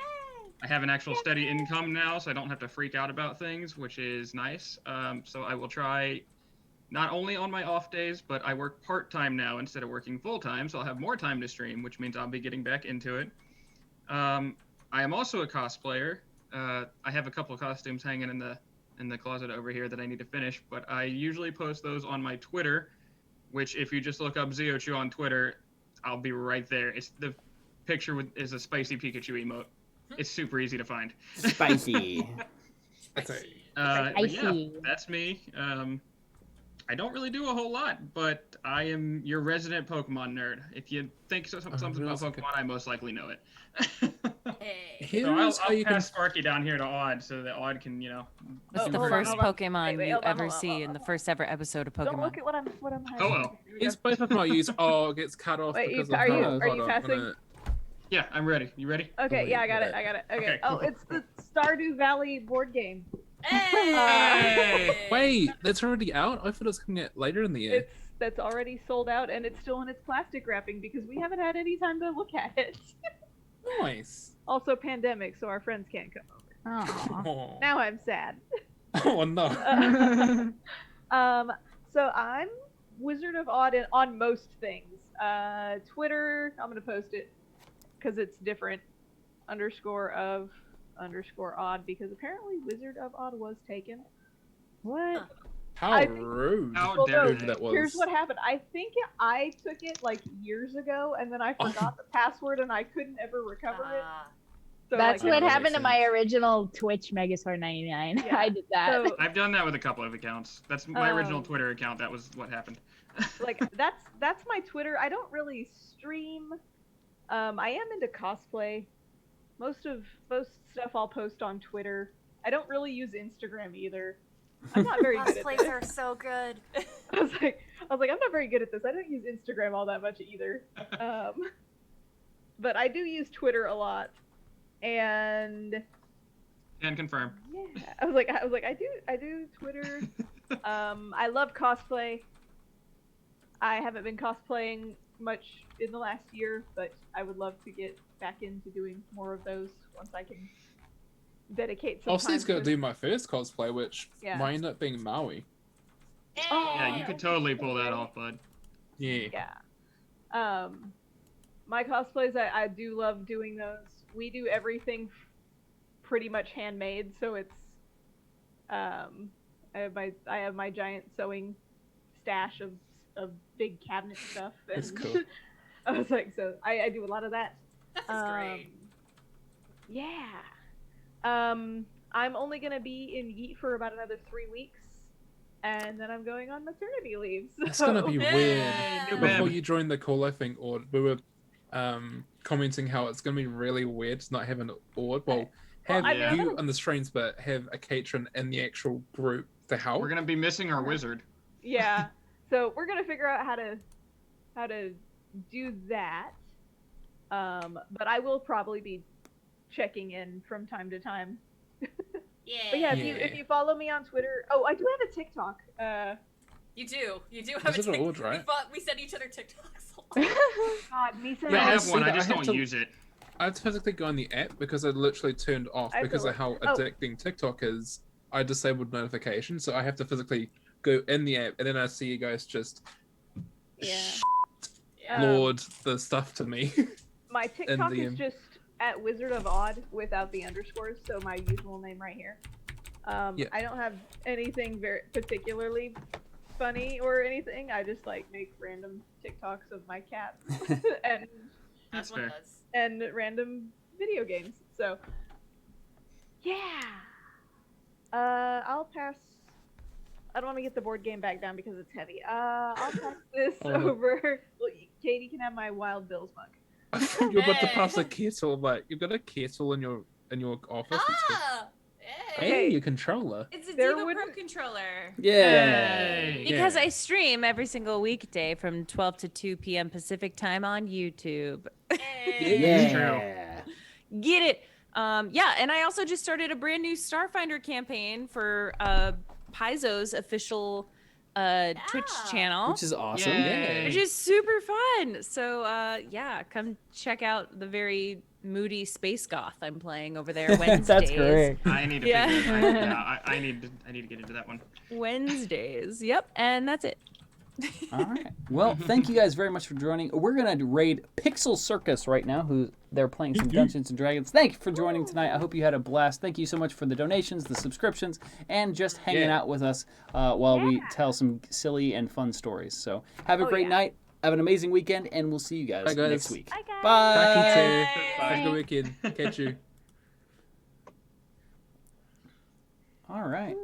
I have an actual steady income now, so I don't have to freak out about things, which is nice. So I will try not only on my off days, but I work part-time now instead of working full-time, so I'll have more time to stream, which means I'll be getting back into it. I am also a cosplayer. I have a couple of costumes hanging in the closet over here that I need to finish, but I usually post those on my Twitter, which if you just look up ZeoChew on Twitter, I'll be right there. It's the picture is a spicy Pikachu emote. It's super easy to find. Spicy. That's it. But yeah, Spicy. that's me. I don't really do a whole lot, but I am your resident Pokemon nerd. If you think something about realize I Pokemon, could- I most likely know it. Hey. Here's So I'll how you can. pass Sparky down here to Odd so that Odd can, It's Oh, the hold on, first hold on. Pokemon Wait, you hold on, ever hold on, see hold in on, the hold first ever episode of Don't Pokemon. look at what I'm hiding. Oh. Is both of my use it gets cut off Wait, because you- of are you- hold are on, you I'm passing? gonna- Yeah, I'm ready. You ready? Okay, Oh, yeah, I got yeah. it. Okay. Okay, Oh, cool. it's the Stardew Valley board game. Hey! Wait, that's already out? I thought it was coming out later in the year. That's already sold out, and it's still in its plastic wrapping because we haven't had any time to look at it. Nice. Also, pandemic, so our friends can't come over. Aw. Oh, Now I'm sad. oh no. So I'm Wizard of Odd on most things. Twitter, I'm gonna post it because it's different. _of_odd because apparently Wizard of Odd was taken. What? How rude. How Well, dare no, they? that was. Here's what happened. I think I took it like years ago, and then I forgot the password, and I couldn't ever recover it. So, That's like, what that happened to makes my sense. original Twitch Megasaur 99. Yeah. I did that. So, I've done that with a couple of accounts. That's my original Twitter account. That was what happened. like that's my Twitter. I don't really stream. I am into cosplay. Most stuff I'll post on Twitter. I don't really use Instagram either. I'm not very good at Cosplays this. are so good. I was like, I'm not very good at this. I don't use Instagram all that much either. But I do use Twitter a lot, and Can confirm. yeah, I was like, I do Twitter. I love cosplay. I haven't been cosplaying much in the last year, but I would love to get back into doing more of those once I can dedicate some I was time going to to do my first cosplay, which Yeah. might end up being Maui. Yeah, you could totally pull that off, bud. Yeah. Yeah. My cosplays, I do love doing those. We do everything pretty much handmade, so it's I have my giant sewing stash of big cabinet stuff. That's and cool. I was like, so I do a lot of that. That's great. Yeah. I'm only gonna be in Yeet for about another 3 weeks, and then I'm going on maternity leave. That's so- going to be weird. Yeah. Before you joined the call, I think, or we were commenting how it's going to be really weird to not have an Ord. Well, have I mean, you on the streams, but have a Katrin in the actual group to help. We're gonna be missing our wizard. Yeah. So we're gonna figure out how to do that. But I will probably be checking in from time to time. Yeah. But yeah, Yeah. if you follow me on Twitter, oh, I do have a TikTok. You do have Is a it Tik- old, right? We send each other TikToks. God, Misa. Yeah, I have see one. I that. just I have don't to- use it. I had to physically go on the app because I literally turned off I have to because of look- how oh. addicting TikTok is. I disabled notifications, so I have to physically go in the app, and then I see you guys just Yeah. lord the stuff to me. My TikTok the, is just at Wizard of Odd without the underscores, so my usual name right here. Yeah. I don't have anything very particularly funny or anything. I just like make random TikToks of my cats and That's Everyone fair. does. and random video games. So yeah. I'll pass. I don't want to get the board game back down because it's heavy. I'll pass this Oh. over. Well, Katie can have my Wild Bills mug. You're about to Hey. pass a kettle, like you've got a kettle in your office. That's good. Ah! Hey, Hey. your controller. It's a There Diva Pro wouldn't- controller. Yay. Because Yeah. I stream every single weekday from 12 to 2 p.m. Pacific time on YouTube. Hey. Yeah. Get it? Yeah, and I also just started a brand new Starfinder campaign for Paizo's official Twitch Yeah. channel, Which is awesome. Yay. which is super fun. So yeah, come check out the very moody space goth I'm playing over there Wednesdays. That's great. I need to Yeah. figure it out. I need to get into that one. Wednesdays. Yep, and that's it. All right. Well, thank you guys very much for joining. We're gonna raid Pixel Circus right now, who they're playing some Dungeons and Dragons. Thank you for joining tonight. I hope you had a blast. Thank you so much for the donations, the subscriptions, and just hanging Yeah. out with us while we tell some silly and fun stories. So have a great night. Have an amazing weekend, and we'll see you guys, Bye, guys. next week. Bye, guys. Bye. Cracking too. Bye. Have a good weekend. Catch you. All right.